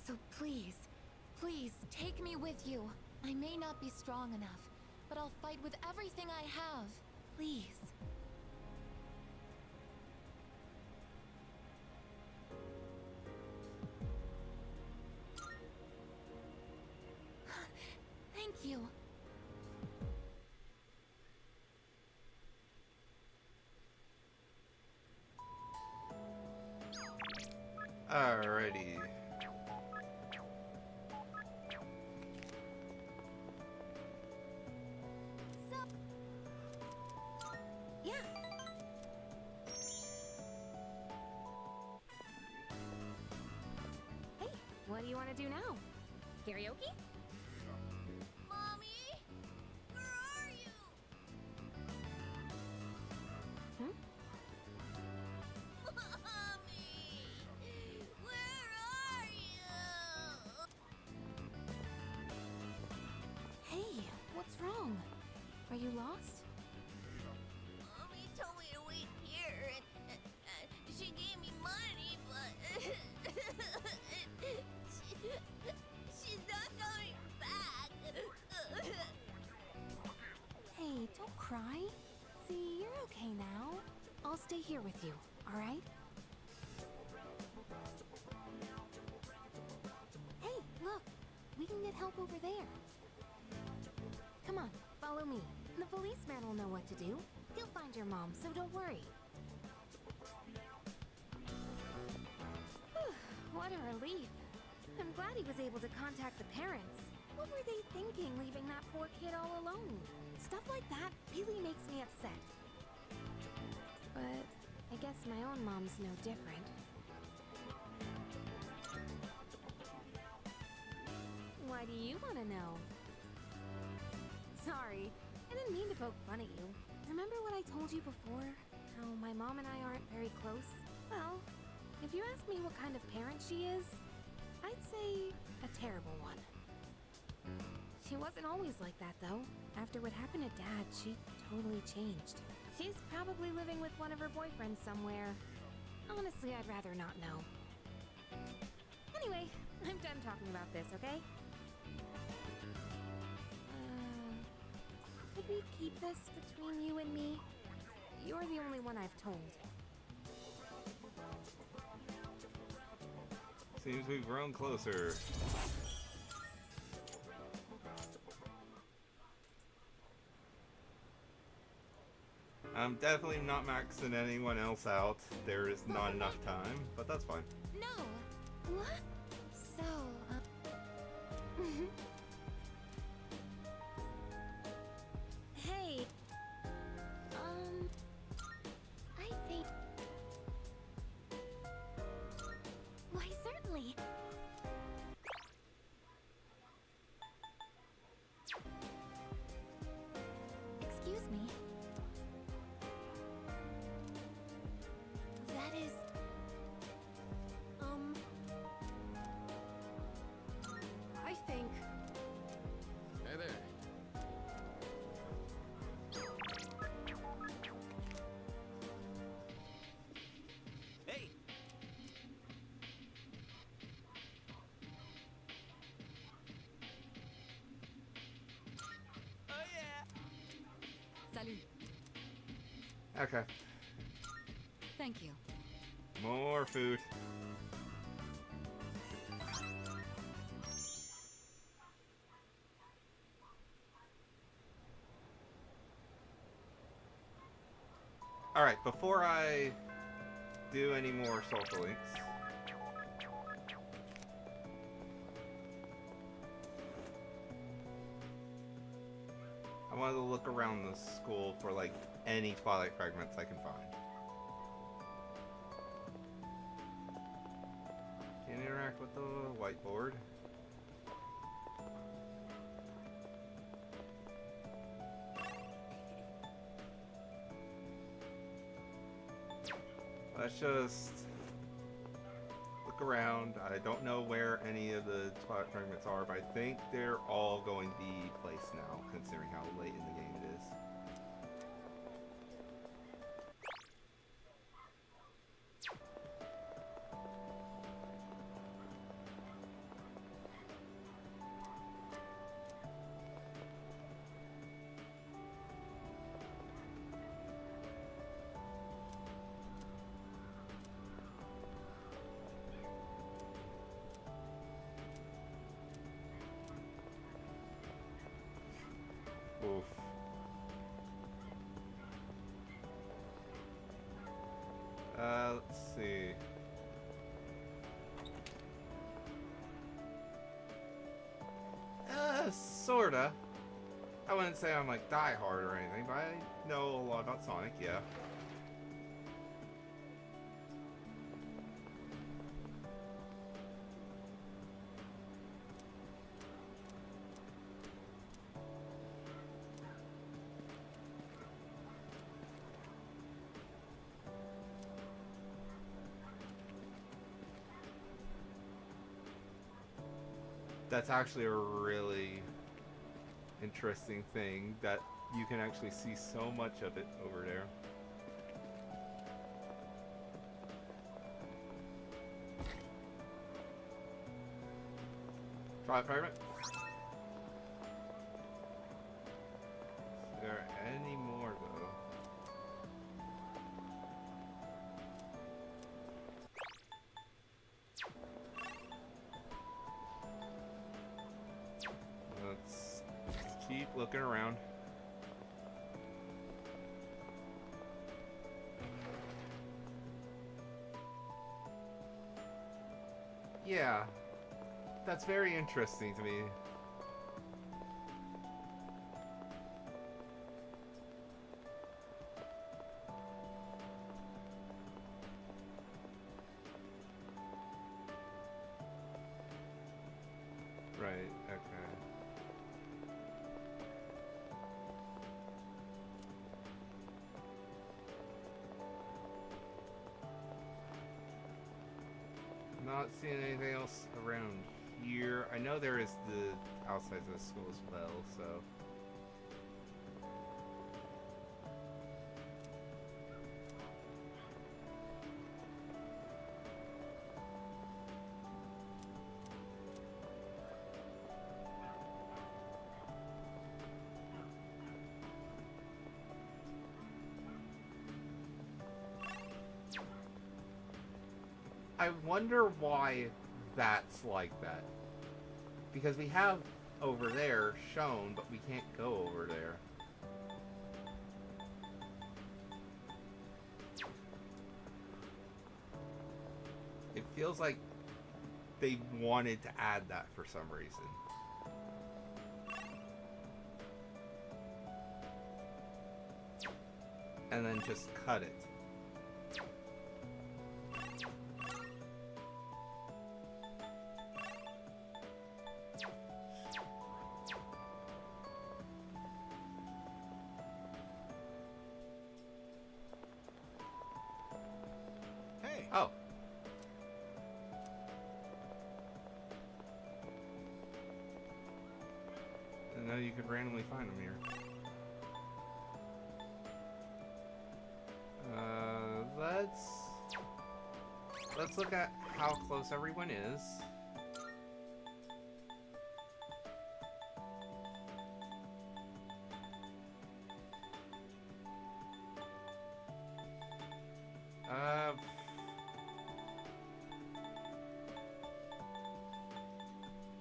So please, please, take me with you. I may not be strong enough, but I'll fight with everything I have. Please. Thank you. Alrighty. Yeah. Hey, what do you want to do now? Karaoke? Mommy? Where are you? Hmm? Mommy! Where are you? stay here with you, alright? Hey, look! We can get help over there. Come on, follow me. The policeman will know what to do. He'll find your mom, so don't worry. Whew, what a relief. I'm glad he was able to contact the parents. What were they thinking, leaving that poor kid all alone? Stuff like that really makes me upset. But I guess my own mom's no different. Why do you want to know? Sorry, I didn't mean to poke fun at you. Remember what I told you before? How my mom and I aren't very close? Well, if you ask me what kind of parent she is, I'd say a terrible one. She wasn't always like that, though. After what happened to Dad, she totally changed. She's probably living with one of her boyfriends somewhere. Honestly, I'd rather not know. Anyway, I'm done talking about this, okay? Could we keep this between you and me? You're the only one I've told. Seems we've grown closer. I'm definitely not maxing anyone else out. There is not enough time, but that's fine. No! What? So, Hey! I think... Why, certainly. Excuse me. That is... I think... Hey there. Hey! Oh yeah! Salut. Okay. Thank you. More food. Alright, before I do any more social links, I wanted to look around the school for like any Twilight fragments I can find. Can interact with the whiteboard. Let's just look around. I don't know where any of the Twilight fragments are, but I think they're all going to be placed now, considering how late in the game it is. Oof. Let's see. Sorta. I wouldn't say I'm like die hard or anything, but I know a lot about Sonic, yeah. That's actually a really interesting thing, that you can actually see so much of it over there. Try it, fragment. Is there any more though? looking around. Yeah, that's very interesting to me. Right, okay. Not seeing anything else around here. I know there is the outside of the school as well, so. I wonder why that's like that. Because we have over there shown, but we can't go over there. It feels like they wanted to add that for some reason. And then just cut it. Oh. I know you could randomly find them here. Let's look at how close everyone is.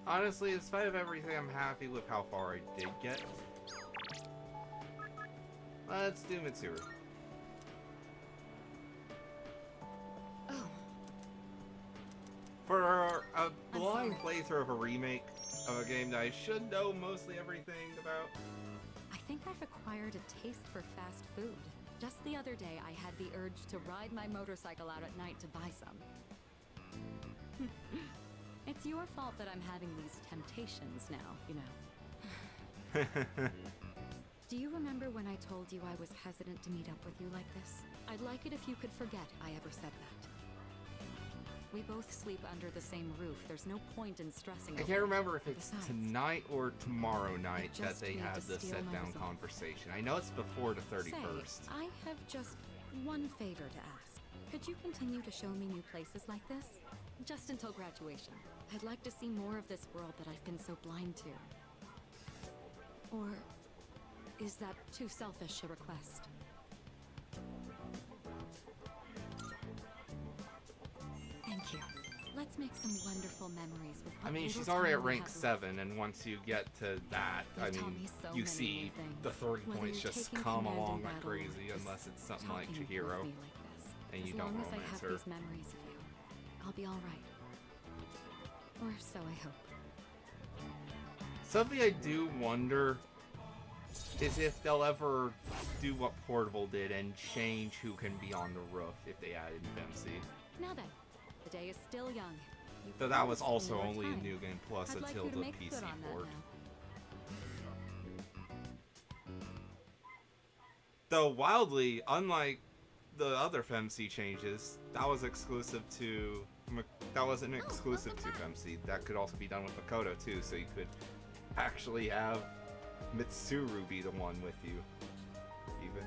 Honestly, in spite of everything, I'm happy with how far I did get. Let's do Mitsuru. Oh. For a blind playthrough of a remake of a game that I should know mostly everything about. I think I've acquired a taste for fast food. Just the other day, I had the urge to ride my motorcycle out at night to buy some. It's your fault that I'm having these temptations now, you know. Do you remember when I told you I was hesitant to meet up with you like this? I'd like it if you could forget I ever said that. We both sleep under the same roof. There's no point in stressing. I can't remember if it's tonight or tomorrow night that they have the sit-down conversation. I know it's before the 31st. Say, I have just one favor to ask. Could you continue to show me new places like this? Just until graduation. I'd like to see more of this world that I've been so blind to. Or is that too selfish a request? Thank you. Let's make some wonderful memories with I mean, she's already at rank 7, and once you get to that, I mean, you see the 30 points just come along like crazy, unless it's something like Chihiro, and you don't romance her. These memories of you, I'll be all right. Or so I hope. Something I do wonder is if they'll ever do what Portable did and change who can be on the roof if they added Dempsey. Now then, the day is still young. Though that was also only a New Game Plus until the PC port. Though wildly, unlike the other FemC changes, that was exclusive to that wasn't exclusive to FemC. That could also be done with Makoto too, so you could actually have Mitsuru be the one with you, even.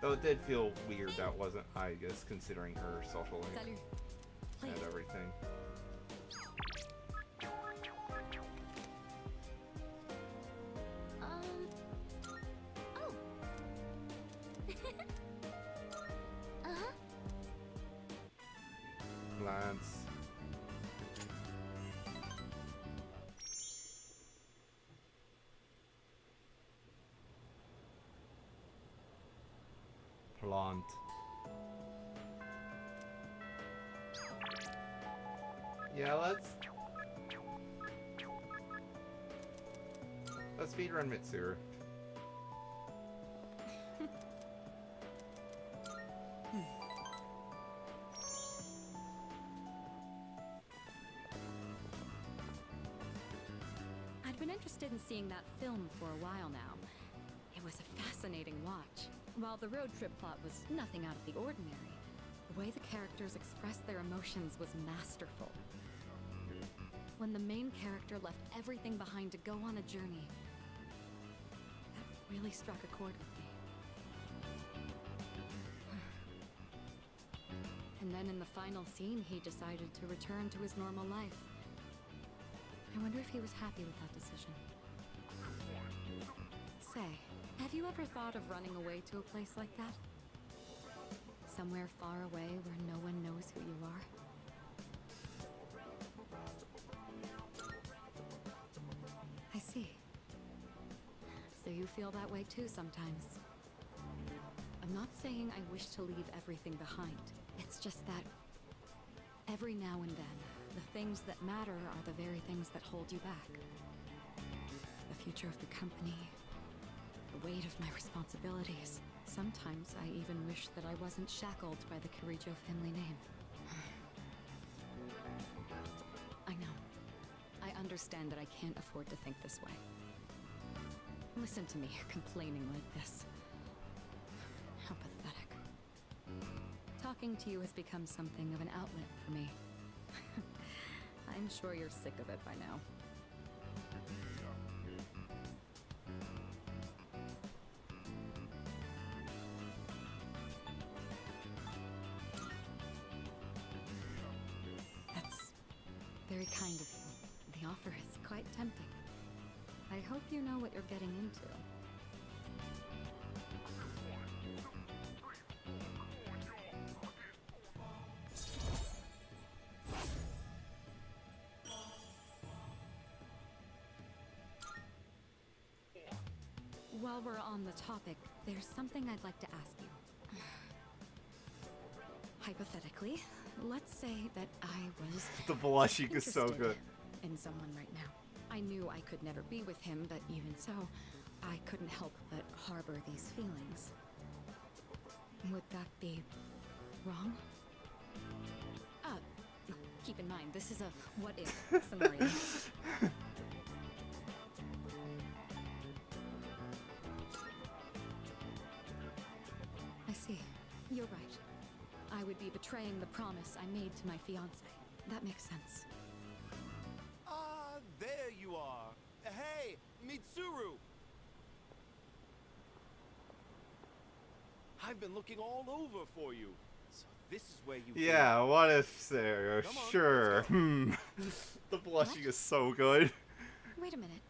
Though it did feel weird that wasn't, I guess, considering her social link and everything. Oh. Lance. Blonde. Yeah, let's speedrun Mitsuru. I'd been interested in seeing that film for a while now. It was a fascinating watch. While the road trip plot was nothing out of the ordinary, the way the characters expressed their emotions was masterful. When the main character left everything behind to go on a journey, that really struck a chord with me. And then in the final scene, he decided to return to his normal life. I wonder if he was happy with that decision. Say, have you ever thought of running away to a place like that? Somewhere far away where no one knows who you are? I see. So you feel that way too sometimes. I'm not saying I wish to leave everything behind. It's just that every now and then, the things that matter are the very things that hold you back. The future of the company, the weight of my responsibilities. Sometimes I even wish that I wasn't shackled by the Kirijo family name. I know. I understand that I can't afford to think this way. Listen to me complaining like this. How pathetic. Talking to you has become something of an outlet for me. I'm sure you're sick of it by now. That's very kind of you. The offer is quite tempting. I hope you know what you're getting into. While we're on the topic, there's something I'd like to ask you. Hypothetically, let's say that I was The blushing is so good. in someone right now. I knew I could never be with him, but even so, I couldn't help but harbor these feelings. Would that be wrong? Keep in mind, this is a what-if scenario. I see. You're right. I would be betraying the promise I made to my fiancé. That makes sense. There you are. Hey, Mitsuru! I've been looking all over for you. So this is where you Yeah, what if scenario? Sure. The blushing is so good. Wait a minute.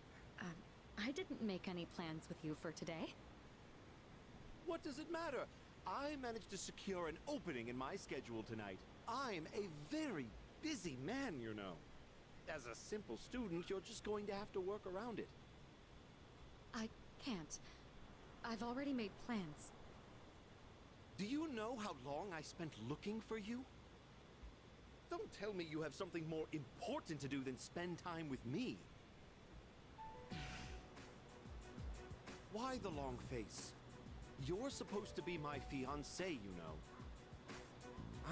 I didn't make any plans with you for today. What does it matter? I managed to secure an opening in my schedule tonight. I'm a very busy man, you know. As a simple student, you're just going to have to work around it. I can't. I've already made plans. Do you know how long I spent looking for you? Don't tell me you have something more important to do than spend time with me. Why the long face? You're supposed to be my fiancé, you know.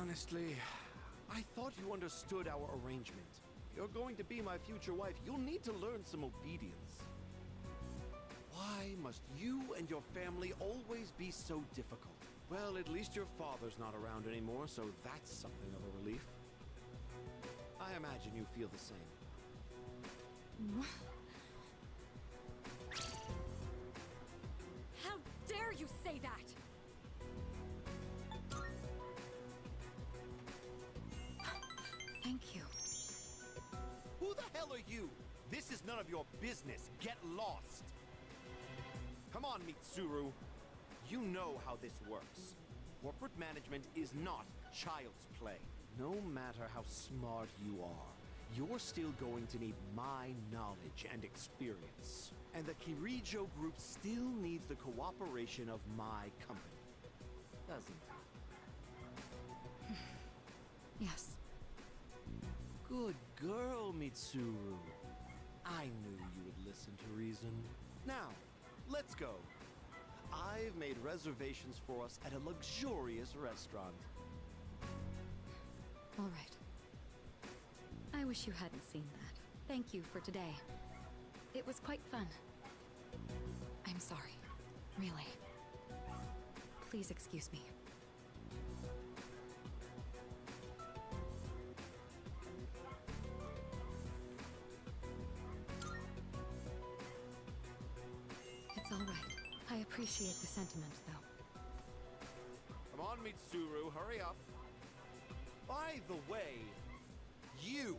Honestly, I thought you understood our arrangement. You're going to be my future wife. You'll need to learn some obedience. Why must you and your family always be so difficult? Well, at least your father's not around anymore, so that's something of a relief. I imagine you feel the same. How dare you say that? Thank you. Who the hell are you? This is none of your business. Get lost. Come on, Mitsuru. You know how this works. Corporate management is not child's play. No matter how smart you are, you're still going to need my knowledge and experience. And the Kirijo group still needs the cooperation of my company. doesn't it? Yes. Good girl, Mitsuru. I knew you would listen to reason. Now, let's go. I've made reservations for us at a luxurious restaurant. All right. I wish you hadn't seen that. Thank you for today. It was quite fun. I'm sorry. Really. Please excuse me. It's all right. I appreciate the sentiment, though. Come on, Mitsuru, hurry up. By the way, you,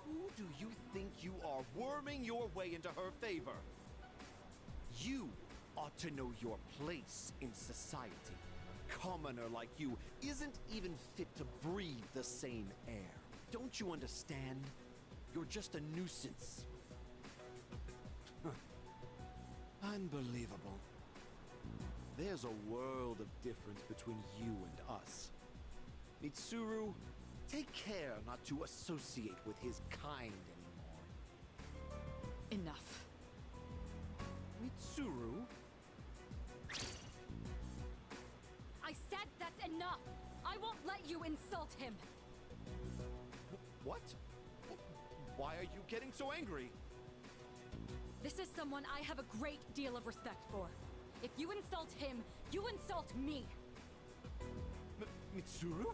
who do you think you are, worming your way into her favor? You ought to know your place in society. A commoner like you isn't even fit to breathe the same air. Don't you understand? You're just a nuisance. Unbelievable. There's a world of difference between you and us. Mitsuru, take care not to associate with his kind anymore. Enough. Mitsuru? I said that's enough! I won't let you insult him! What? Why are you getting so angry? This is someone I have a great deal of respect for. If you insult him, you insult me! Mitsuru?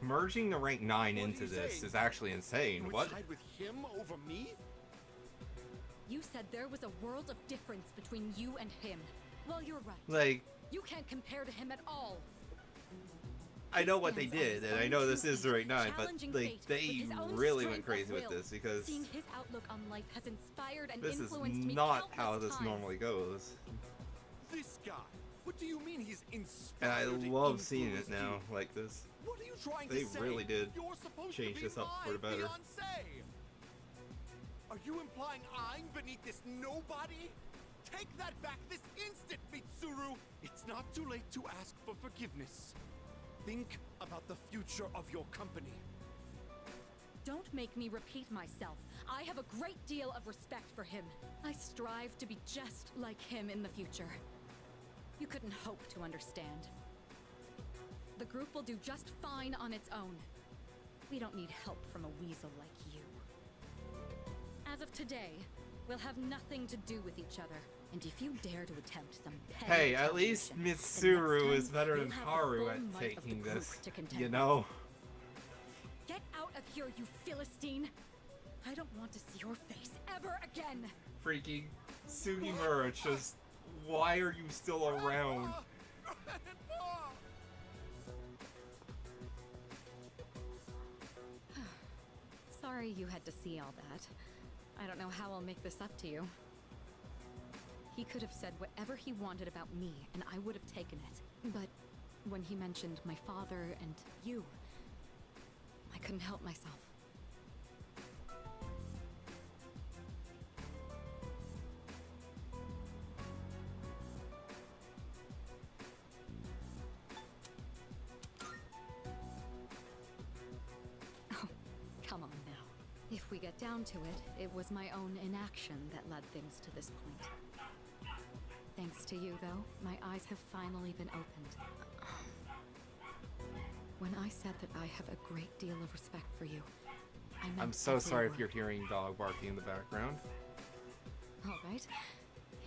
Merging the rank 9 into this is actually insane. You would What? side with him over me? You said there was a world of difference between you and him. Well, you're right. Like, You can't compare to him at all. I know what they did, and I know this is the rank 9, but like they really went crazy with this because Seeing his outlook on life has inspired and this is influenced me not how countless this times. normally goes. This guy? What do you mean he's And inspired? I and love seeing it influenced now you? like this. What are you trying They to say? really did You're supposed change to be this up for the my better. fiancé. Are you implying I'm beneath this nobody? Take that back this instant, Mitsuru! It's not too late to ask for forgiveness. Think about the future of your company. Don't make me repeat myself. I have a great deal of respect for him. I strive to be just like him in the future. You couldn't hope to understand. The group will do just fine on its own. We don't need help from a weasel like you. As of today, we'll have nothing to do with each other. And if you dare to attempt some petty Hey, at least retaliation, Mitsuru then is next better time than you'll have the Haru full at might of the taking group this. to contend You with. know? Get out of here, you Philistine! I don't want to see your face ever again! Freaking Sugimura, just why are you still around? Sorry you had to see all that. I don't know how I'll make this up to you. He could have said whatever he wanted about me, and I would have taken it. But when he mentioned my father and you, I couldn't help myself. Oh, come on now. If we get down to it, it was my own inaction that led things to this point. Thanks to you, though, my eyes have finally been opened. When I said that I have a great deal of respect for you, I meant I'm so every sorry if word. you're hearing dog barking in the background. All right.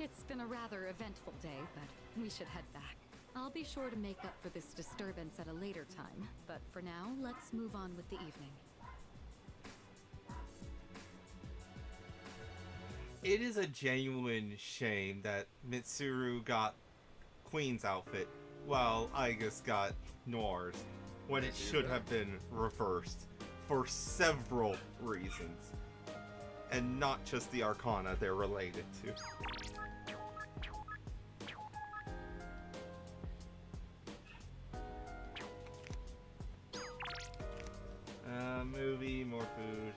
It's been a rather eventful day, but we should head back. I'll be sure to make up for this disturbance at a later time, but for now, let's move on with the evening. It is a genuine shame that Mitsuru got Queen's outfit while Aigus got Noir's, when it should have been reversed for several reasons, and not just the Arcana they're related to. Movie, more food.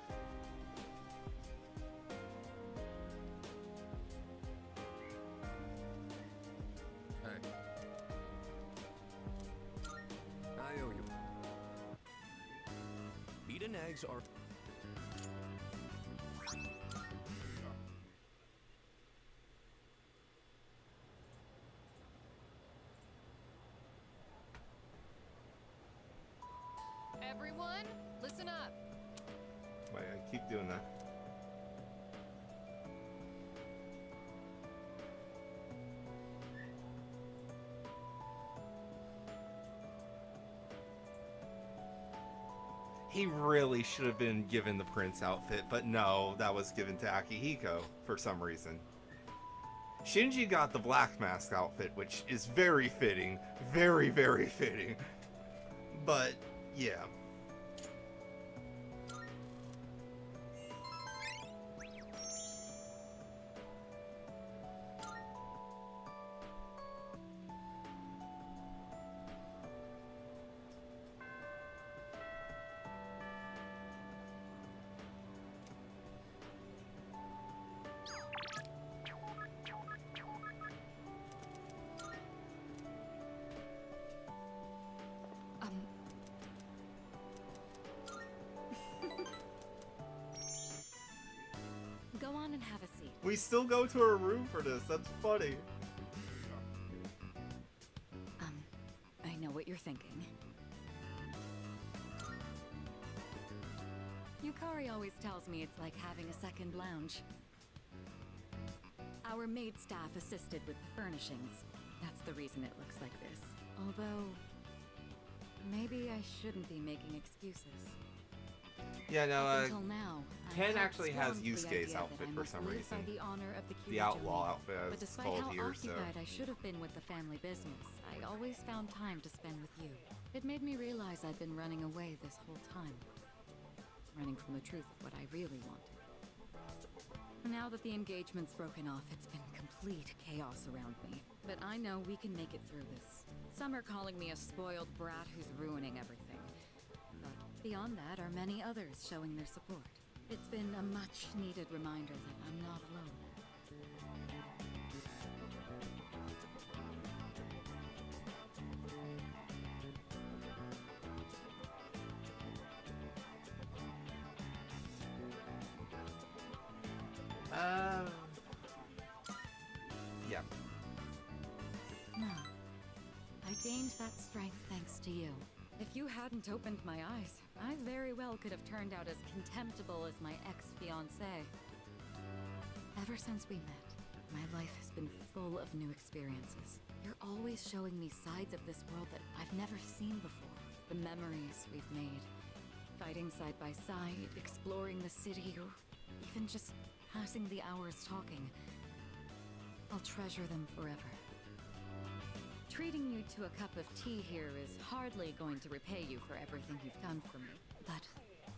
Hey. eggs are... Everyone, listen up. Wait, I keep doing that. He really should have been given the prince outfit, but no, that was given to Akihiko for some reason. Shinji got the black mask outfit, which is very fitting. Very, very fitting. But, yeah. Go on and have a seat. We still go to her room for this. That's funny. I know what you're thinking. Yukari always tells me it's like having a second lounge. Our maid staff assisted with the furnishings. That's the reason it looks like this. Although, maybe I shouldn't be making excuses. Yeah, no, Up until now, Ken I actually has scorned the Yusuke's idea outfit that I for must some live reason. by the honor of the The outlaw outfit, as but it's despite called how here, so. occupied I should have been with the family business, I always found time to spend with you. It made me realize I'd been running away this whole time. Running from the truth of what I really wanted. Now that the engagement's broken off, it's been complete chaos around me. But I know we can make it through this. Some are calling me a spoiled brat who's ruining everything. But beyond that are many others showing their support. It's been a much-needed reminder that I'm not alone. Yeah. No. I gained that strength thanks to you. If you hadn't opened my eyes, I very well could have turned out as contemptible as my ex-fiancé. Ever since we met, my life has been full of new experiences. You're always showing me sides of this world that I've never seen before. The memories we've made. Fighting side by side, exploring the city, or even just passing the hours talking. I'll treasure them forever. Treating you to a cup of tea here is hardly going to repay you for everything you've done for me. But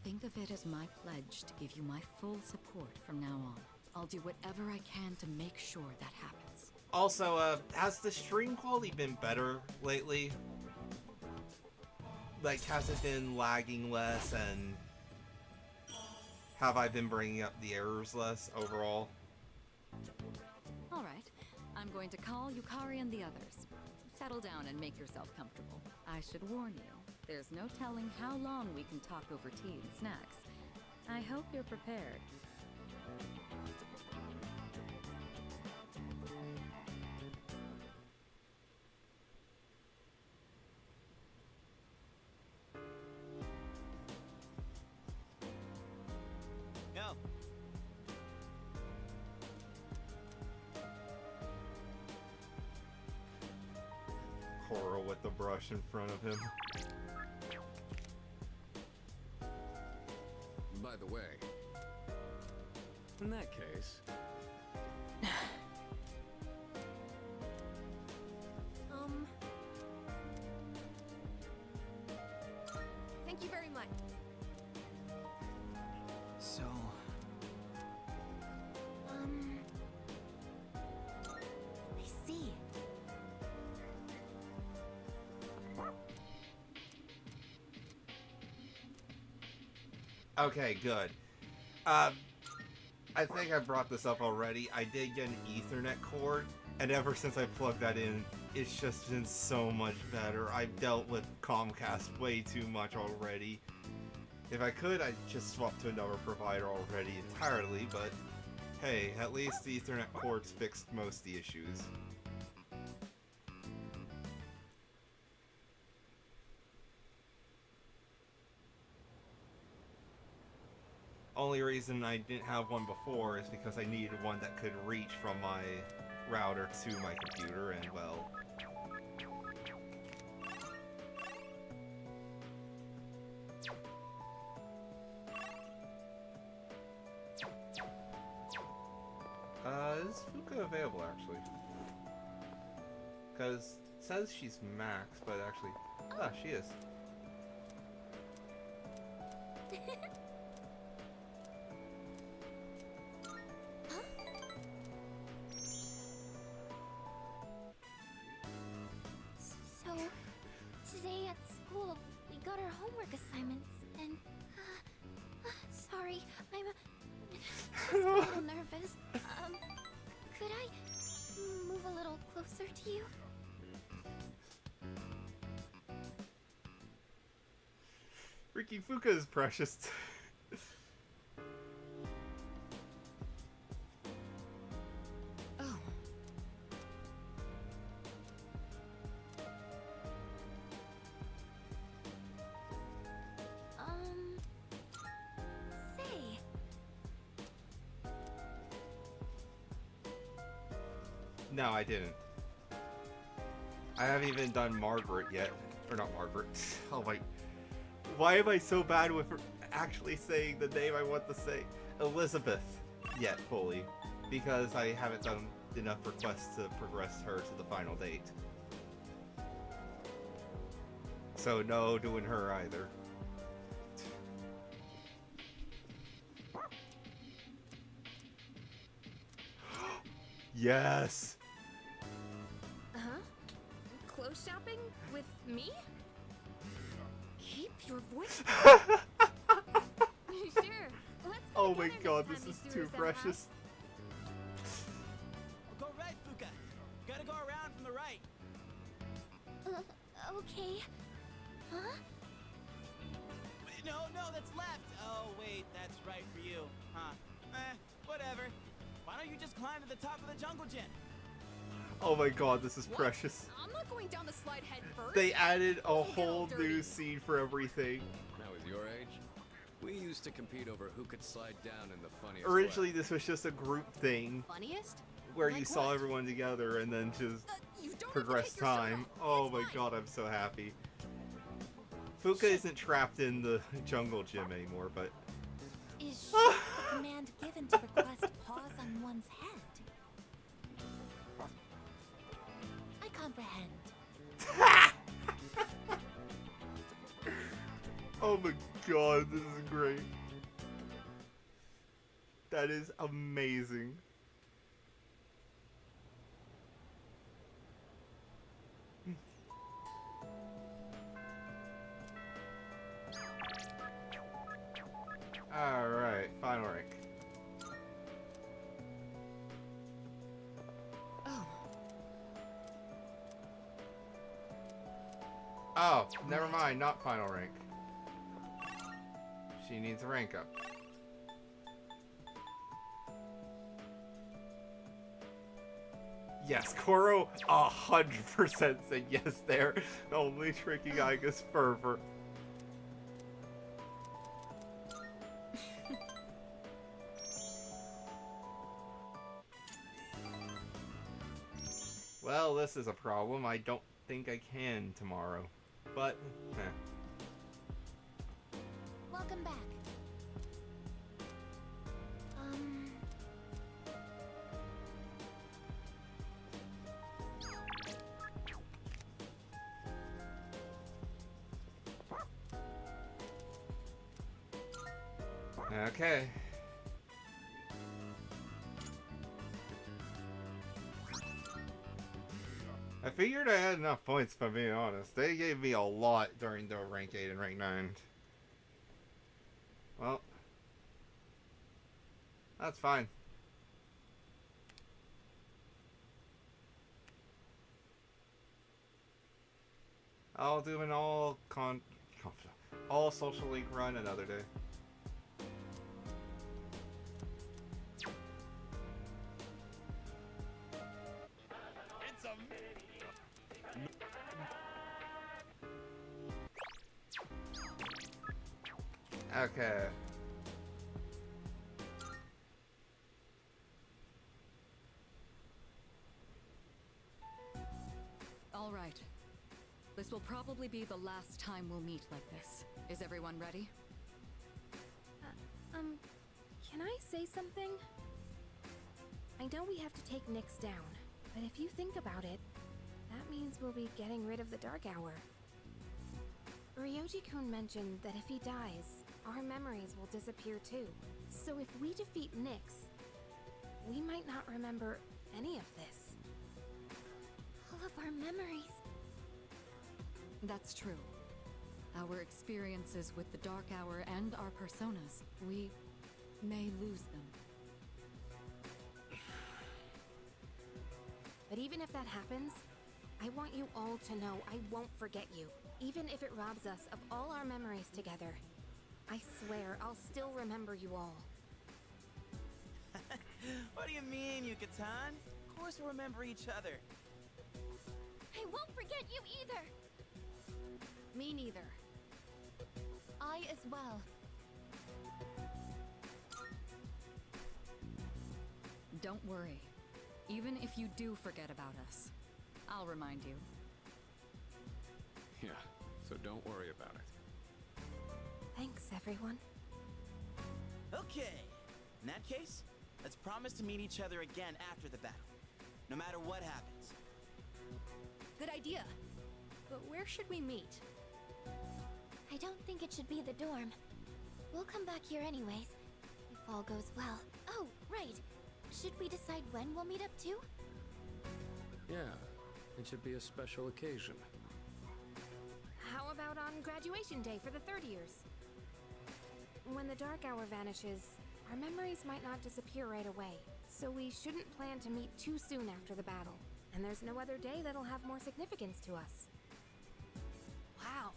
think of it as my pledge to give you my full support from now on. I'll do whatever I can to make sure that happens. Also, has the stream quality been better lately? Like, has it been lagging less, and have I been bringing up the errors less overall? Alright, I'm going to call Yukari and the others. Settle down and make yourself comfortable. I should warn you, there's no telling how long we can talk over tea and snacks. I hope you're prepared. No. Coral with the brush in front of him. By the way, in that case... Thank you very much. So... I see. Okay, good. I think I brought this up already. I did get an Ethernet cord, and ever since I plugged that in, it's just been so much better. I've dealt with Comcast way too much already. If I could, I'd just swap to another provider already entirely, but hey, at least the Ethernet ports fixed most of the issues. Only reason I didn't have one before is because I needed one that could reach from my router to my computer, and well... is Fuka available, actually? Because it says she's max, but actually... Ah, she is. So, today at school, we got our homework assignments, and... sorry, I'm just a little nervous. Could I move a little closer to you? Ricky Fuka is precious. Oh. Say. No, I didn't. I haven't even done Margaret yet. Or not Margaret. Oh my... Why am I so bad with actually saying the name I want to say? Elizabeth yet, fully. Because I haven't done enough requests to progress her to the final date. So no doing her either. Yes! Huh? Clothes shopping? With me? Keep your voice Sure. Let's Oh my god, this is too precious. Go right, Fuka. Gotta go around from the right. Okay. Huh? No, that's left. Oh, wait, that's right for you. Huh. Whatever. Why don't you just climb to the top of the jungle gym? Oh my god, this is precious. I'm not going down the slide head first. They added a whole new scene for everything. Now with your age, we used to compete over who could slide down in the funniest Originally, way. this was just a group thing Funniest? where Like you saw what? everyone together and then just You don't progress have to take your shirt time. off. Oh my god, I'm so happy. Fuka isn't trapped in the jungle gym anymore, but... Is she the command given to request pause on one's head? I comprehend. Oh my god, this is great. That is amazing. Alright, final rank. Oh, never mind, not final rank. She needs a rank up. Yes, Koro 100% said yes there. Only Tricky Geiga's fervor. Well, this is a problem. I don't think I can tomorrow. But, Welcome back. Okay. I figured I had enough points, if I'm being honest. They gave me a lot during the rank 8 and rank 9. Well, that's fine. I'll do an All social link run another day. It's a Okay. All right. This will probably be the last time we'll meet like this. Is everyone ready? Can I say something? I know we have to take Nyx down, but if you think about it, that means we'll be getting rid of the Dark Hour. Ryoji-kun mentioned that if he dies, our memories will disappear too. So if we defeat Nyx, we might not remember any of this. All of our memories. That's true. Our experiences with the Dark Hour and our personas, we may lose them. But even if that happens, I want you all to know I won't forget you, even if it robs us of all our memories together. I swear I'll still remember you all. What do you mean, Yucatan? Of course we'll remember each other. I won't forget you either. Me neither. I as well. Don't worry. Even if you do forget about us, I'll remind you. Yeah, so don't worry about it. Thanks, everyone. Okay. In that case, let's promise to meet each other again after the battle. No matter what happens. Good idea. But where should we meet? I don't think it should be the dorm. We'll come back here anyways, if all goes well. Oh, right. Should we decide when we'll meet up too? Yeah, it should be a special occasion. How about on graduation day for the third years? When the Dark Hour vanishes, our memories might not disappear right away, so we shouldn't plan to meet too soon after the battle. And there's no other day that'll have more significance to us. Wow,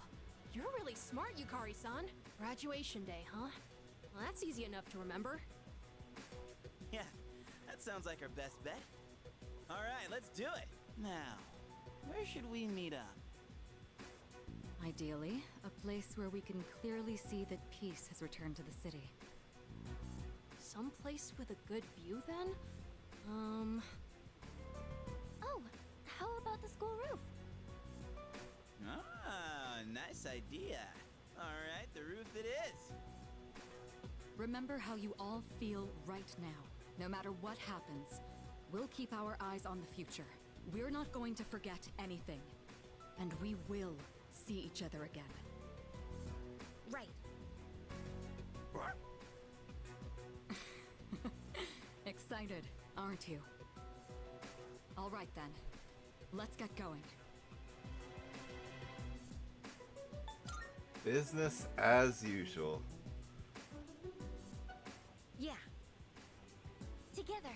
you're really smart, Yukari-san. Graduation day, huh? Well, that's easy enough to remember. Yeah, that sounds like our best bet. All right, let's do it. Now, where should we meet up? Ideally, a place where we can clearly see that peace has returned to the city. Someplace with a good view, then? Oh, how about the school roof? Ah, nice idea. All right, the roof it is. Remember how you all feel right now. No matter what happens, we'll keep our eyes on the future. We're not going to forget anything. And we will see each other again. Right. Excited, aren't you? All right then. Let's get going. Business as usual. Yeah. Together.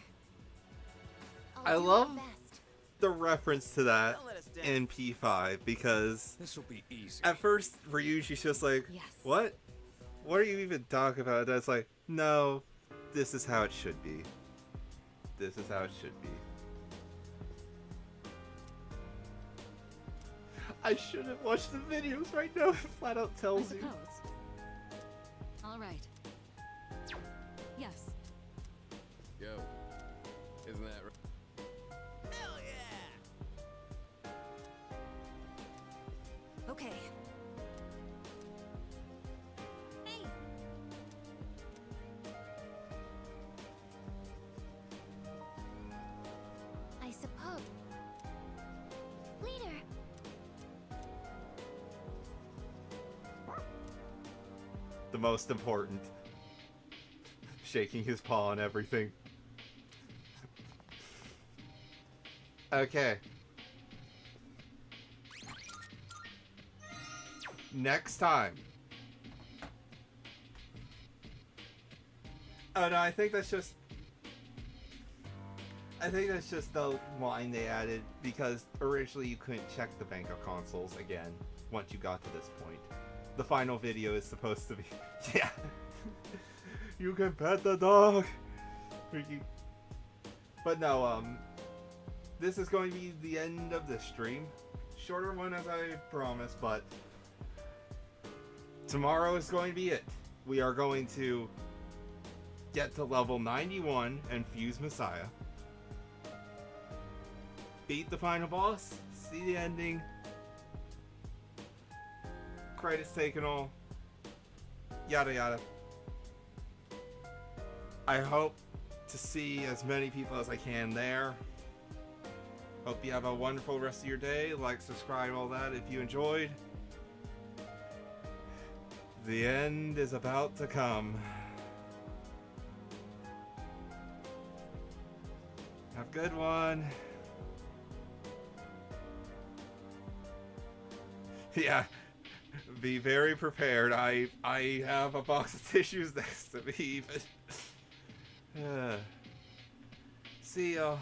I do love our best. the reference to that Don't let us down. in P5 because This'll be easy. at first Ryuji's just like, Yes. what? What are you even talking about? That's like, no, this is how it should be. This is how it should be. I should have watched the videos right now. It flat out I tells you. suppose. All right. Yes. Yo, isn't that right? Hell yeah! Okay. Hey, I suppose. Leader. The most important. Shaking his paw and everything. Okay. Next time. Oh no, I think that's just the line they added because originally you couldn't check the bank of consoles again once you got to this point. the final video is supposed to be. Yeah. You can pet the dog. But no, this is going to be the end of the stream. Shorter one as I promised, but tomorrow is going to be it. We are going to get to level 91 and fuse Messiah. Beat the final boss, see the ending. Credits taken all. Yada yada. I hope to see as many people as I can there. Hope you have a wonderful rest of your day. Like, subscribe, all that if you enjoyed. The end is about to come. Have a good one. Yeah, be very prepared. I have a box of tissues next to me, but see y'all.